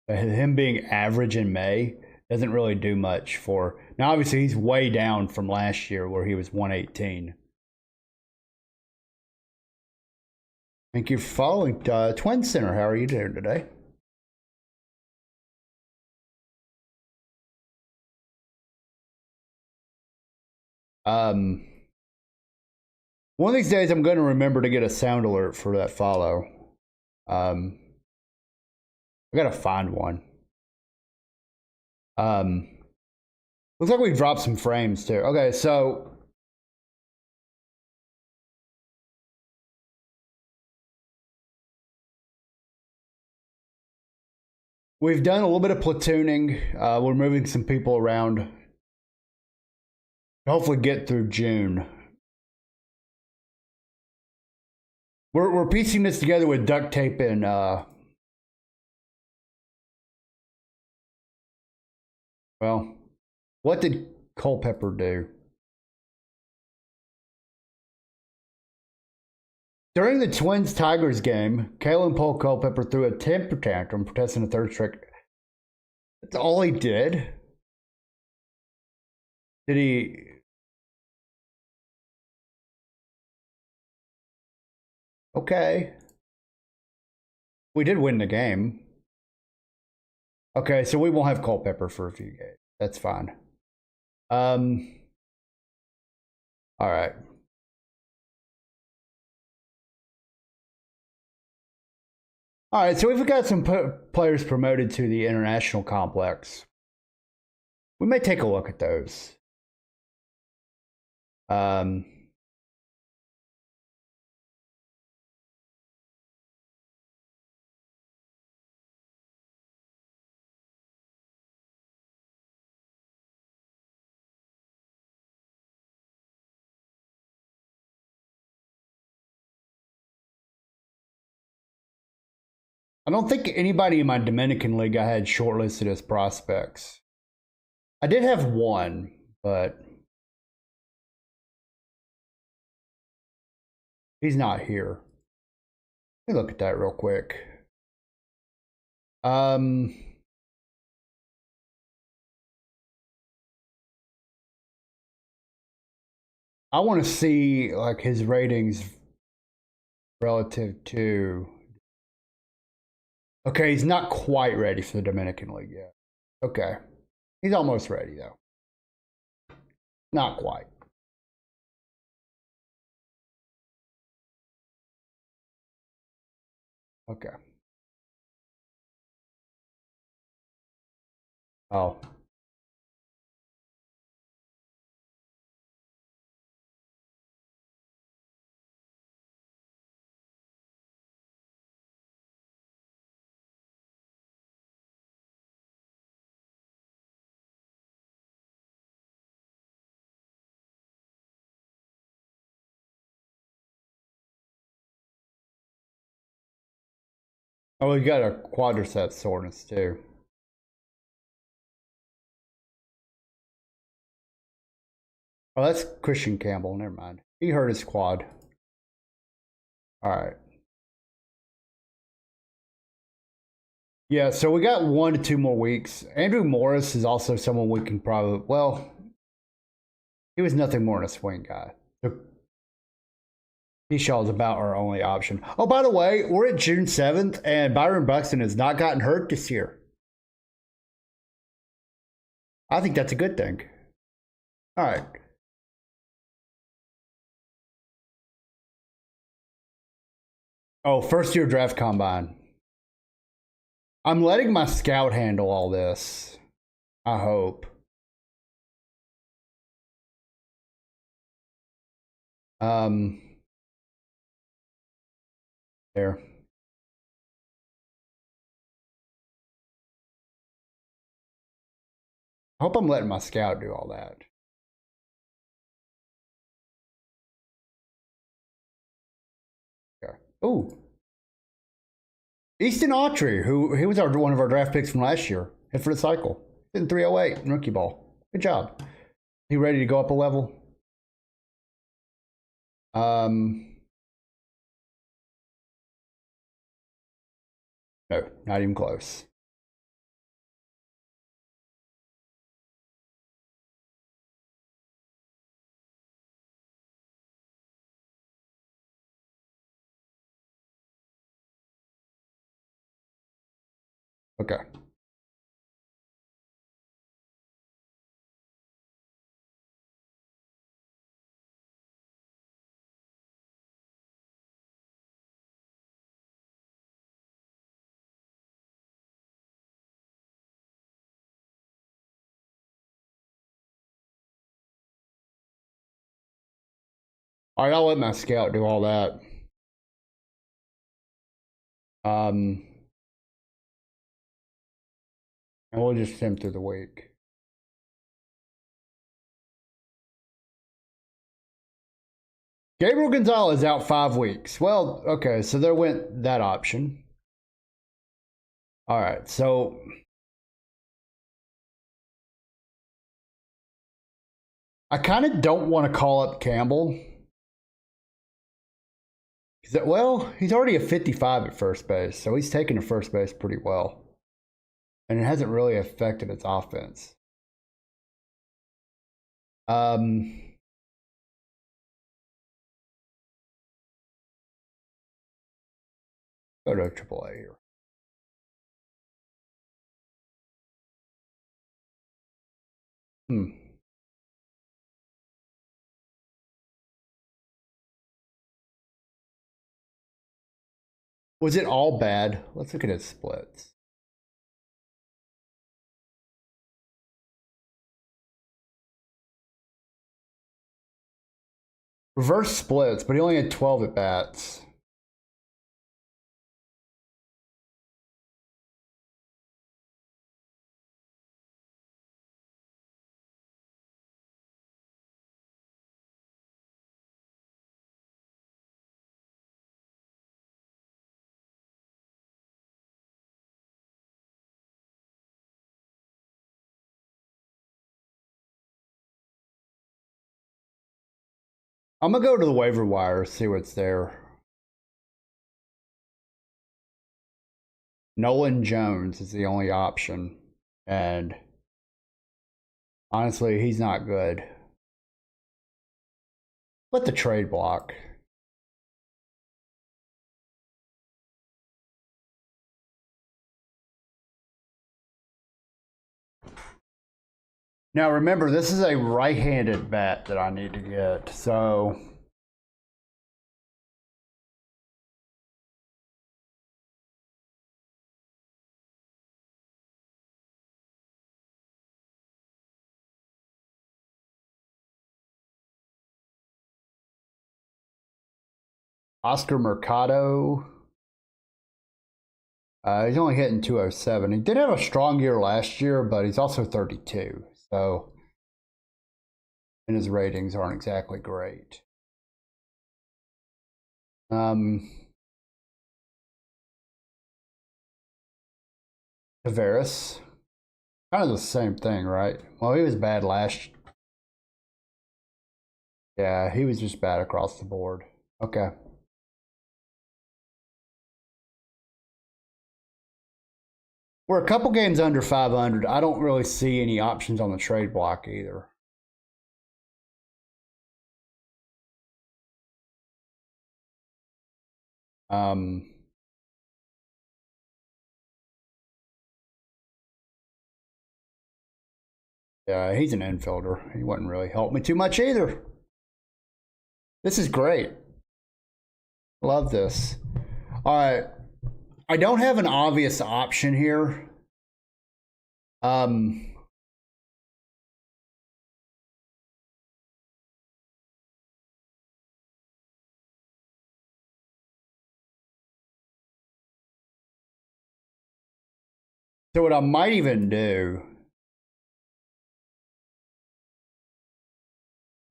that him being average in May doesn't really do much for. Now, obviously, he's way down from last year where he was 118. Thank you for following Twin Center. How are you doing today? One of these days, I'm going to remember to get a sound alert for that follow. I gotta find one. Looks like we dropped some frames too. Okay, so we've done a little bit of platooning. We're moving some people around. Hopefully, get through June. We're piecing this together with duct tape and well, what did Culpepper do? During the Twins-Tigers game, Kalen Paul Culpepper threw a temper tantrum protesting a third strike. That's all he did? Did he... Okay. We did win the game. Okay, so we won't have Culpepper for a few games. That's fine. All right. All right, so we've got some players promoted to the international complex. We may take a look at those. I don't think anybody in my Dominican League I had shortlisted as prospects. I did have one, but he's not here. Let me look at that real quick. I want to see like his ratings relative to. Okay, he's not quite ready for the Dominican League yet. Okay. He's almost ready, though. Not quite. Okay. Oh. Oh, we got a quadricep soreness, too. Oh, that's Christian Campbell. Never mind. He hurt his quad. All right. Yeah, so we got 1 to 2 more weeks. Andrew Morris is also someone we can probably, well, he was nothing more than a swing guy. So Keyshaw is about our only option. Oh, by the way, we're at June 7th, and Byron Buxton has not gotten hurt this year. I think that's a good thing. All right. Oh, first year draft combine. I'm letting my scout handle all this. I hope. There. I hope I'm letting my scout do all that. Okay. Ooh. Easton Autry, who he was one of our draft picks from last year. Hit for the cycle. In 308 in rookie ball. Good job. He ready to go up a level? No, not even close. Okay. All right, I'll let my scout do all that. And we'll just sim through the week. Gabriel Gonzalez out 5 weeks. Well, okay, so there went that option. All right, so I kind of don't want to call up Campbell. Well, he's already a 55 at first base, so he's taken to first base pretty well. And it hasn't really affected its offense. Go to AAA here. Was it all bad? Let's look at his splits. Reverse splits, but he only had 12 at bats. I'm gonna go to the waiver wire, see what's there. Nolan Jones is the only option, and honestly, he's not good. But the trade block. Now remember, this is a right-handed bat that I need to get, so Oscar Mercado. He's only hitting 207. He did have a strong year last year, but he's also 32. So, and his ratings aren't exactly great. Tavares. Kind of the same thing, right? Well, he was bad last. Yeah, he was just bad across the board. Okay. We're a couple games under 500. I don't really see any options on the trade block either. Yeah, he's an infielder. He wouldn't really help me too much either. This is great. Love this. All right. I don't have an obvious option here. So what I might even do.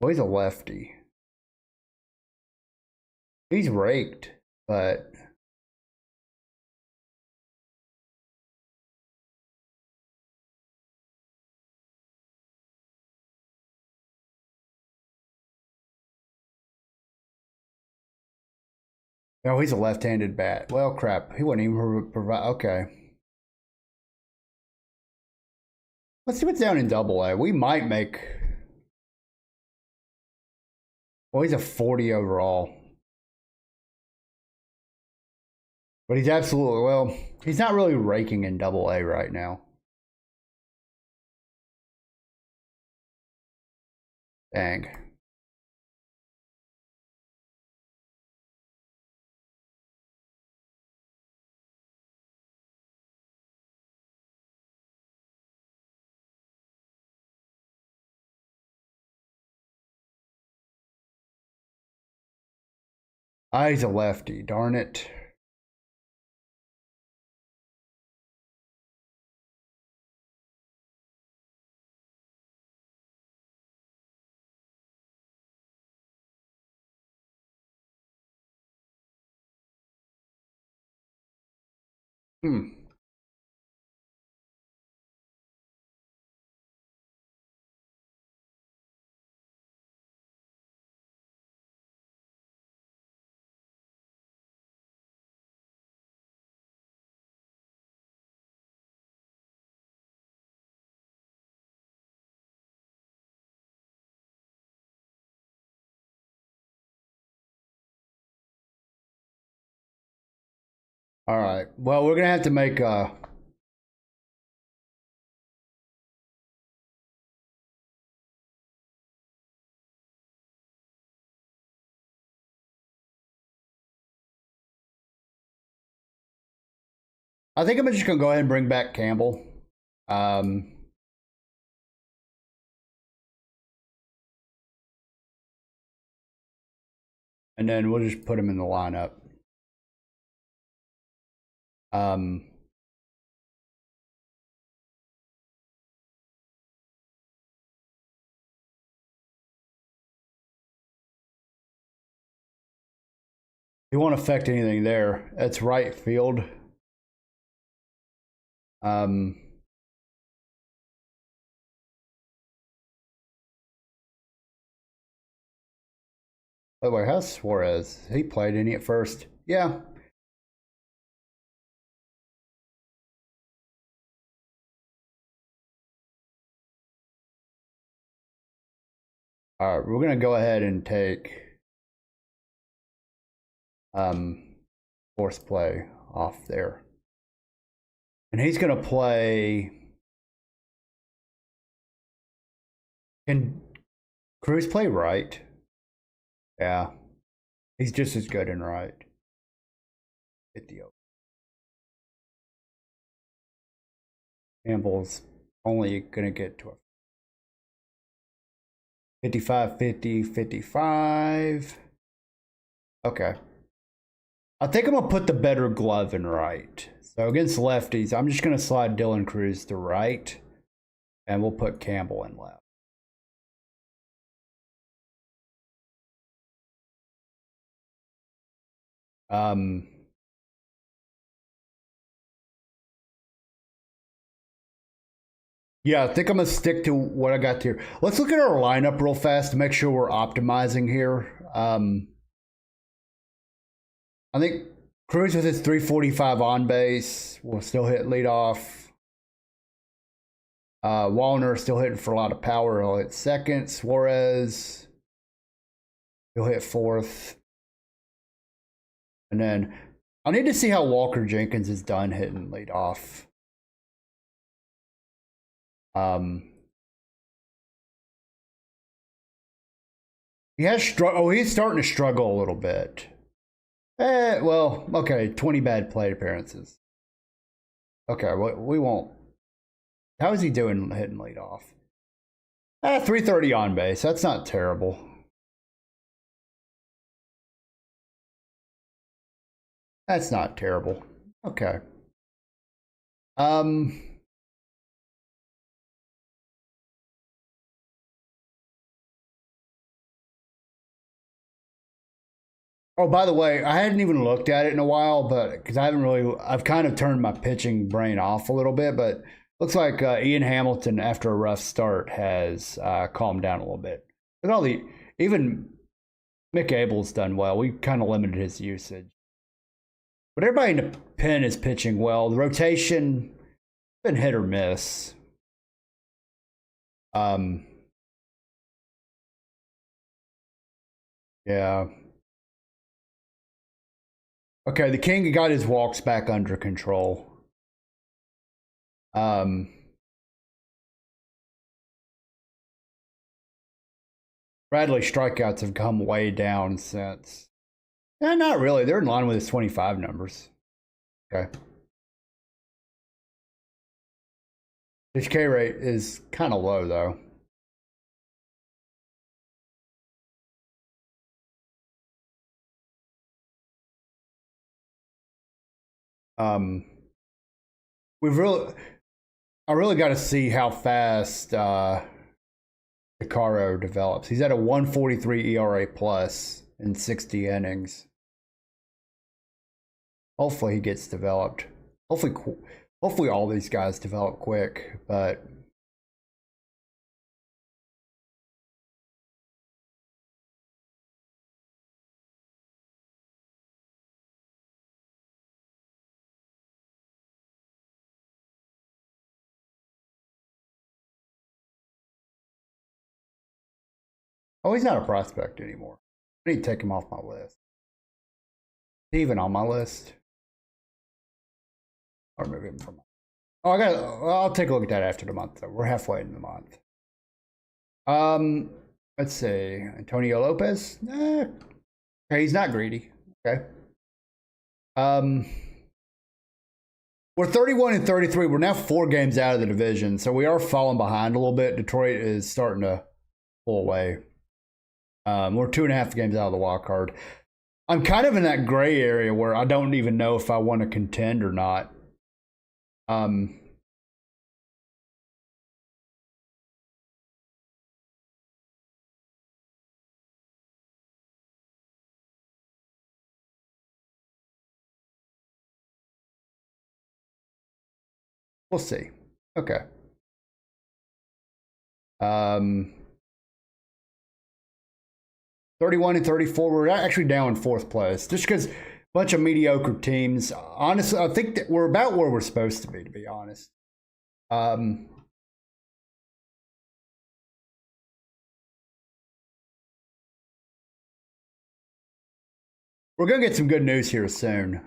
Well, he's a lefty. He's raked, but Oh, he's a left-handed bat. Well, crap. He wouldn't even provide. Okay. Let's see what's down in Double A. We might make. Well, he's a 40 overall. But he's absolutely, well, he's not really raking in Double A right now. Dang. Ah, he's a lefty. Darn it. All right. Well, we're going to have to make I think I'm just going to go ahead and bring back Campbell. And then we'll just put him in the lineup. He won't affect anything there. That's right field. By the way, how's Suarez? He played any at first? Yeah. All right, we're gonna go ahead and take fourth play off there, and he's gonna play. Can Cruz play right? Yeah, he's just as good in right. Hit the Campbell's only gonna get to a 55, 50, 55. Okay. I think I'm going to put the better glove in right. So against lefties, I'm just going to slide Dylan Cruz to right. And we'll put Campbell in left. Yeah, I think I'm going to stick to what I got here. Let's look at our lineup real fast to make sure we're optimizing here. I think Cruz with his 345 on base will still hit leadoff. Wallner still hitting for a lot of power. He'll hit second. Suarez, he'll hit fourth. And then I need to see how Walker Jenkins is done hitting leadoff. He's starting to struggle a little bit. Well, okay, 20 bad plate appearances. Okay, we won't. How is he doing hitting leadoff? 330 on base. That's not terrible. That's not terrible. Okay. Oh, by the way, I hadn't even looked at it in a while, but because I've kind of turned my pitching brain off a little bit, but looks like Ian Hamilton, after a rough start, has calmed down a little bit. But even Mick Abel's done well. We kind of limited his usage. But everybody in the pen is pitching well. The rotation been hit or miss. Yeah. Okay, the king got his walks back under control. Bradley strikeouts have come way down since. Not really. They're in line with his 25 numbers. Okay. His K rate is kind of low, though. I really got to see how fast Hikaru develops. He's at a 1.43 ERA plus in 60 innings. Hopefully he gets developed. Hopefully all these guys develop quick, but oh, he's not a prospect anymore. I need to take him off my list. Is he even on my list? Or remove him from my... Oh, I'll take a look at that after the month, though. We're halfway in the month. Let's see. Antonio Lopez? Okay, he's not greedy. Okay. We're 31-33. We're now 4 games out of the division, so we are falling behind a little bit. Detroit is starting to pull away. We're 2.5 games out of the wild card. I'm kind of in that gray area where I don't even know if I want to contend or not. We'll see. Okay. 31-34. We're actually down in 4th place just because a bunch of mediocre teams. Honestly, I think that we're about where we're supposed to be honest. We're going to get some good news here soon.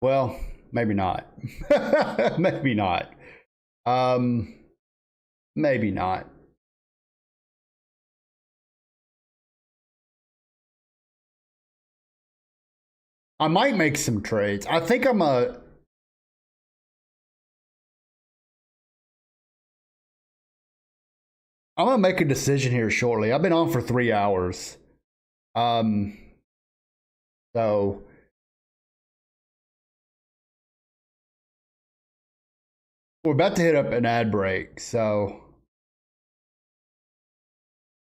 Well, maybe not. Maybe not. Maybe not. I might make some trades. I think I'm gonna make a decision here shortly. I've been on for 3 hours. So we're about to hit up an ad break. So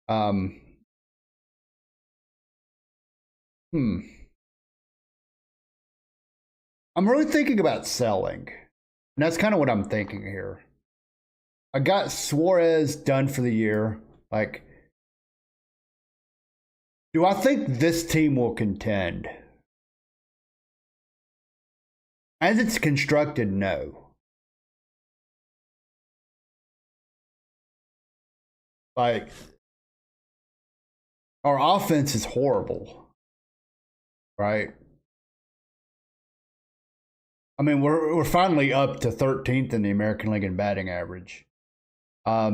I'm really thinking about selling. And that's kind of what I'm thinking here. I got Suarez done for the year. Like, do I think this team will contend? As it's constructed, no. Like, our offense is horrible, right? I mean, we're finally up to 13th in the American League in batting average. Our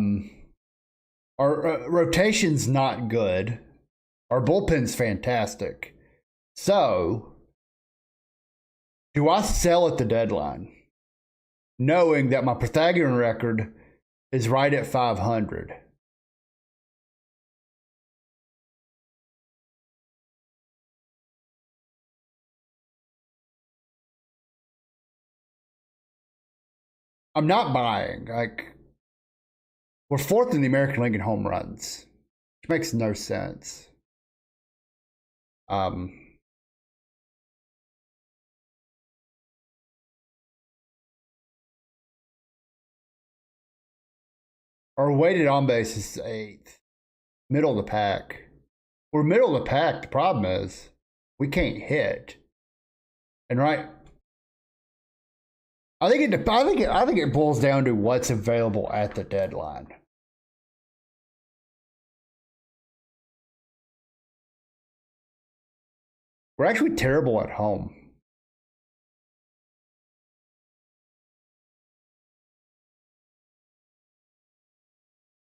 rotation's not good. Our bullpen's fantastic. So, do I sell at the deadline, knowing that my Pythagorean record is right at 500? I'm not buying. Like, we're 4th in the American League in home runs, which makes no sense. Our Our weighted on base is 8th. Middle of the pack. We're middle of the pack. The problem is we can't hit. And right, I think it boils down to what's available at the deadline. We're actually terrible at home.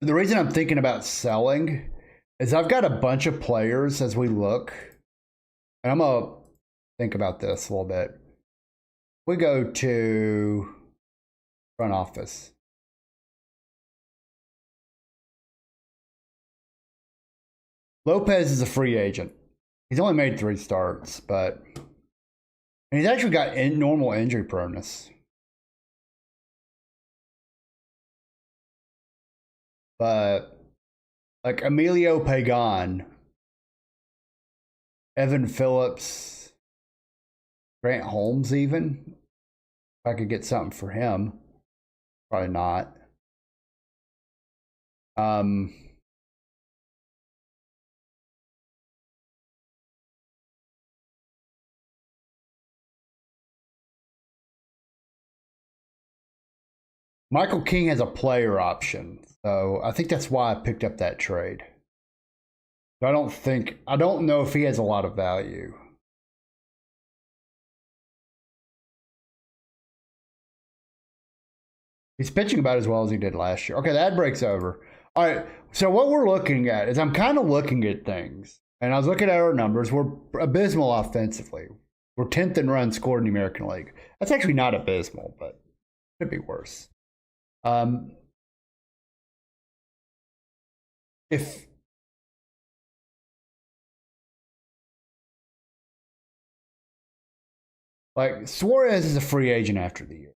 The reason I'm thinking about selling is I've got a bunch of players as we look, and I'm gonna think about this a little bit. We go to front office. Lopez is a free agent. He's only made 3 starts, but and he's actually got normal injury proneness. But like Emilio Pagan, Evan Phillips, Grant Holmes, even if I could get something for him, probably not. Michael King has a player option, so I think that's why I picked up that trade. I don't know if he has a lot of value. He's pitching about as well as he did last year. Okay, that break's over. All right, so what we're looking at is I'm kind of looking at things, and I was looking at our numbers. We're abysmal offensively. We're 10th in runs scored in the American League. That's actually not abysmal, but it could be worse. If like Suarez is a free agent after the year,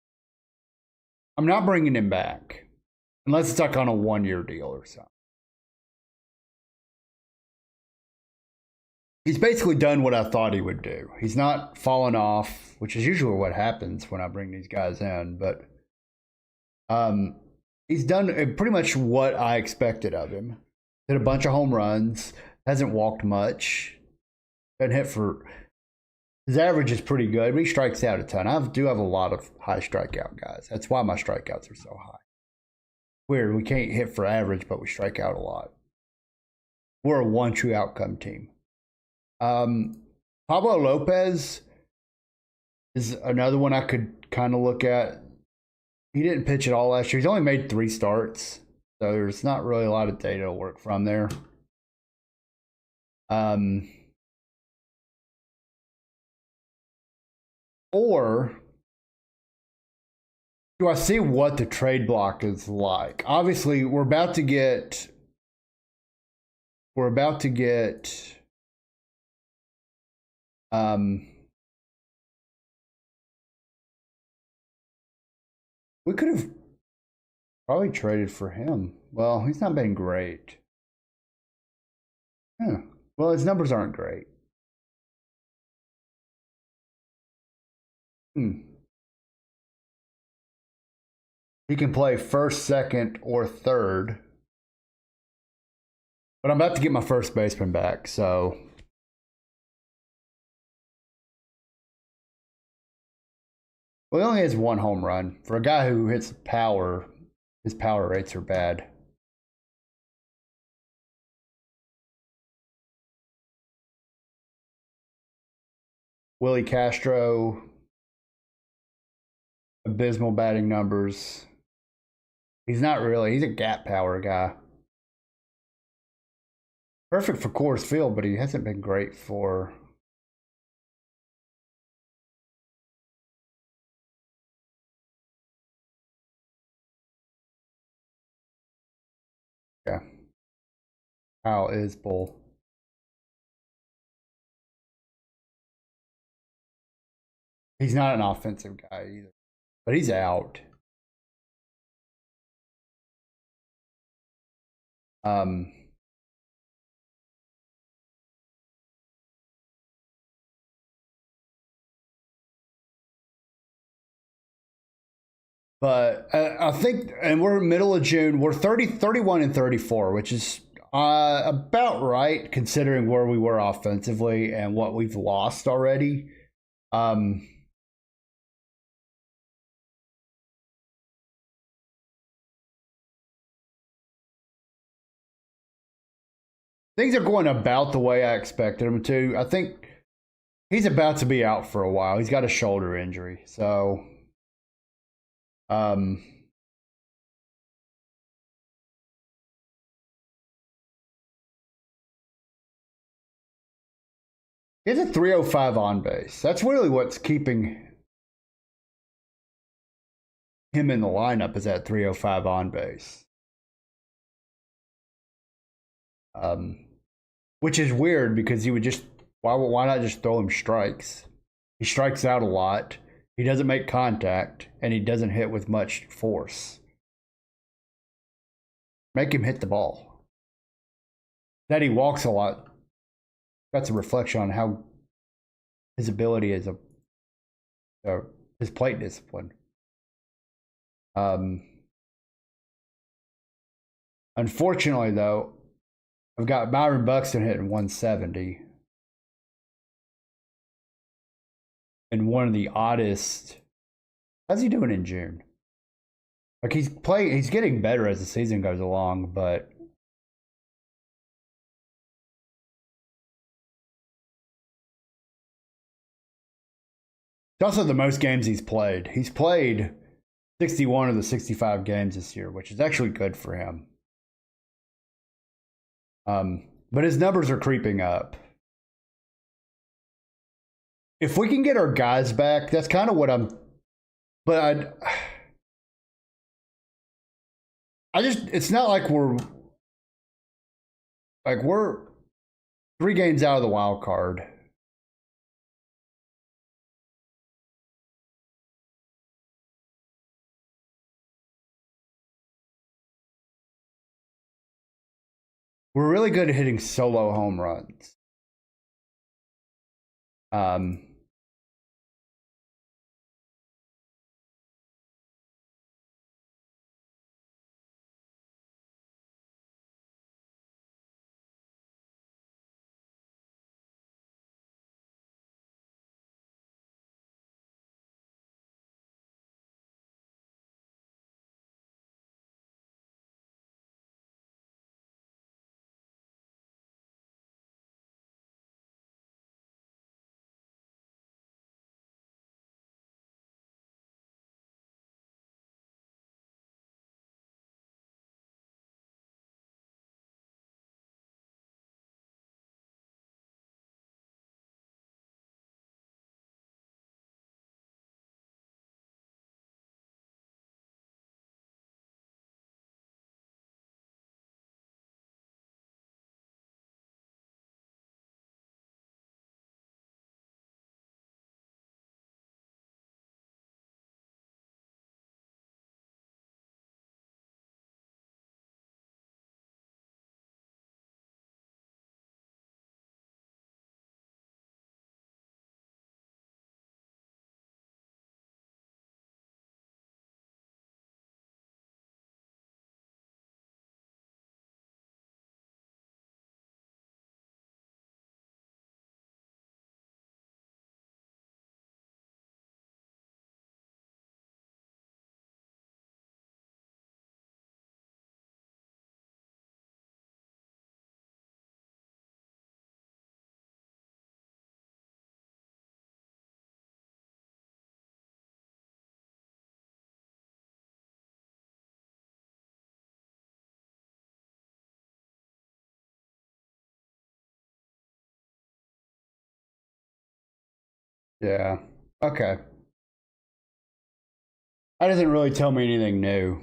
I'm not bringing him back unless it's like on a 1-year deal or something. He's basically done what I thought he would do. He's not fallen off, which is usually what happens when I bring these guys in, but he's done pretty much what I expected of him. Hit a bunch of home runs, hasn't walked much, doesn't hit for. His average is pretty good, but he strikes out a ton. I do have a lot of high strikeout guys. That's why my strikeouts are so high. Weird, we can't hit for average, but we strike out a lot. We're a one true outcome team. Pablo Lopez is another one I could kind of look at. He didn't pitch at all last year. He's only made 3 starts, so there's not really a lot of data to work from there. Or do I see what the trade block is like? Obviously, we're about to get we could have probably traded for him. Well, he's not been great. Yeah. Well, his numbers aren't great. He can play first, second, or third. But I'm about to get my first baseman back, so. Well, he only has 1 home run. For a guy who hits power, his power rates are bad. Willie Castro, abysmal batting numbers. He's not really, he's a gap power guy. Perfect for Coors Field, but he hasn't been great for. Yeah. Kyle is bull. He's not an offensive guy either, but he's out. But I think, and we're middle of June, we're 31 and 34, which is about right considering where we were offensively and what we've lost already. Things are going about the way I expected them to. I think he's about to be out for a while. He's got a shoulder injury. So, he has a 305 on base. That's really what's keeping him in the lineup, is that 305 on base. Which is weird because he would just, why not just throw him strikes? He strikes out a lot. He doesn't make contact, and he doesn't hit with much force. Make him hit the ball. That he walks a lot, that's a reflection on how his ability as his plate discipline. Unfortunately, though, I've got Byron Buxton hitting 170. And one of the oddest. How's he doing in June? Like he's getting better as the season goes along, but it's also the most games he's played. He's played 61 of the 65 games this year, which is actually good for him. But his numbers are creeping up. If we can get our guys back, that's kind of what I'm. But I just, it's not like we're 3 games out of the wild card. We're really good at hitting solo home runs. Yeah. Okay. That doesn't really tell me anything new.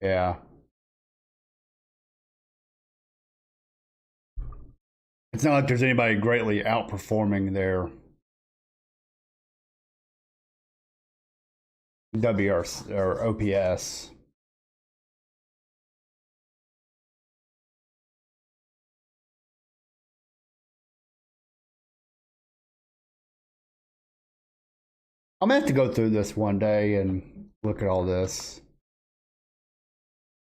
Yeah. It's not like there's anybody greatly outperforming their WR or OPS. I'm gonna have to go through this one day and look at all this.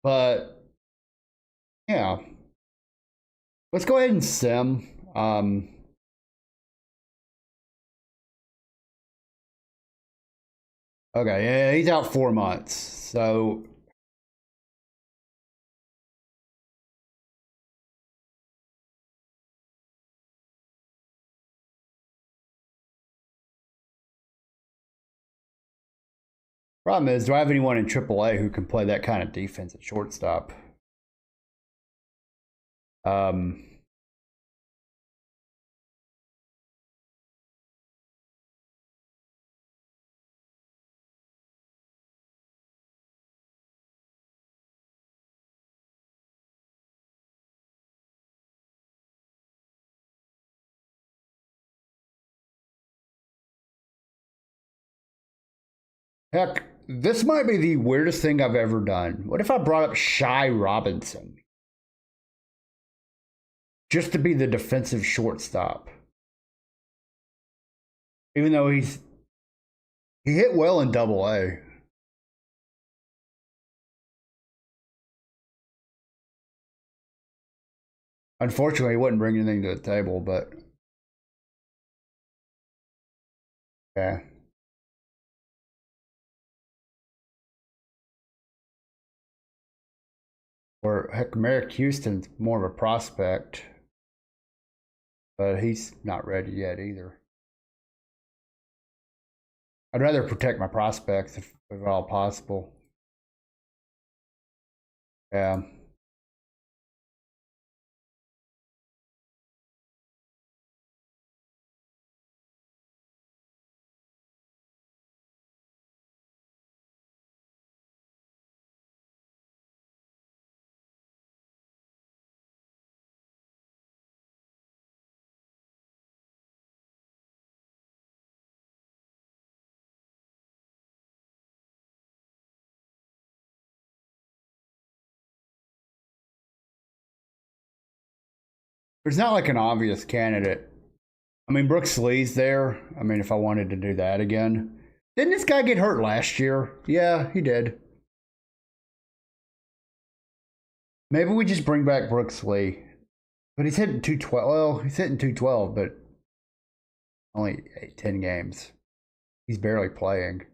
But yeah, let's go ahead and sim. Okay, yeah, he's out 4 months. So problem is, do I have anyone in AAA who can play that kind of defense at shortstop? Um, Heck, this might be the weirdest thing I've ever done. What if I brought up Shy Robinson just to be the defensive shortstop? Even though he hit well in Double A. Unfortunately, he wouldn't bring anything to the table, but yeah. Or heck, Merrick Houston's more of a prospect, but he's not ready yet either. I'd rather protect my prospects if at all possible. Yeah. There's not like an obvious candidate. I mean, Brooks Lee's there. I mean, if I wanted to do that again. Didn't this guy get hurt last year? Yeah, he did. Maybe we just bring back Brooks Lee. But he's hitting 212. Well, he's hitting 212, but only 10 games. He's barely playing.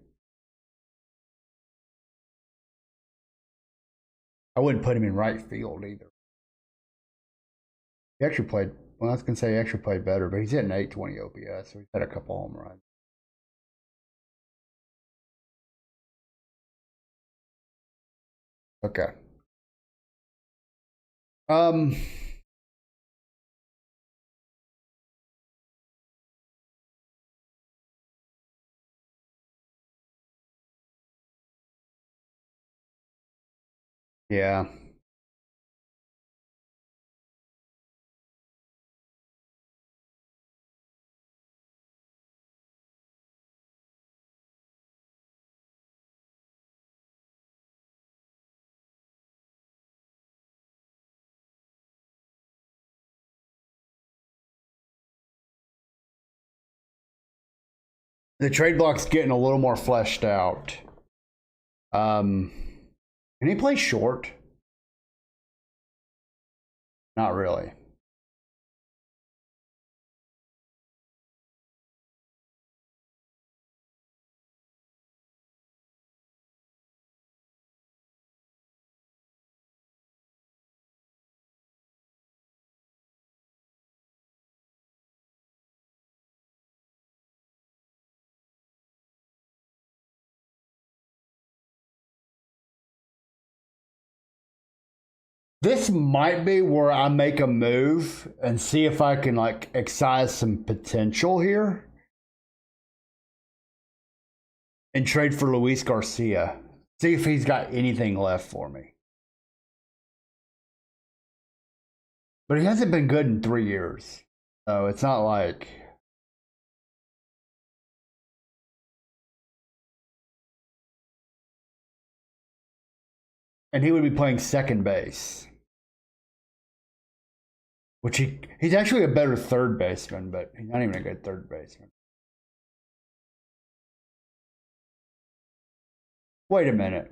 I wouldn't put him in right field either. He actually played, well, I was going to say he actually played better, but he's hitting 820 OPS, so he's had a couple home runs. Okay. Um, yeah. The trade block's getting a little more fleshed out. Can he play short? Not really. This might be where I make a move and see if I can like excise some potential here and trade for Luis Garcia. See if he's got anything left for me. But he hasn't been good in 3 years. So it's not like. And he would be playing second base. Which he's actually a better third baseman, but he's not even a good third baseman. Wait a minute.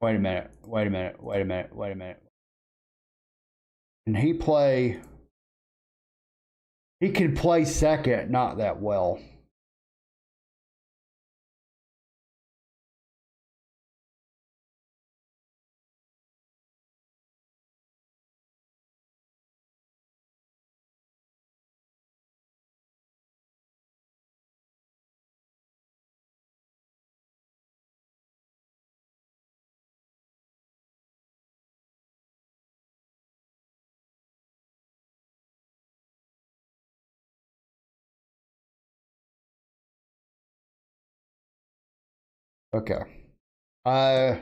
Wait a minute. Wait a minute. Wait a minute. Wait a minute. Can he play? He can play second, not that well. Okay. Uh,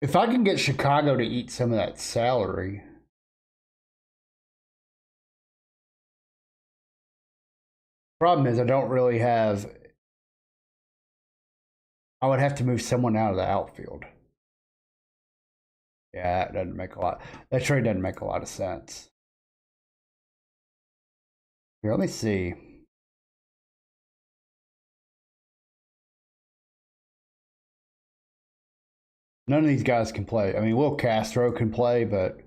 if I can get Chicago to eat some of that salary. Problem is, I don't really have. I would have to move someone out of the outfield. Yeah, that doesn't make a lot. That trade doesn't make a lot of sense. Here, let me see. None of these guys can play. I mean, Will Castro can play, but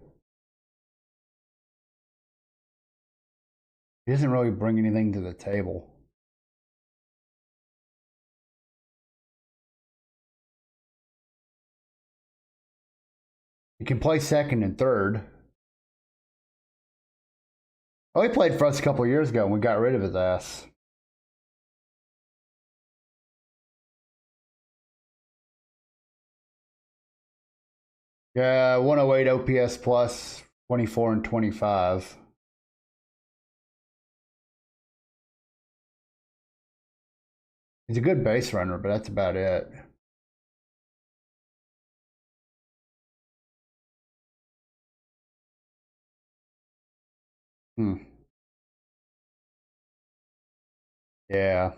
he doesn't really bring anything to the table. He can play second and third. Oh, he played for us a couple of years ago and we got rid of his ass. Yeah, 108 OPS plus, 24 and 25. He's a good base runner, but that's about it. Hmm. Yeah.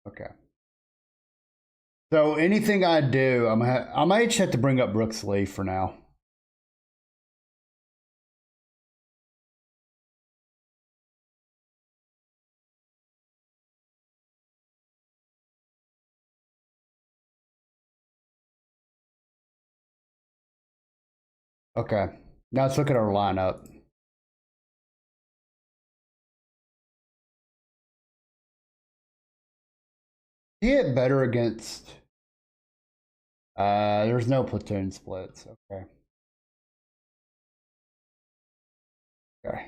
Okay. So anything I do, I might just have to bring up Brooks Lee for now. Okay. Now let's look at our lineup. He hit better against. There's no platoon splits. Okay. Okay.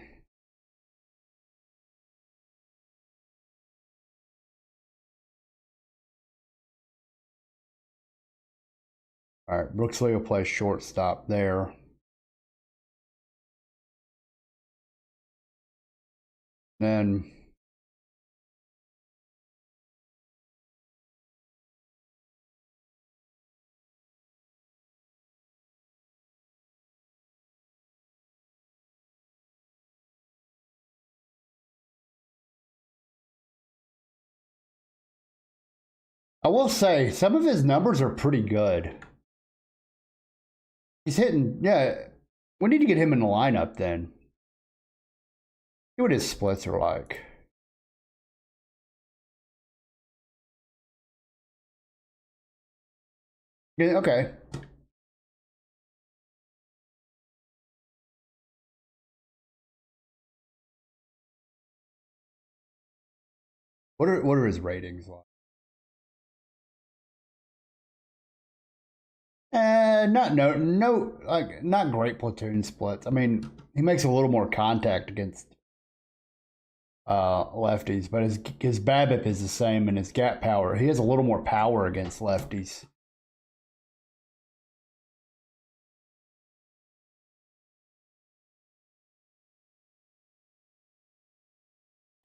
All right. Brooks Lee will play shortstop there. Then I will say some of his numbers are pretty good. He's hitting, yeah. We need to get him in the lineup then. See what his splits are like. Yeah, okay. What are his ratings like? Not no like not great platoon splits. I mean, he makes a little more contact against lefties, but his BABIP is the same and his gap power. He has a little more power against lefties.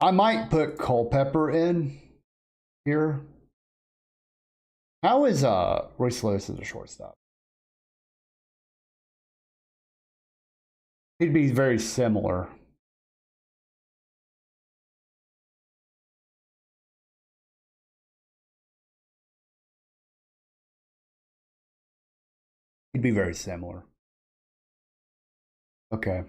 I might put Culpepper in here. How is Royce Lewis as a shortstop? He'd be very similar. He'd be very similar. Okay.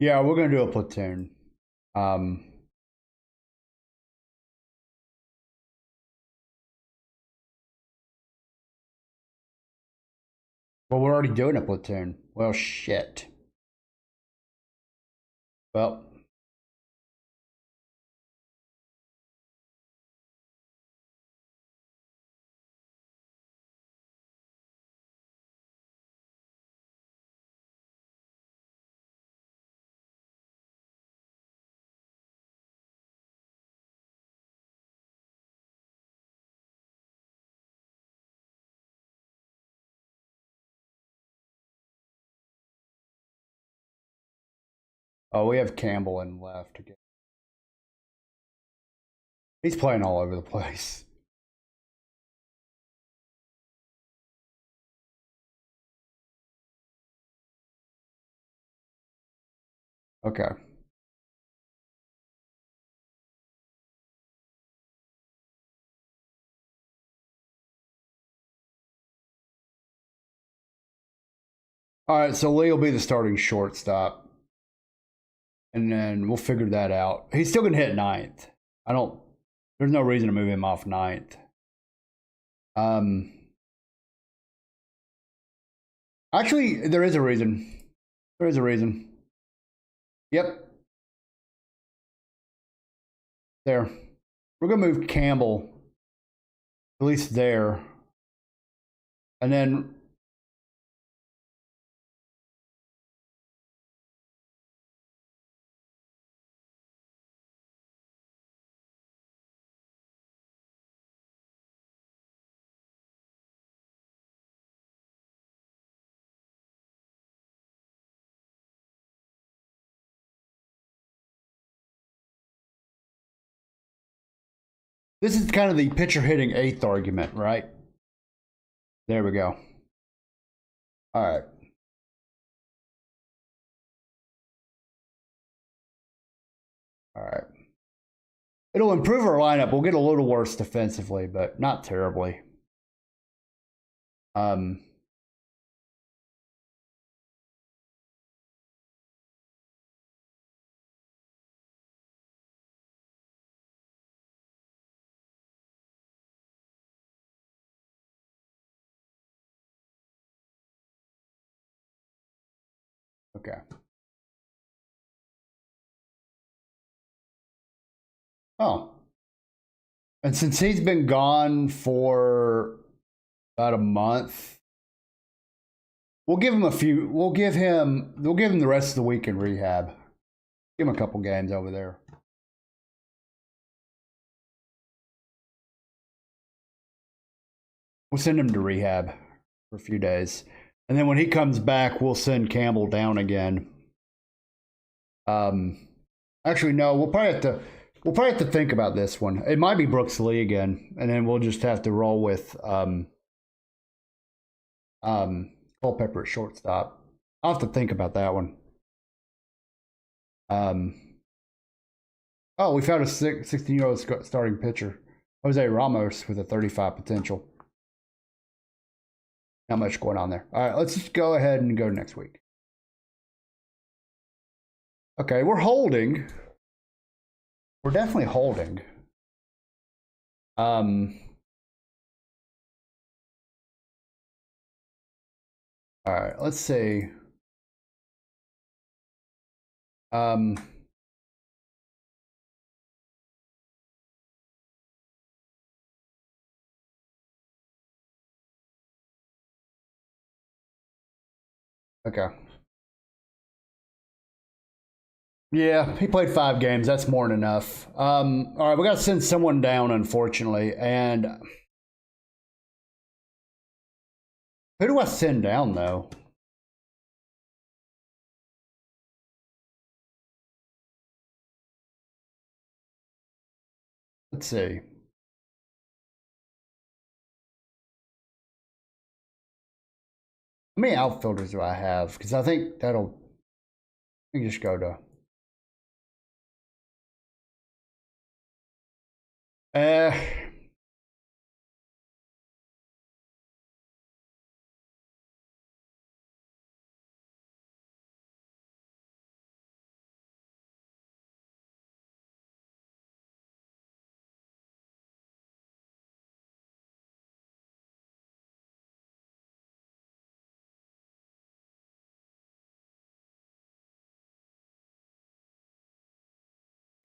Yeah, we're gonna do a platoon. Um, well, we're already doing a platoon. Well, shit. Well, oh, we have Campbell in left again. He's playing all over the place. Okay. All right, so Lee will be the starting shortstop, and then we'll figure that out. He's still gonna hit ninth. I don't. There's no reason to move him off ninth. Um, actually, there is a reason. There is a reason. Yep. There. We're gonna move Campbell, at least there, and then this is kind of the pitcher hitting eighth argument, right? There we go. All right. All right. It'll improve our lineup. We'll get a little worse defensively, but not terribly. Um, okay. Oh. And since he's been gone for about a month, we'll give him a few. We'll give him the rest of the week in rehab. Give him a couple games over there. We'll send him to rehab for a few days. And then when he comes back, we'll send Campbell down again. Actually, no, we'll probably have to think about this one. It might be Brooks Lee again, and then we'll just have to roll with Culpepper at shortstop. I'll have to think about that one. Oh, we found a 16-year-old starting pitcher, Jose Ramos, with a 35 potential. Not much going on there. All right, let's just go ahead and go next week. Okay, we're holding. We're definitely holding. All right, let's see. Um, okay. Yeah, he played 5 games. That's more than enough. All right, we got to send someone down, unfortunately. And who do I send down, though? Let's see. How many outfielders do I have? Because I think that'll. We can just go to. Uh,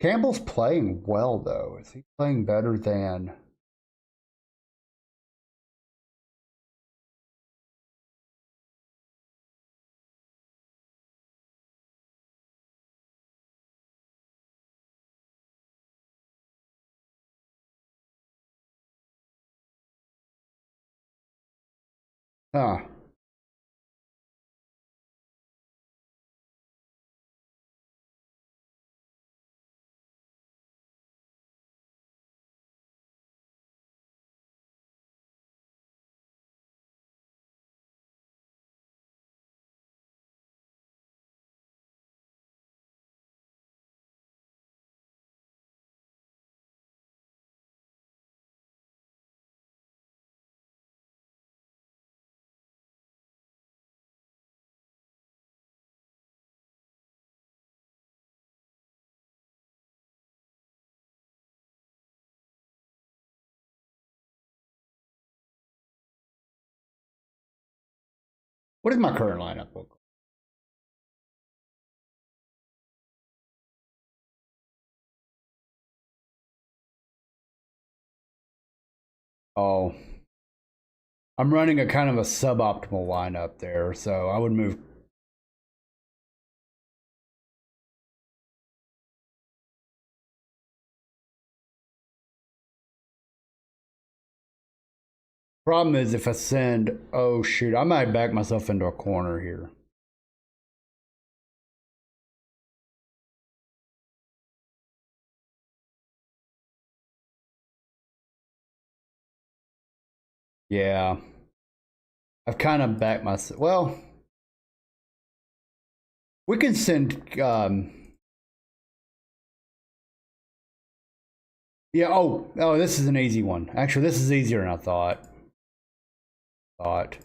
Campbell's playing well, though. Is he playing better than? Huh. What is my current lineup look like? Oh, I'm running a kind of a suboptimal lineup there, so I would move. Problem is, if I send, oh shoot, I might back myself into a corner here. Yeah, I've kind of backed myself. Well, we can send. Yeah. Oh, this is an easy one. Actually, this is easier than I thought. Thought.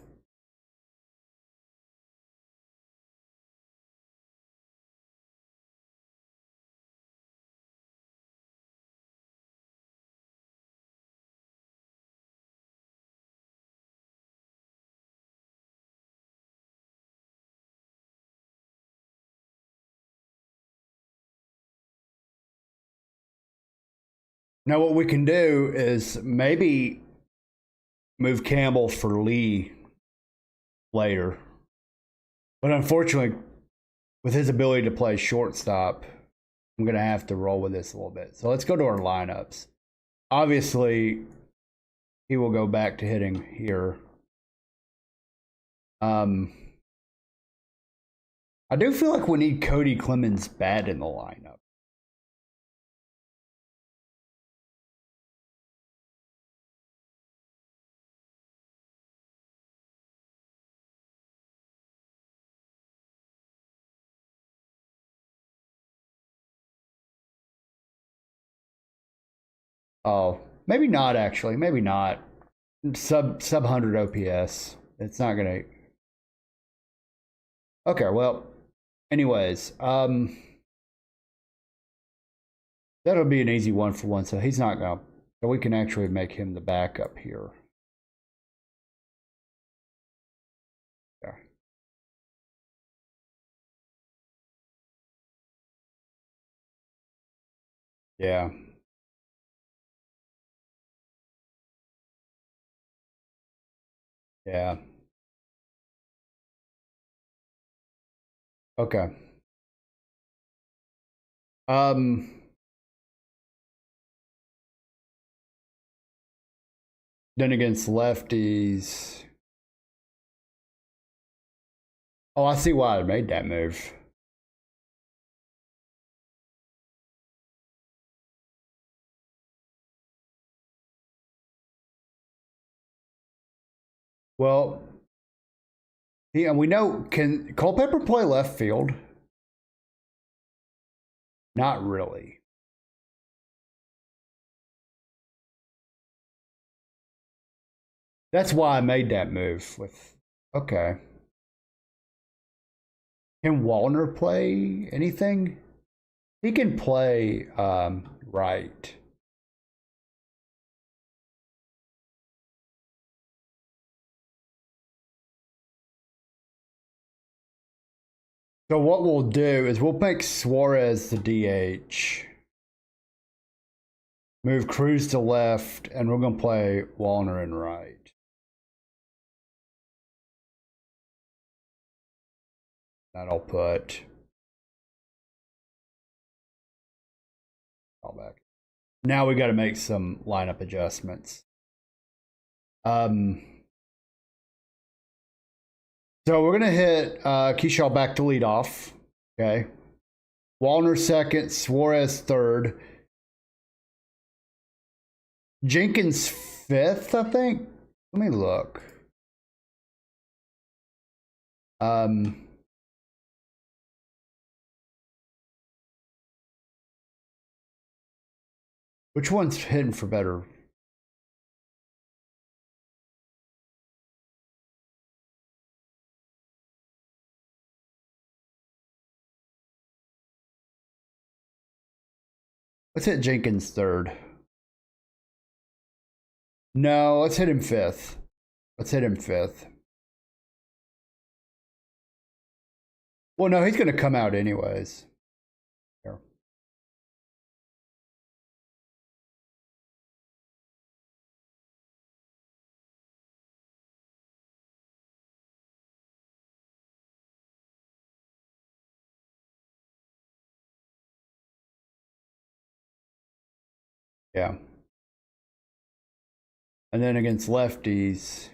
Now, what we can do is maybe move Campbell for Lee later, but unfortunately, with his ability to play shortstop, I'm going to have to roll with this a little bit. So let's go to our lineups. Obviously, he will go back to hitting here. I do feel like we need Cody Clemens bat in the lineup. Oh, maybe not actually. Maybe not. Sub 100 OPS. It's not gonna. Okay, well, anyways, that'll be an easy one for one. So he's not gonna. So we can actually make him the backup here. Yeah. Yeah. Yeah. Okay. Um, then against lefties. Oh, I see why I made that move. Well, yeah, we know, can Culpepper play left field? Not really. That's why I made that move with, okay. Can Wallner play anything? He can play right. So what we'll do is we'll make Suarez the DH, move Cruz to left, and we're going to play Wallner in right. That I'll put all back. Now we got to make some lineup adjustments. So we're gonna hit Keyshaw back to lead off. Okay. Wallner second, Suarez third, Jenkins fifth, I think. Let me look. Um, which one's hitting for better? Let's hit Jenkins third. No, let's hit him fifth. Let's hit him fifth. Well, no, he's gonna come out anyways. Here. Yeah. And then against lefties.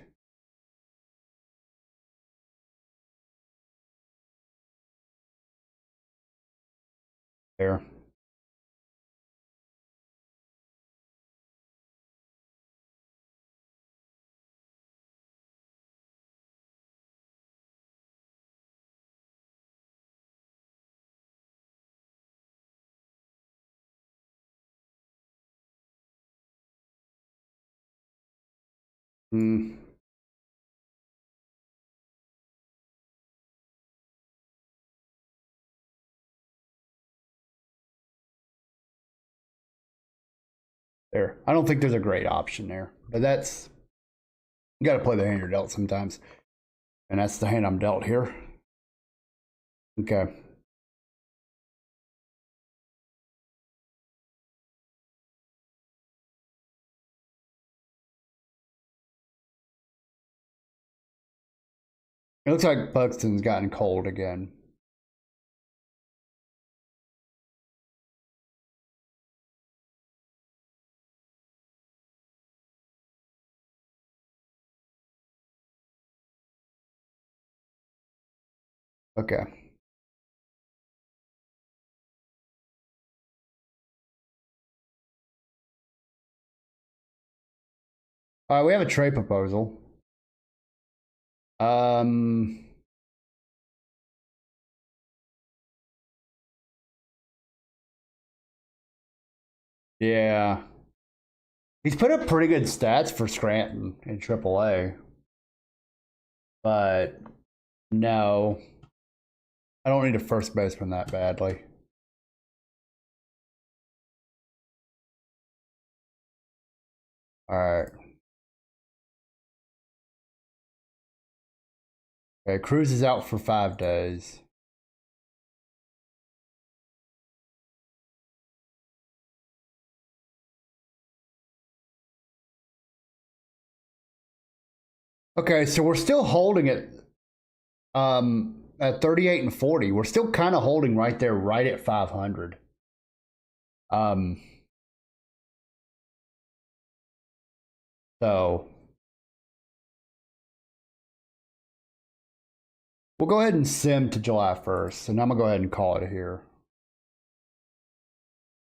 There. Hmm. There. I don't think there's a great option there, but that's, you got to play the hand you're dealt sometimes, and that's the hand I'm dealt here. Okay. It looks like Buxton's gotten cold again. Okay. All right, we have a trade proposal. Um, yeah. He's put up pretty good stats for Scranton in AAA. But no, I don't need a first baseman that badly. All right. Okay, Cruz is out for 5 days. Okay, so we're still holding it at 38 and 40. We're still kind of holding right there, right at 500. So we'll go ahead and sim to July 1st, and I'm gonna go ahead and call it here.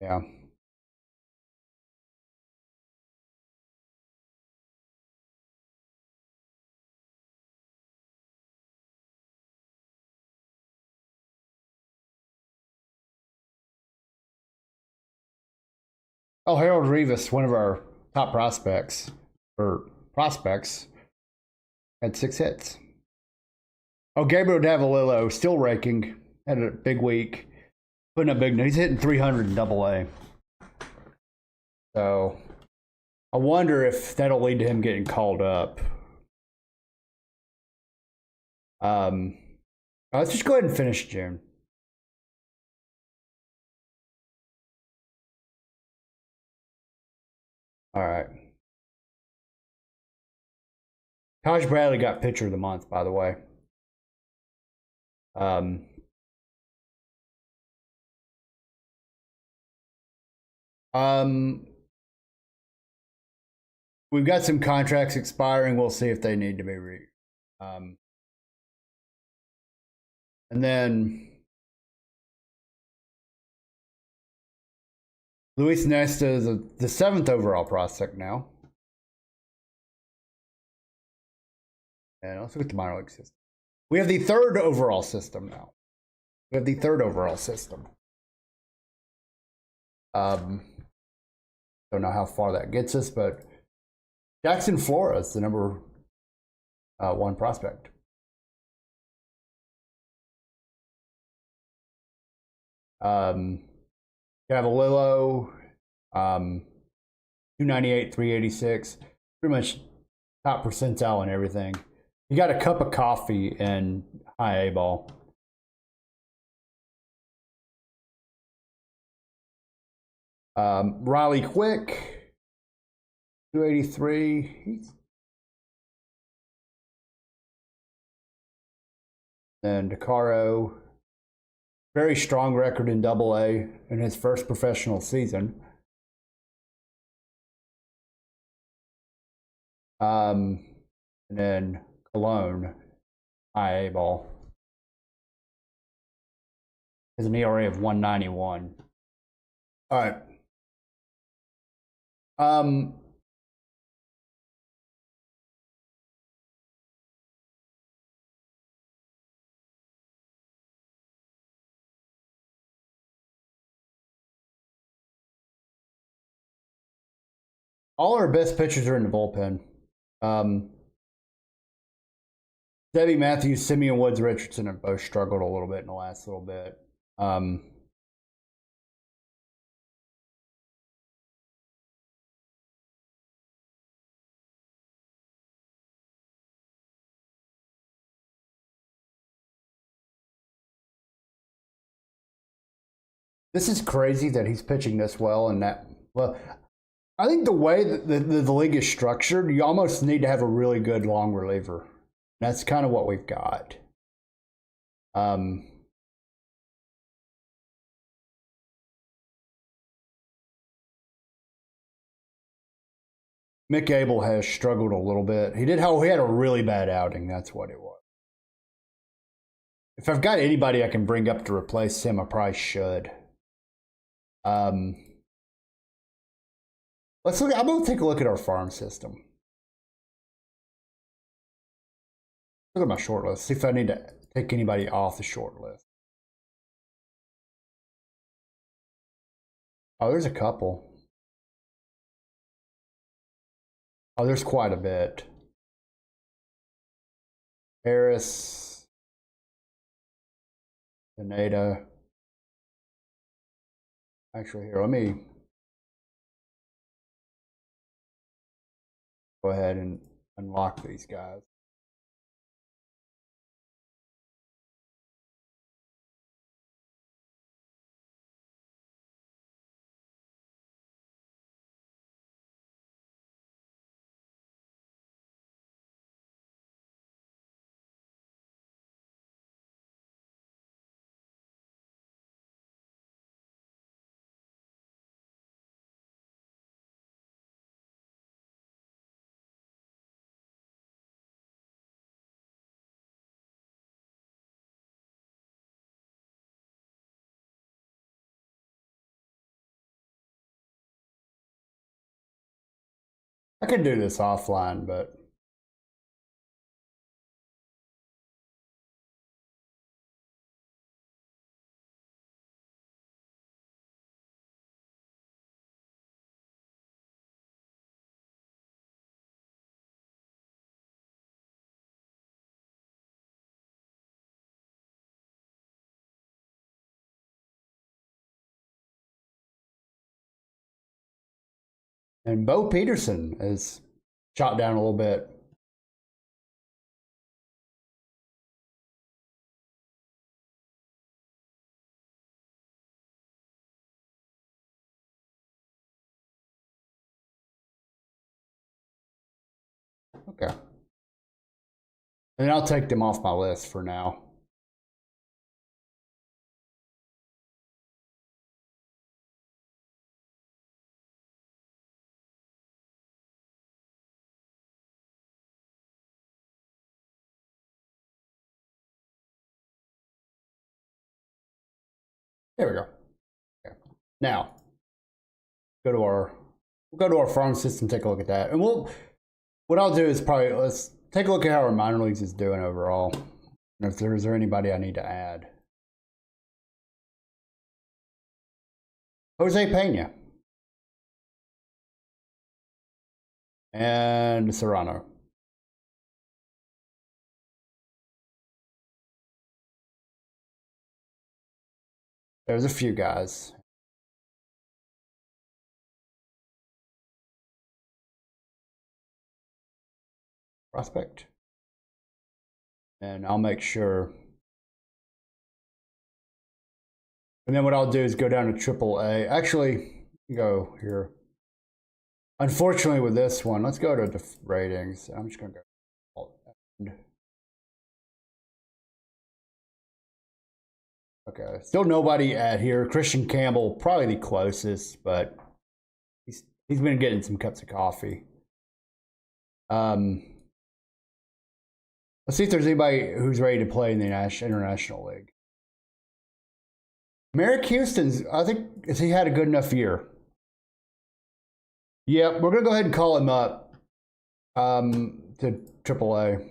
Yeah. Oh, Harold Rivas, one of our top prospects, had 6 hits. Oh, Gabriel Davalillo, still raking, had a big week, putting up big. He's hitting 300 in Double A. So I wonder if that'll lead to him getting called up. Let's just go ahead and finish June. All right. Taj Bradley got pitcher of the month, by the way. We've got some contracts expiring. We'll see if they need to be and then Luis Nesta is the 7th overall prospect now. And let's look at the minor league system. We have the 3rd overall system now. We have the 3rd overall system. Don't know how far that gets us, but Jackson Flores, the number 1 prospect. Cavalillo, 298, 386, pretty much top percentile and everything. You got a cup of coffee and high A ball. Riley Quick, 283. And DeCaro, very strong record in Double A in his first professional season. And then Cologne, high A ball, has an ERA of 191. All right. All our best pitchers are in the bullpen. Debbie Matthews, Simeon Woods, Richardson have both struggled a little bit in the last little bit. This is crazy that he's pitching this well and that well. I think the way that the league is structured, you almost need to have a really good long reliever. That's kind of what we've got. Mick Abel has struggled a little bit. He had a really bad outing. That's what it was. If I've got anybody I can bring up to replace him, I probably should. Let's look. I'm gonna take a look at our farm system. Look at my short list. See if I need to take anybody off the short list. Oh, there's a couple. Oh, there's quite a bit. Harris, Pineda. Actually, here, let me go ahead and unlock these guys. I could do this offline, but and Bo Peterson is shot down a little bit. Okay. And I'll take them off my list for now. There we go. Okay. Now, we'll go to our farm system, take a look at that. And what I'll do is probably, let's take a look at how our minor leagues is doing overall. And if is there anybody I need to add. Jose Pena. And Serrano. There's a few guys. Prospect. And I'll make sure. And then what I'll do is go down to AAA. Actually, go here. Unfortunately, with this one, let's go to the ratings. I'm just going to go. Okay, still nobody at here. Christian Campbell, probably the closest, but he's been getting some cups of coffee. Let's see if there's anybody who's ready to play in the International League. Merrick Houston's, I think, has he had a good enough year? Yep, we're gonna go ahead and call him up to AAA.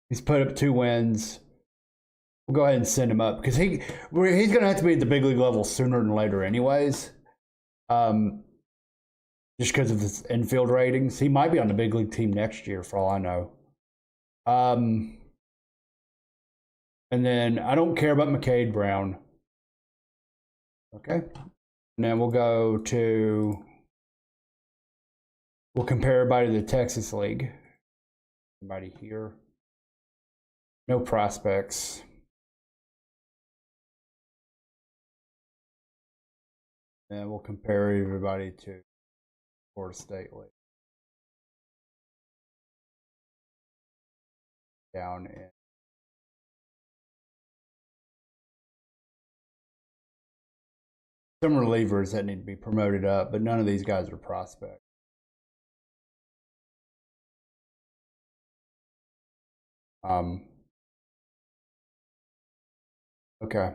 He's put up 2 wins. We'll go ahead and send him up because he's gonna have to be at the big league level sooner than later, anyways. Just because of his infield ratings, he might be on the big league team next year, for all I know. And then I don't care about McCade Brown. Okay. And then we'll compare everybody to the Texas League. Everybody here. No prospects. And we'll compare everybody to Florida State League. Down in some relievers that need to be promoted up, but none of these guys are prospects. Okay,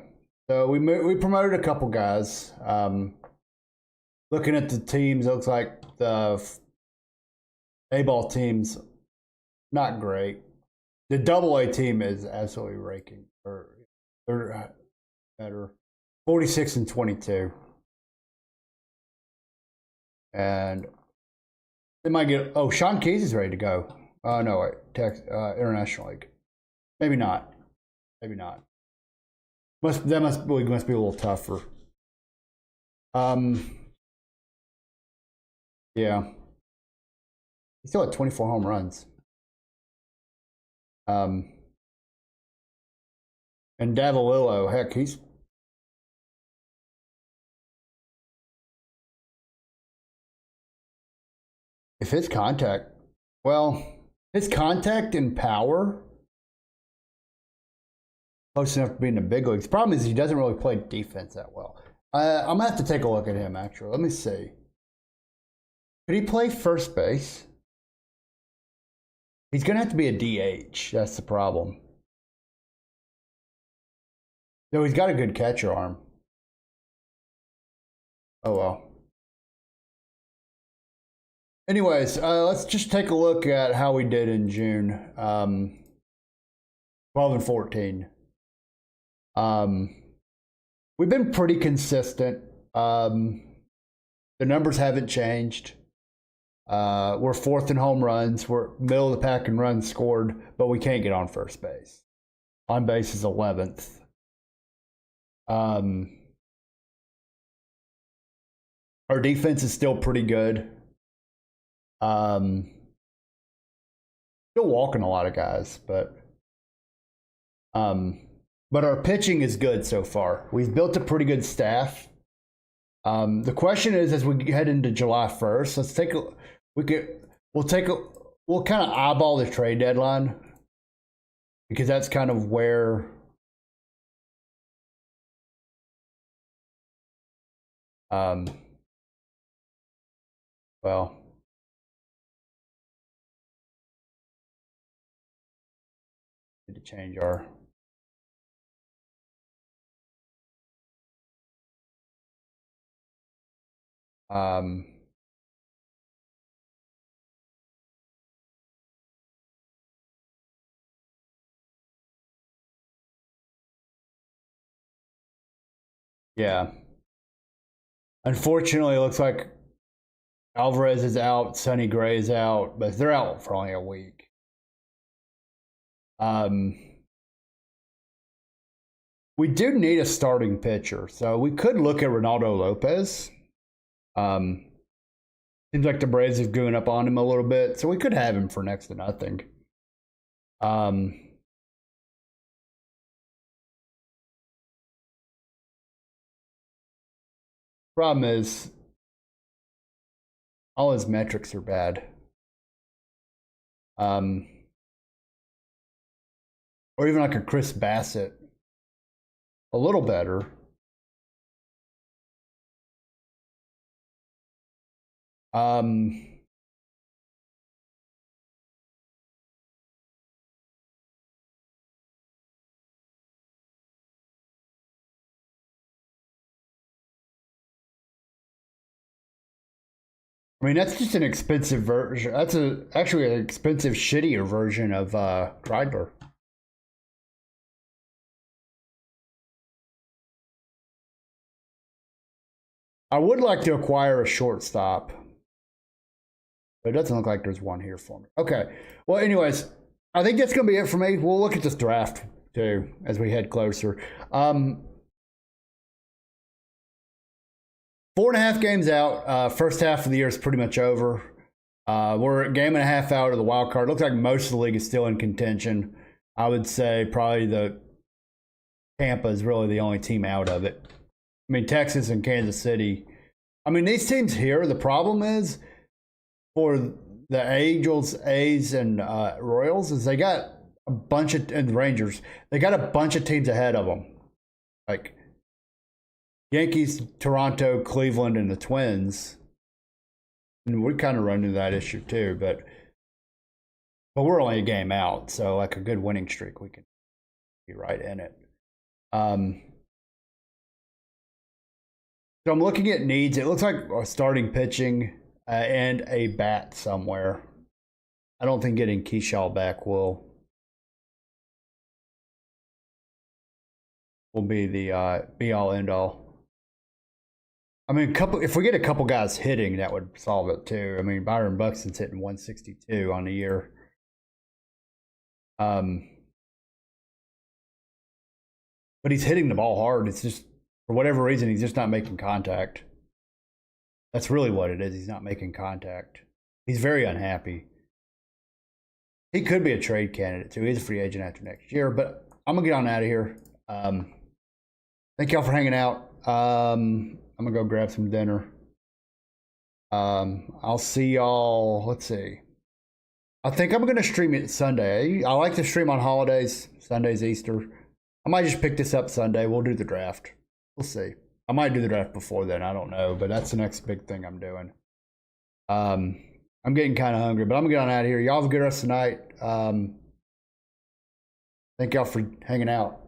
so we promoted a couple guys. Looking at the teams, it looks like the A-ball team's not great. The Double-A team is absolutely raking. They're better. 46 and 22. And they might get, oh, Sean Keyes is ready to go. No, wait, International League. Maybe not. Maybe not. That must be a little tougher. Yeah. He still had 24 home runs. And Davalillo, heck, he's if his contact, well, his contact and power close enough to be in the big leagues. The problem is he doesn't really play defense that well. I'm gonna have to take a look at him actually. Let me see. Could he play first base? He's gonna have to be a DH. That's the problem. No, he's got a good catcher arm. Oh well. Anyways, let's just take a look at how we did in June. 12 and 14. We've been pretty consistent. The numbers haven't changed. We're fourth in home runs. We're middle of the pack in runs scored, but we can't get on first base. On base is 11th. Our defense is still pretty good. Still walking a lot of guys, but our pitching is good so far. We've built a pretty good staff. The question is, as we head into July 1st, let's take a we'll kind of eyeball the trade deadline, because that's kind of where well, need to change our yeah. Unfortunately, it looks like Alvarez is out, Sonny Gray is out, but they're out for only a week. We do need a starting pitcher, so we could look at Ronaldo Lopez. Seems like the Braves have given up on him a little bit, so we could have him for next to nothing. Problem is, all his metrics are bad. Or even like a Chris Bassett, a little better. I mean, that's just an expensive version. That's actually an expensive, shittier version of Kreidler. I would like to acquire a shortstop, but it doesn't look like there's one here for me. Okay. Well, anyways, I think that's going to be it for me. We'll look at this draft too as we head closer. 4.5 games out. First half of the year is pretty much over. We're a game and a half out of the wild card. Looks like most of the league is still in contention. I would say probably the Tampa is really the only team out of it. I mean, Texas and Kansas City. I mean, these teams here, the problem is for the Angels, A's, and Royals is they got a bunch of, and the Rangers, they got a bunch of teams ahead of them. Like Yankees, Toronto, Cleveland, and the Twins. And we kind of run into that issue too, but we're only a game out, so like a good winning streak, we can be right in it. So I'm looking at needs. It looks like starting pitching and a bat somewhere. I don't think getting Keyshaw back will be the be all end all. I mean, if we get a couple guys hitting, that would solve it too. I mean, Byron Buxton's hitting 162 on the year. But he's hitting the ball hard. It's just, for whatever reason, he's just not making contact. That's really what it is. He's not making contact. He's very unhappy. He could be a trade candidate too. He's a free agent after next year. But I'm gonna get on out of here. Thank y'all for hanging out. I'm gonna go grab some dinner. I'll see y'all. Let's see. I think I'm gonna stream it Sunday. I like to stream on holidays. Sunday's Easter. I might just pick this up Sunday. We'll do the draft. We'll see. I might do the draft before then. I don't know, but that's the next big thing I'm doing. I'm getting kind of hungry, but I'm gonna get on out of here. Y'all have a good rest of the night. Thank y'all for hanging out.